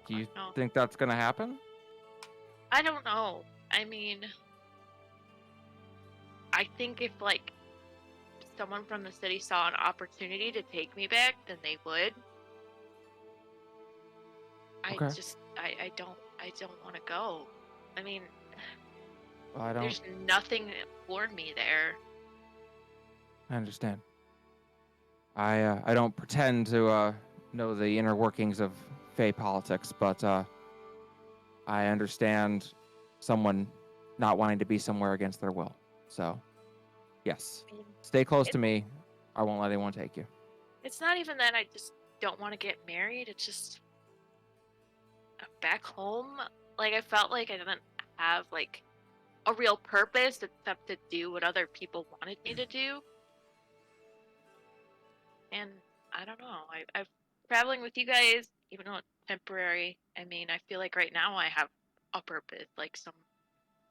E: Do you
G: No.
E: think that's going to happen?
G: I don't know. I mean, I think if, like, someone from the city saw an opportunity to take me back, then they would.
E: Okay.
G: I don't want to go. I mean,
E: Well, I don't.
G: there's nothing for me there.
E: I understand. I don't pretend to know the inner workings of Fey politics, but I understand someone not wanting to be somewhere against their will. So, yes,
G: I mean,
E: stay close to me. I won't let anyone take you.
G: it's not even that I just don't want to get married. It's just back home, like I felt like I didn't have like a real purpose except to do what other people wanted me to do. And I don't know. I've traveling with you guys, even though it's temporary. I mean, I feel like right now I have a purpose, like some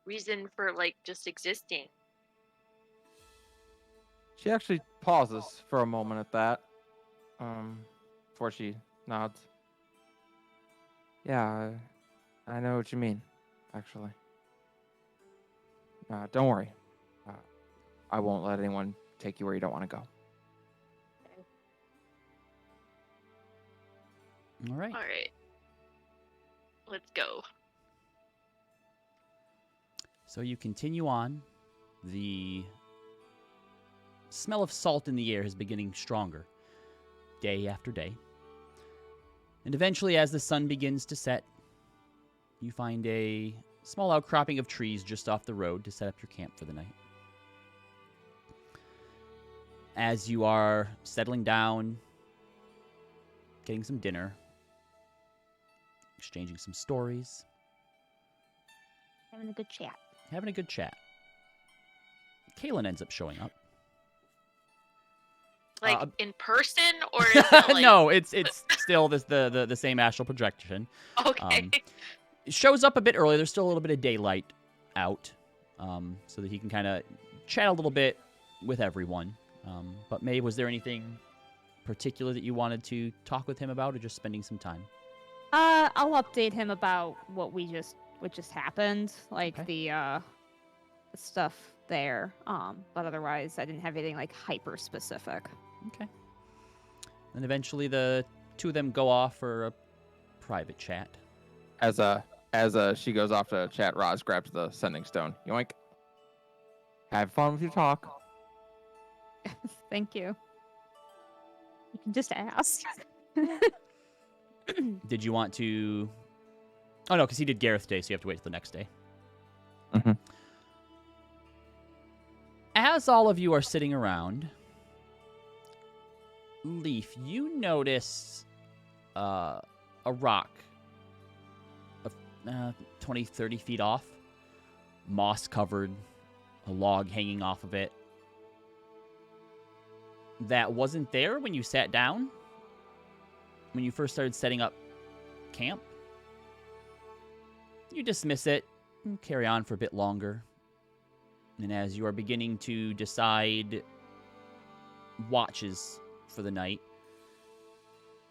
G: reason for like just existing.
E: She actually pauses for a moment at that, before she nods. Yeah, I know what you mean, actually. Don't worry. Uh, I won't let anyone take you where you don't want to go.
A: All right.
G: All right, let's go.
A: So you continue on. The smell of salt in the air is beginning stronger, day after day. And eventually, as the sun begins to set, you find a small outcropping of trees just off the road to set up your camp for the night. As you are settling down, getting some dinner, exchanging some stories,
B: Having a good chat.
A: having a good chat, Kaylin ends up showing up.
G: Like in person, or is it like...
A: No, it's still the same astral projection.
G: Okay.
A: Shows up a bit early. There's still a little bit of daylight out, so that he can kind of chat a little bit with everyone. But May, was there anything particular that you wanted to talk with him about, or just spending some time?
B: I'll update him about what just happened, like
A: Okay.
B: the stuff there. But otherwise, I didn't have anything like hyper specific.
A: Okay. And eventually, the two of them go off for a private chat.
E: As she goes off to chat, Roz grabs the sending stone. Yoink. Have fun with your talk.
B: Thank you. You can just ask.
A: Did you want to... Oh, no, because he did Gareth Day, so you have to wait till the next day.
E: Mm-hmm.
A: As all of you are sitting around, Leaf, you notice a rock 20, 30 feet off, moss-covered, a log hanging off of it. That wasn't there when you sat down, when you first started setting up camp. You dismiss it and carry on for a bit longer. And as you are beginning to decide watches for the night,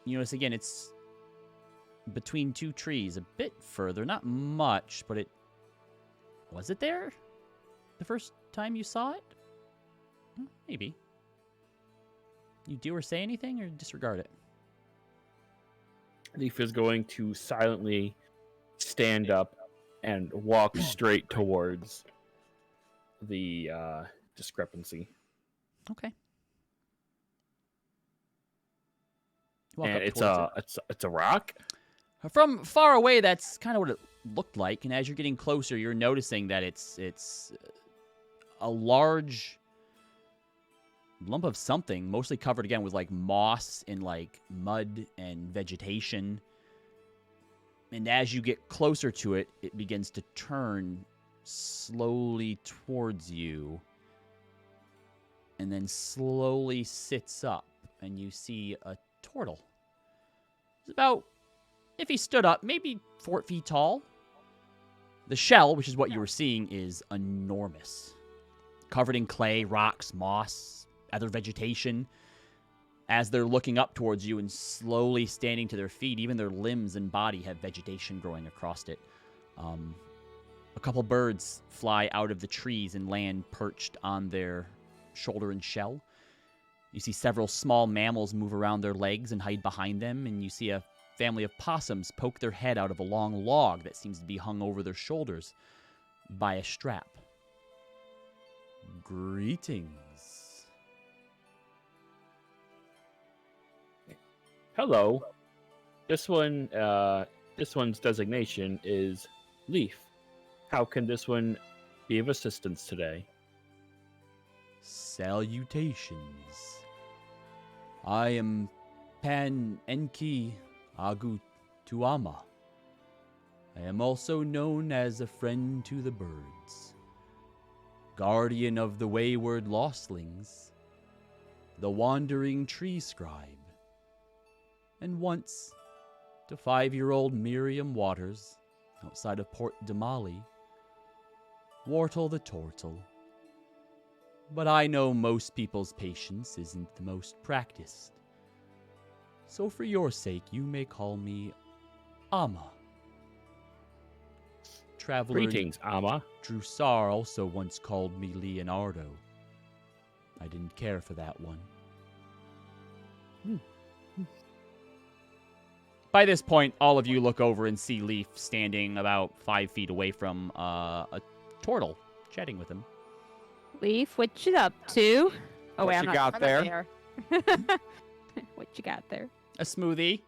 A: you notice again it's between two trees, a bit further, not much, but it... Was it there the first time you saw it? Maybe. You do or say anything, or disregard it?
C: Leaf is going to silently stand up and walk straight towards the discrepancy.
A: Okay. Walk
C: And
A: up
C: it's
A: towards
C: it's a rock.
A: it. From far away, that's kind of what it looked like, and as you're getting closer, you're noticing that it's a large lump of something, mostly covered again with like moss and like mud and vegetation. And as you get closer to it, it begins to turn slowly towards you, and then slowly sits up, and you see a turtle. It's about, if he stood up, maybe 4 feet tall. The shell, which is what you were seeing, is enormous. Covered in clay, rocks, moss, other vegetation. As they're looking up towards you and slowly standing to their feet, even their limbs and body have vegetation growing across it. A couple birds fly out of the trees and land perched on their shoulder and shell. You see several small mammals move around their legs and hide behind them, and you see a family of possums poke their head out of a long log that seems to be hung over their shoulders by a strap. Greetings.
C: Hello. This one's designation is Leaf. How can this one be of assistance today?
A: Salutations. I am Pan Enki Agu Tuama. I am also known as a friend to the birds, guardian of the wayward lostlings, the wandering tree scribe, and once to 5-year-old Miriam Waters outside of Port Damali, Wartle the Tortle. But I know most people's patience isn't the most practiced. So for your sake, you may call me Amma. Traveler
C: Greetings, Amma.
A: Drusar also once called me Leonardo. I didn't care for that one. By this point, all of you look over and see Leaf standing about 5 feet away from a turtle, chatting with him.
B: Leaf, what you up to? Oh,
E: What
B: wait,
E: you
B: I'm not,
E: got
B: I'm
E: there?
B: not there. What you got there?
A: A smoothie.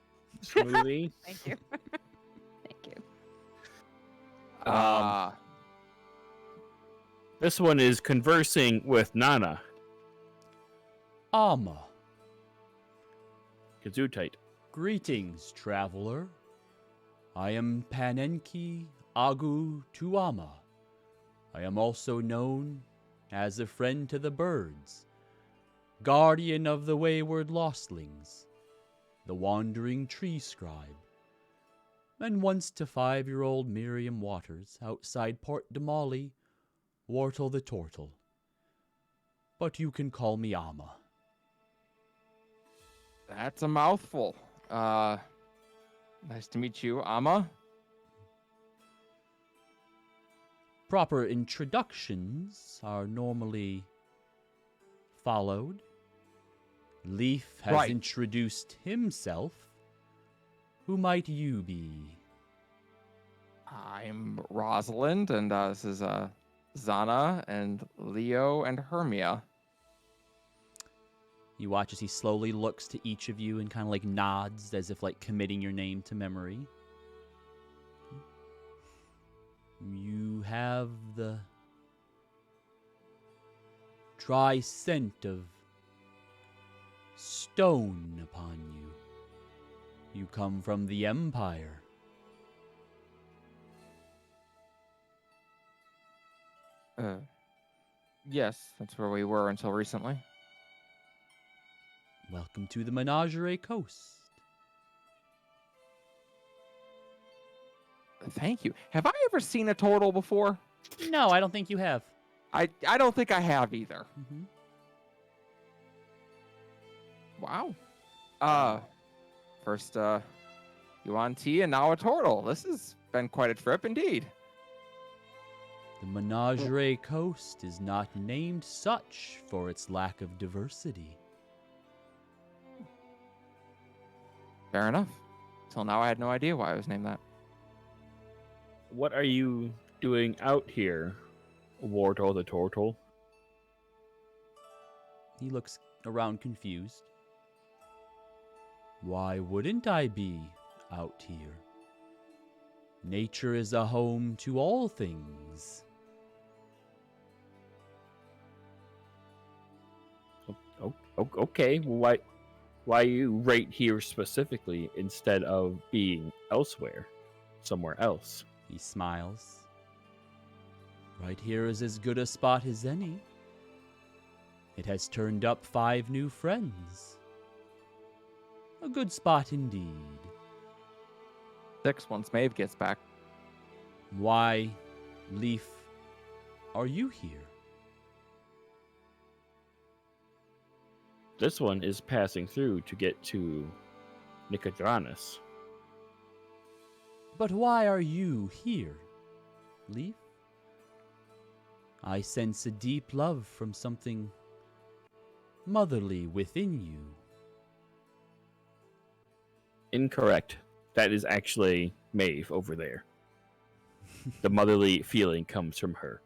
C: Smoothie.
B: Thank you. Thank you.
C: This one is conversing with Nana.
A: Amma.
C: Gesundheit.
A: Greetings, traveler. I am Panenki Agu Tuama. I am also known as a friend to the birds, guardian of the wayward lostlings, the wandering tree scribe, and once to 5-year-old Miriam Waters outside Port Damali, Wartle the Tortle. But you can call me Amma.
E: That's a mouthful. Nice to meet you, Amma.
A: Proper introductions are normally followed. Leaf has
E: Right.
A: introduced himself. Who might you be?
E: I'm Rosalind, and this is Zana and Leo and Hermia.
A: You watch as he slowly looks to each of you and kind of like nods as if like committing your name to memory. You have the dry scent of stone upon you. You come from the Empire.
E: Yes, that's where we were until recently.
A: Welcome to the Menagerie Coast.
E: Thank you. Have I ever seen a turtle before?
A: No, I don't think you have.
E: I don't think I have either.
A: Mm-hmm.
E: Wow. First Yuan Ti and now a turtle. This has been quite a trip indeed.
A: The Menagerie Coast is not named such for its lack of diversity.
E: Fair enough. Till now I had no idea why I was named that.
C: What are you doing out here, Wartle the Tortle?
A: He looks around confused. Why wouldn't I be out here? Nature is a home to all things.
C: Okay. Why you right here specifically instead of being elsewhere, somewhere else?
A: He smiles. Right here is as good a spot as any. It has turned up 5 new friends. A good spot indeed.
E: 6 once Maeve gets back.
A: Why, Leaf, are you here?
C: This one is passing through to get to Nicodranus.
A: But why are you here, Leaf? I sense a deep love from something motherly within you.
C: Incorrect. That is actually Maeve over there. The motherly feeling comes from her.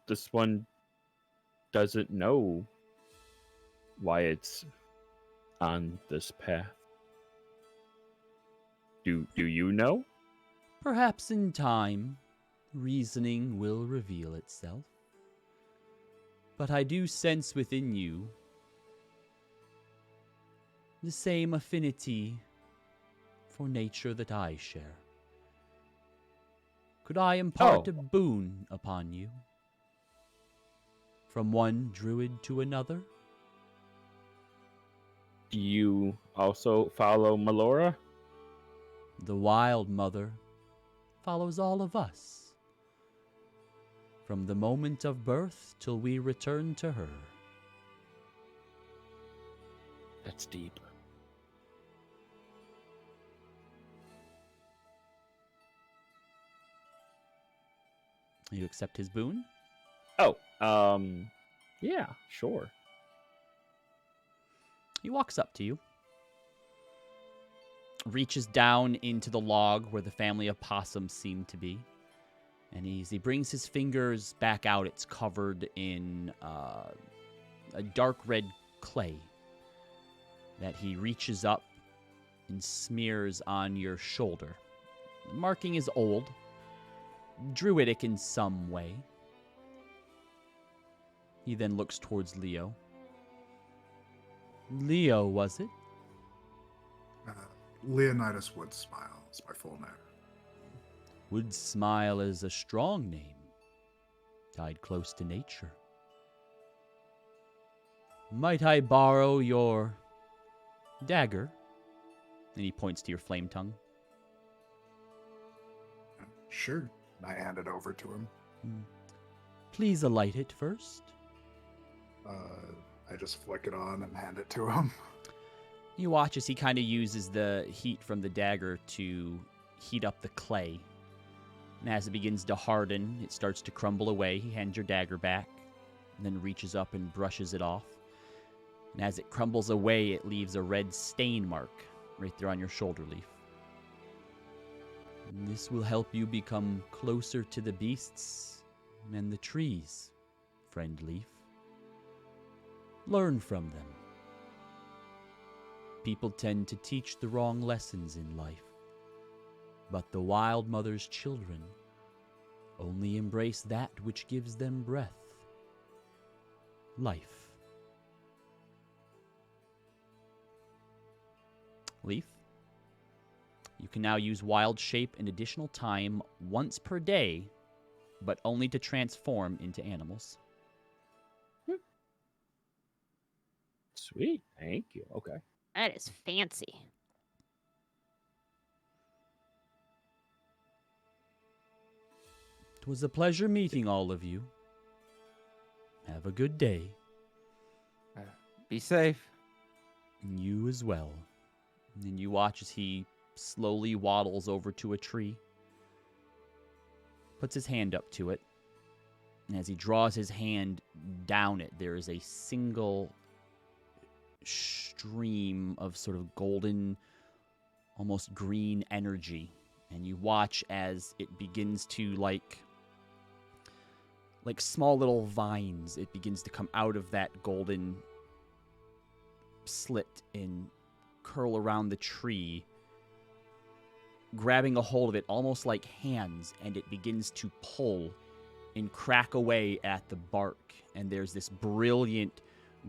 C: This one doesn't know why it's on this path. Do you know?
A: Perhaps in time, reasoning will reveal itself. But I do sense within you the same affinity for nature that I share. Could I impart
C: Oh.
A: a boon upon you? From one druid to another?
C: Do you also follow Melora?
A: The Wild Mother follows all of us, from the moment of birth till we return to her.
C: That's deep.
A: You accept his boon?
C: Oh, yeah, sure.
A: He walks up to you, reaches down into the log where the family of possums seem to be, and as he brings his fingers back out, it's covered in a dark red clay that he reaches up and smears on your shoulder. The marking is old, druidic in some way. He then looks towards Leo. Leo, was it?
D: Leonidas Woodsmile is my full name.
A: Woodsmile is a strong name, tied close to nature. Might I borrow your dagger? And he points to your flame tongue.
D: Sure. I hand it over to him.
A: Please alight it first.
D: I just flick it on and hand it to him.
A: You watch as he kind of uses the heat from the dagger to heat up the clay. And as it begins to harden, it starts to crumble away. He hands your dagger back, and then reaches up and brushes it off. And as it crumbles away, it leaves a red stain mark right there on your shoulder leaf. And this will help you become closer to the beasts and the trees, friend Leaf. Learn from them. People tend to teach the wrong lessons in life, but the Wild Mother's children only embrace that which gives them breath, life. Leaf, you can now use Wild Shape an additional time once per day, but only to transform into animals.
C: Sweet. Thank you. Okay.
B: That is fancy.
A: It was a pleasure meeting all of you. Have a good day.
E: Be safe.
A: And you as well. And you watch as he slowly waddles over to a tree, puts his hand up to it, and as he draws his hand down it, there is a single stream of sort of golden, almost green energy. And you watch as it begins to, like small little vines, it begins to come out of that golden slit and curl around the tree, grabbing a hold of it almost like hands, and it begins to pull and crack away at the bark. And there's this brilliant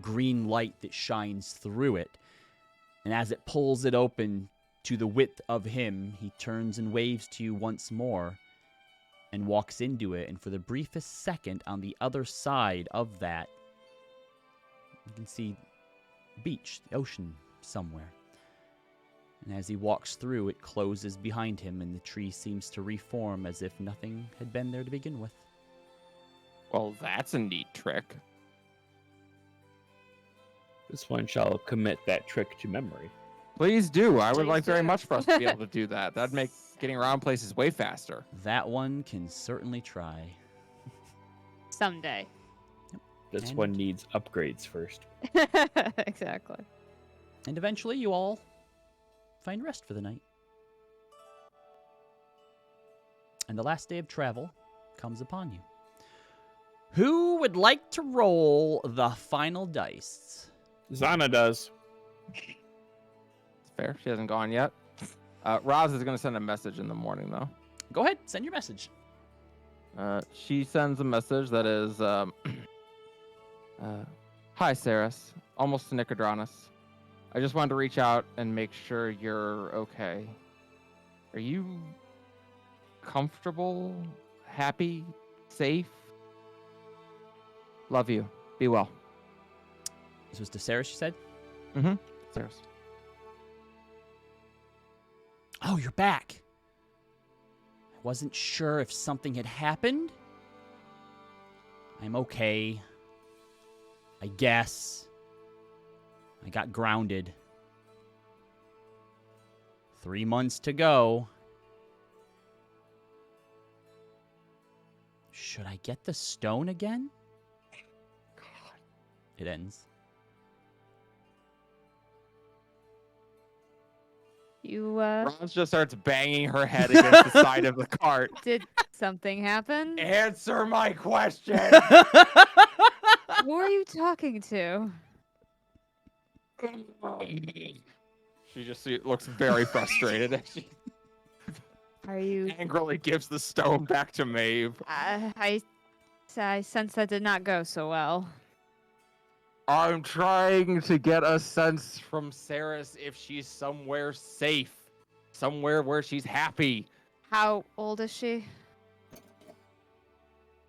A: green light that shines through it. And as it pulls it open to the width of him, he turns and waves to you once more and walks into it. And for the briefest second, on the other side of that, you can see beach, the ocean somewhere. And as he walks through, it closes behind him, and the tree seems to reform as if nothing had been there to begin with.
E: Well, that's a neat trick.
C: This one shall commit that trick to memory.
E: Please do. I would
F: Please
E: like very
F: do.
E: much for us to be able to do that. That'd make getting around places way faster.
A: That one can certainly try.
B: Someday.
C: This
A: And-
C: one needs upgrades first.
B: Exactly.
A: And eventually you all find rest for the night. And the last day of travel comes upon you. Who would like to roll the final dice?
C: Zana does.
E: It's fair. She hasn't gone yet. Roz is going to send a message in the morning, though.
A: Go ahead, send your message.
E: She sends a message that is, "Hi, Saris. Almost to Nicodranus. I just wanted to reach out and make sure you're okay. Are you comfortable, happy, safe? Love you. Be well."
A: This was to Sarah, she said?
E: Mm-hmm. Saris.
A: Oh, you're back. I wasn't sure if something had happened. I'm okay. I guess. I got grounded. 3 months to go. Should I get the stone again? God. It ends.
B: You,
E: Ron just starts banging her head against the side of the cart.
B: did something happen?
E: Answer my question!
B: Who are you talking to?
E: She just looks very frustrated as she
B: Are you...
E: angrily gives the stone back to Maeve.
B: I sense that did not go so well.
E: I'm trying to get a sense from Saris if she's somewhere safe. Somewhere where she's happy.
B: How old is she?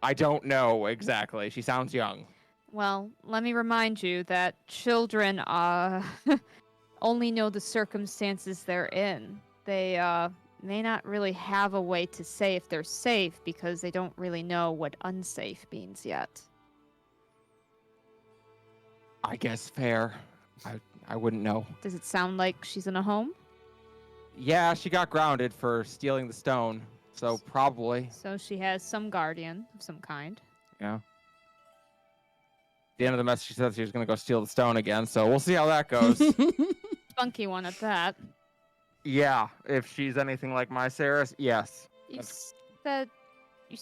E: I don't know exactly. She sounds young.
B: Well, let me remind you that children only know the circumstances they're in. They may not really have a way to say if they're safe because they don't really know what unsafe means yet.
E: I guess fair. I wouldn't know.
B: Does it sound like she's in a home?
E: Yeah, she got grounded for stealing the stone, so probably.
B: So she has some guardian of some kind.
E: Yeah. At the end of the message, she said she was going to go steal the stone again, so we'll see how that goes.
B: Spunky one at that.
E: Yeah, if she's anything like my Saris, yes.
B: You said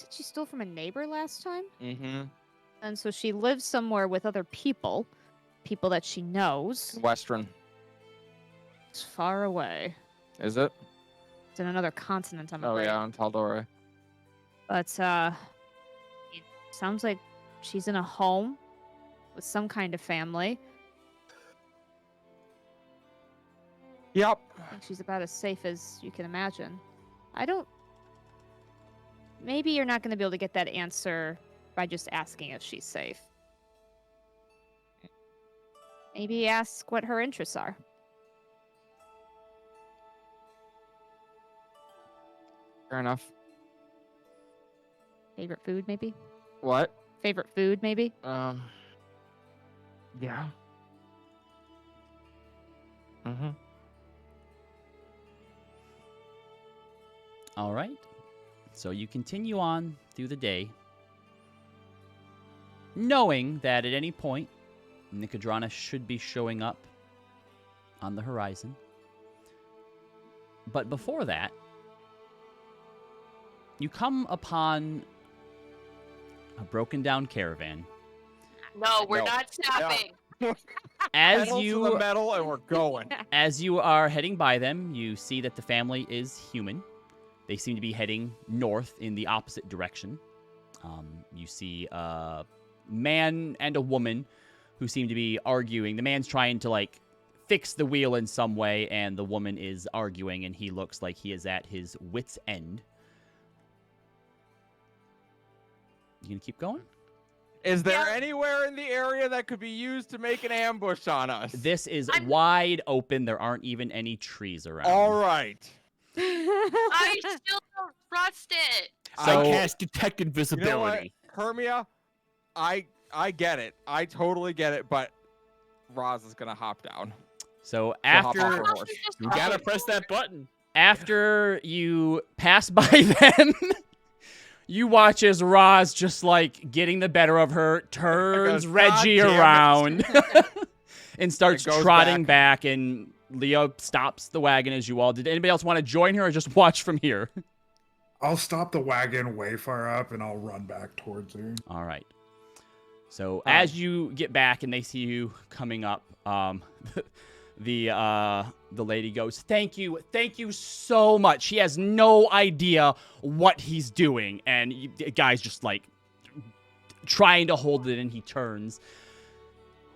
B: she stole from a neighbor last time?
E: Mm-hmm.
B: And so she lives somewhere with other people that she knows.
E: Western.
B: It's far away.
E: Is it?
B: It's in another continent, I'm
E: Oh,
B: afraid.
E: yeah, on Taldore.
B: But, it sounds like she's in a home with some kind of family.
E: Yep.
B: I think she's about as safe as you can imagine. Maybe you're not going to be able to get that answer by just asking if she's safe. Maybe ask what her interests are.
E: Fair enough.
B: Favorite food, maybe?
E: What?
B: Favorite food, maybe?
E: Yeah. Mm-hmm.
A: All right. So you continue on through the day, knowing that at any point, Nicodranus should be showing up on the horizon. But before that, you come upon a broken down caravan.
G: No, we're
E: No.
G: not stopping.
A: As
E: Pedal to the
A: you
E: metal and we're going.
A: As you are heading by them, you see that the family is human. They seem to be heading north in the opposite direction. You see a man and a woman who seem to be arguing. The man's trying to, fix the wheel in some way, and the woman is arguing, and he looks like he is at his wit's end. You gonna keep going?
E: Is there
G: Yeah.
E: anywhere in the area that could be used to make an ambush on us?
A: This is wide open. There aren't even any trees around.
E: All right.
G: I still don't trust it.
A: So-
C: I cast detect
E: You know what,
C: invisibility.
E: Hermia? I get it. I totally get it, but Roz is gonna hop down.
A: So
E: She'll hop off
A: after
E: her horse.
C: You gotta press that button.
A: after you pass by them, you watch as Roz just getting the better of her, turns
E: goes,
A: Reggie
E: "God damn it."
A: around and starts
E: It goes
A: trotting back, and Leo stops the wagon as you all did. Anybody else want to join her or just watch from here?
D: I'll stop the wagon way far up and I'll run back towards her.
A: All right. So as you get back and they see you coming up, The lady goes, thank you so much. He has no idea what he's doing. And the guy's just like trying to hold it, and he turns.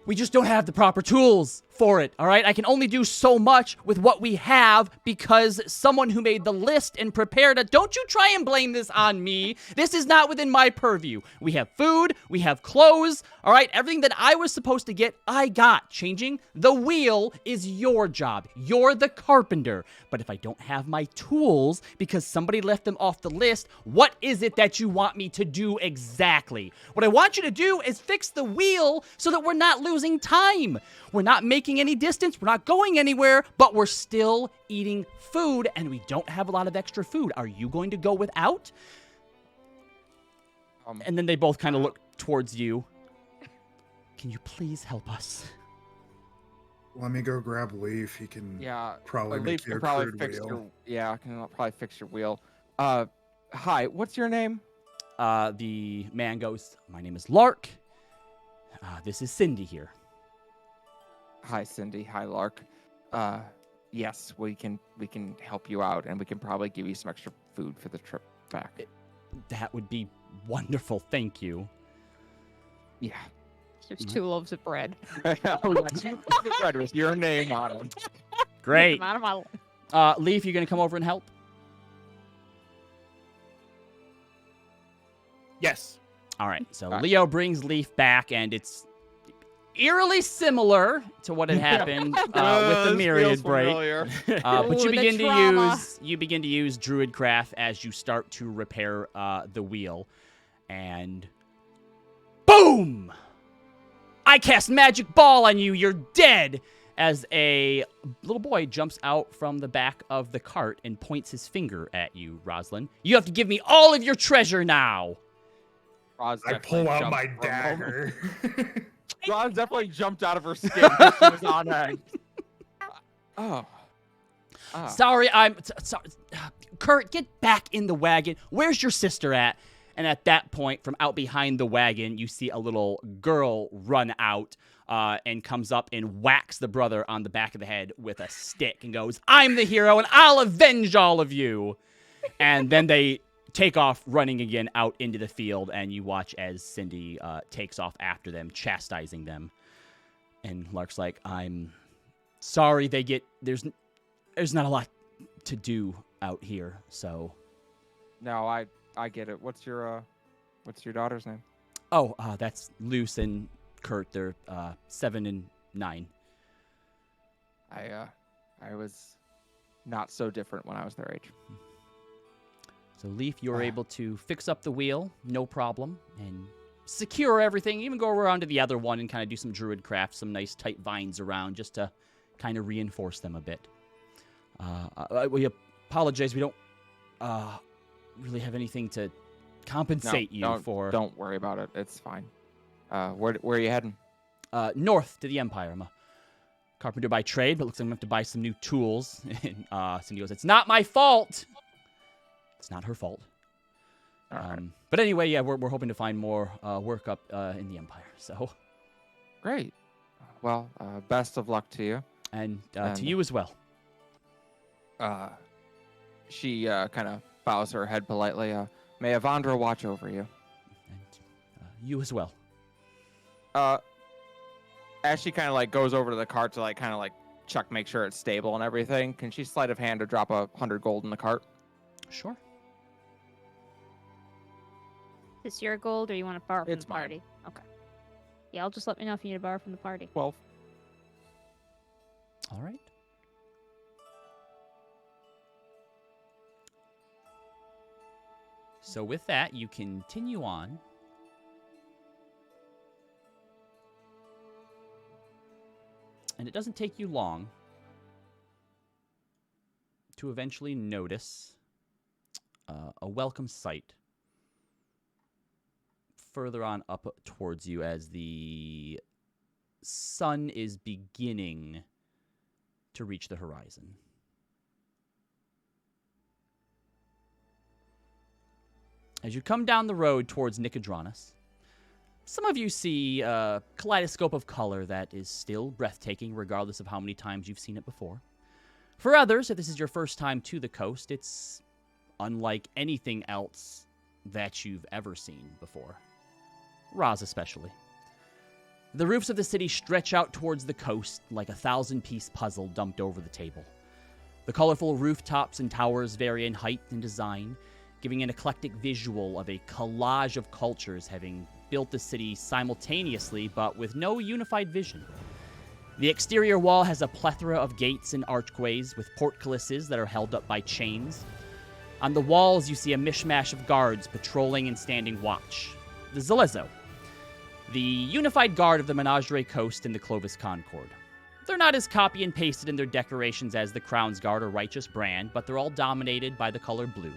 A: We just don't have the proper tools for it, all right? I can only do so much with what we have because someone who made the list and prepared it. Don't you try and blame this on me. This is not within my purview. We have food, we have clothes, all right? Everything that I was supposed to get, I got. Changing the wheel is your job. You're the carpenter. But if I don't have my tools because somebody left them off the list, what is it that you want me to do exactly? What I want you to do is fix the wheel so that we're not losing time. We're not making any distance. We're not going anywhere, but we're still eating food, and we don't have a lot of extra food. Are you going to go without? And then they both kind of look towards you. Can you please help us?
D: Let me go grab Leaf. He can probably
E: Leaf
D: make
E: can
D: you a
E: probably
D: crude
E: fix
D: wheel.
E: your can probably fix your wheel. Hi, what's your name?
A: The man goes, my name is Lark. This is Cindy here.
E: Hi, Cindy. Hi, Lark. Yes, we can help you out, and we can probably give you some extra food for the trip back.
A: That would be wonderful. Thank you.
E: Yeah.
B: There's 2 loaves of bread.
E: Bread with your name on it.
A: Great.
B: Out of my
A: Leaf, you going to come over and help?
C: Yes.
A: All right. So Leo brings Leaf back, and it's eerily similar to what had happened with the Myriad break. But you
B: Ooh,
A: begin
B: the
A: to
B: trauma.
A: use Druidcraft as you start to repair the wheel, and boom! I cast Magic Ball on you. You're dead. As a little boy jumps out from the back of the cart and points his finger at you, Roslyn. You have to give me all of your treasure now.
D: I pull out my dagger.
E: Roz definitely jumped out of her skin because she was on edge.
A: Sorry, sorry. Kurt, get back in the wagon. Where's your sister at? And at that point, from out behind the wagon, you see a little girl run out and comes up and whacks the brother on the back of the head with a stick and goes, I'm the hero and I'll avenge all of you. And then they take off running again out into the field, and you watch as Cindy takes off after them, chastising them. And Lark's like, I'm sorry there's not a lot to do out here, so.
E: No, I get it. What's your daughter's name?
A: Oh, that's Luce and Kurt. They're 7 and 9.
E: I was not so different when I was their age.
A: So Leaf, you're able to fix up the wheel, no problem, and secure everything. Even go around to the other one and kind of do some Druidcraft, some nice tight vines around, just to kind of reinforce them a bit. We apologize. We don't really have anything to compensate for.
E: Don't worry about it. It's fine. Where are you heading?
A: North to the Empire. I'm a carpenter by trade, but looks like I'm going to have to buy some new tools. And Cindy goes, it's not my fault. It's not her fault.
E: Right.
A: But anyway, yeah, we're hoping to find more work up in the Empire. So
E: Great. Well, best of luck to you.
A: And to you as well.
E: She kind of bows her head politely. May Evandra watch over you.
A: And you as well.
E: As she kind of like goes over to the cart to like kind of like check, make sure it's stable and everything, can she sleight of hand to drop 100 gold in the cart?
A: Sure.
B: Is this your gold, or you want to borrow from
E: It's
B: the
E: mine.
B: party? Okay. Yeah, I'll just let me know if you need to borrow from the party.
E: 12.
A: All right. So with that, you continue on. And it doesn't take you long to eventually notice a welcome sight further on up towards you as the sun is beginning to reach the horizon. As you come down the road towards Nicodranus, Some of you see a kaleidoscope of color that is still breathtaking, regardless of how many times you've seen it before. For others, if this is your first time to the coast, it's unlike anything else that you've ever seen before. Roz especially. The roofs of the city stretch out towards the coast like a 1,000-piece puzzle dumped over the table. The colorful rooftops and towers vary in height and design, giving an eclectic visual of a collage of cultures having built the city simultaneously but with no unified vision. The exterior wall has a plethora of gates and archways with portcullises that are held up by chains. On the walls, you see a mishmash of guards patrolling and standing watch. The Zalezo, the unified guard of the Menagerie Coast and the Clovis Concord. They're not as copy and pasted in their decorations as the Crown's Guard or Righteous Brand, but they're all dominated by the color blue.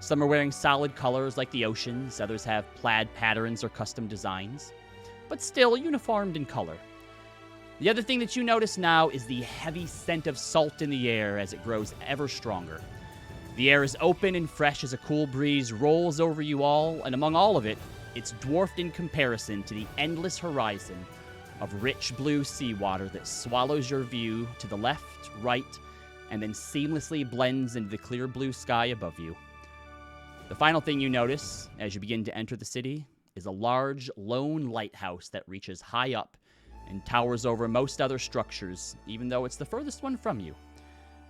A: Some are wearing solid colors like the oceans, others have plaid patterns or custom designs, but still uniformed in color. The other thing that you notice now is the heavy scent of salt in the air as it grows ever stronger. The air is open and fresh as a cool breeze rolls over you all, and among all of it, it's dwarfed in comparison to the endless horizon of rich blue seawater that swallows your view to the left, right, and then seamlessly blends into the clear blue sky above you. The final thing you notice as you begin to enter the city is a large, lone lighthouse that reaches high up and towers over most other structures, even though it's the furthest one from you.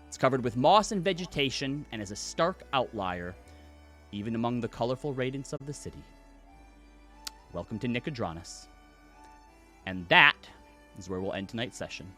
A: It's covered with moss and vegetation and is a stark outlier, even among the colorful radiance of the city. Welcome to Nicodranus. And that is where we'll end tonight's session.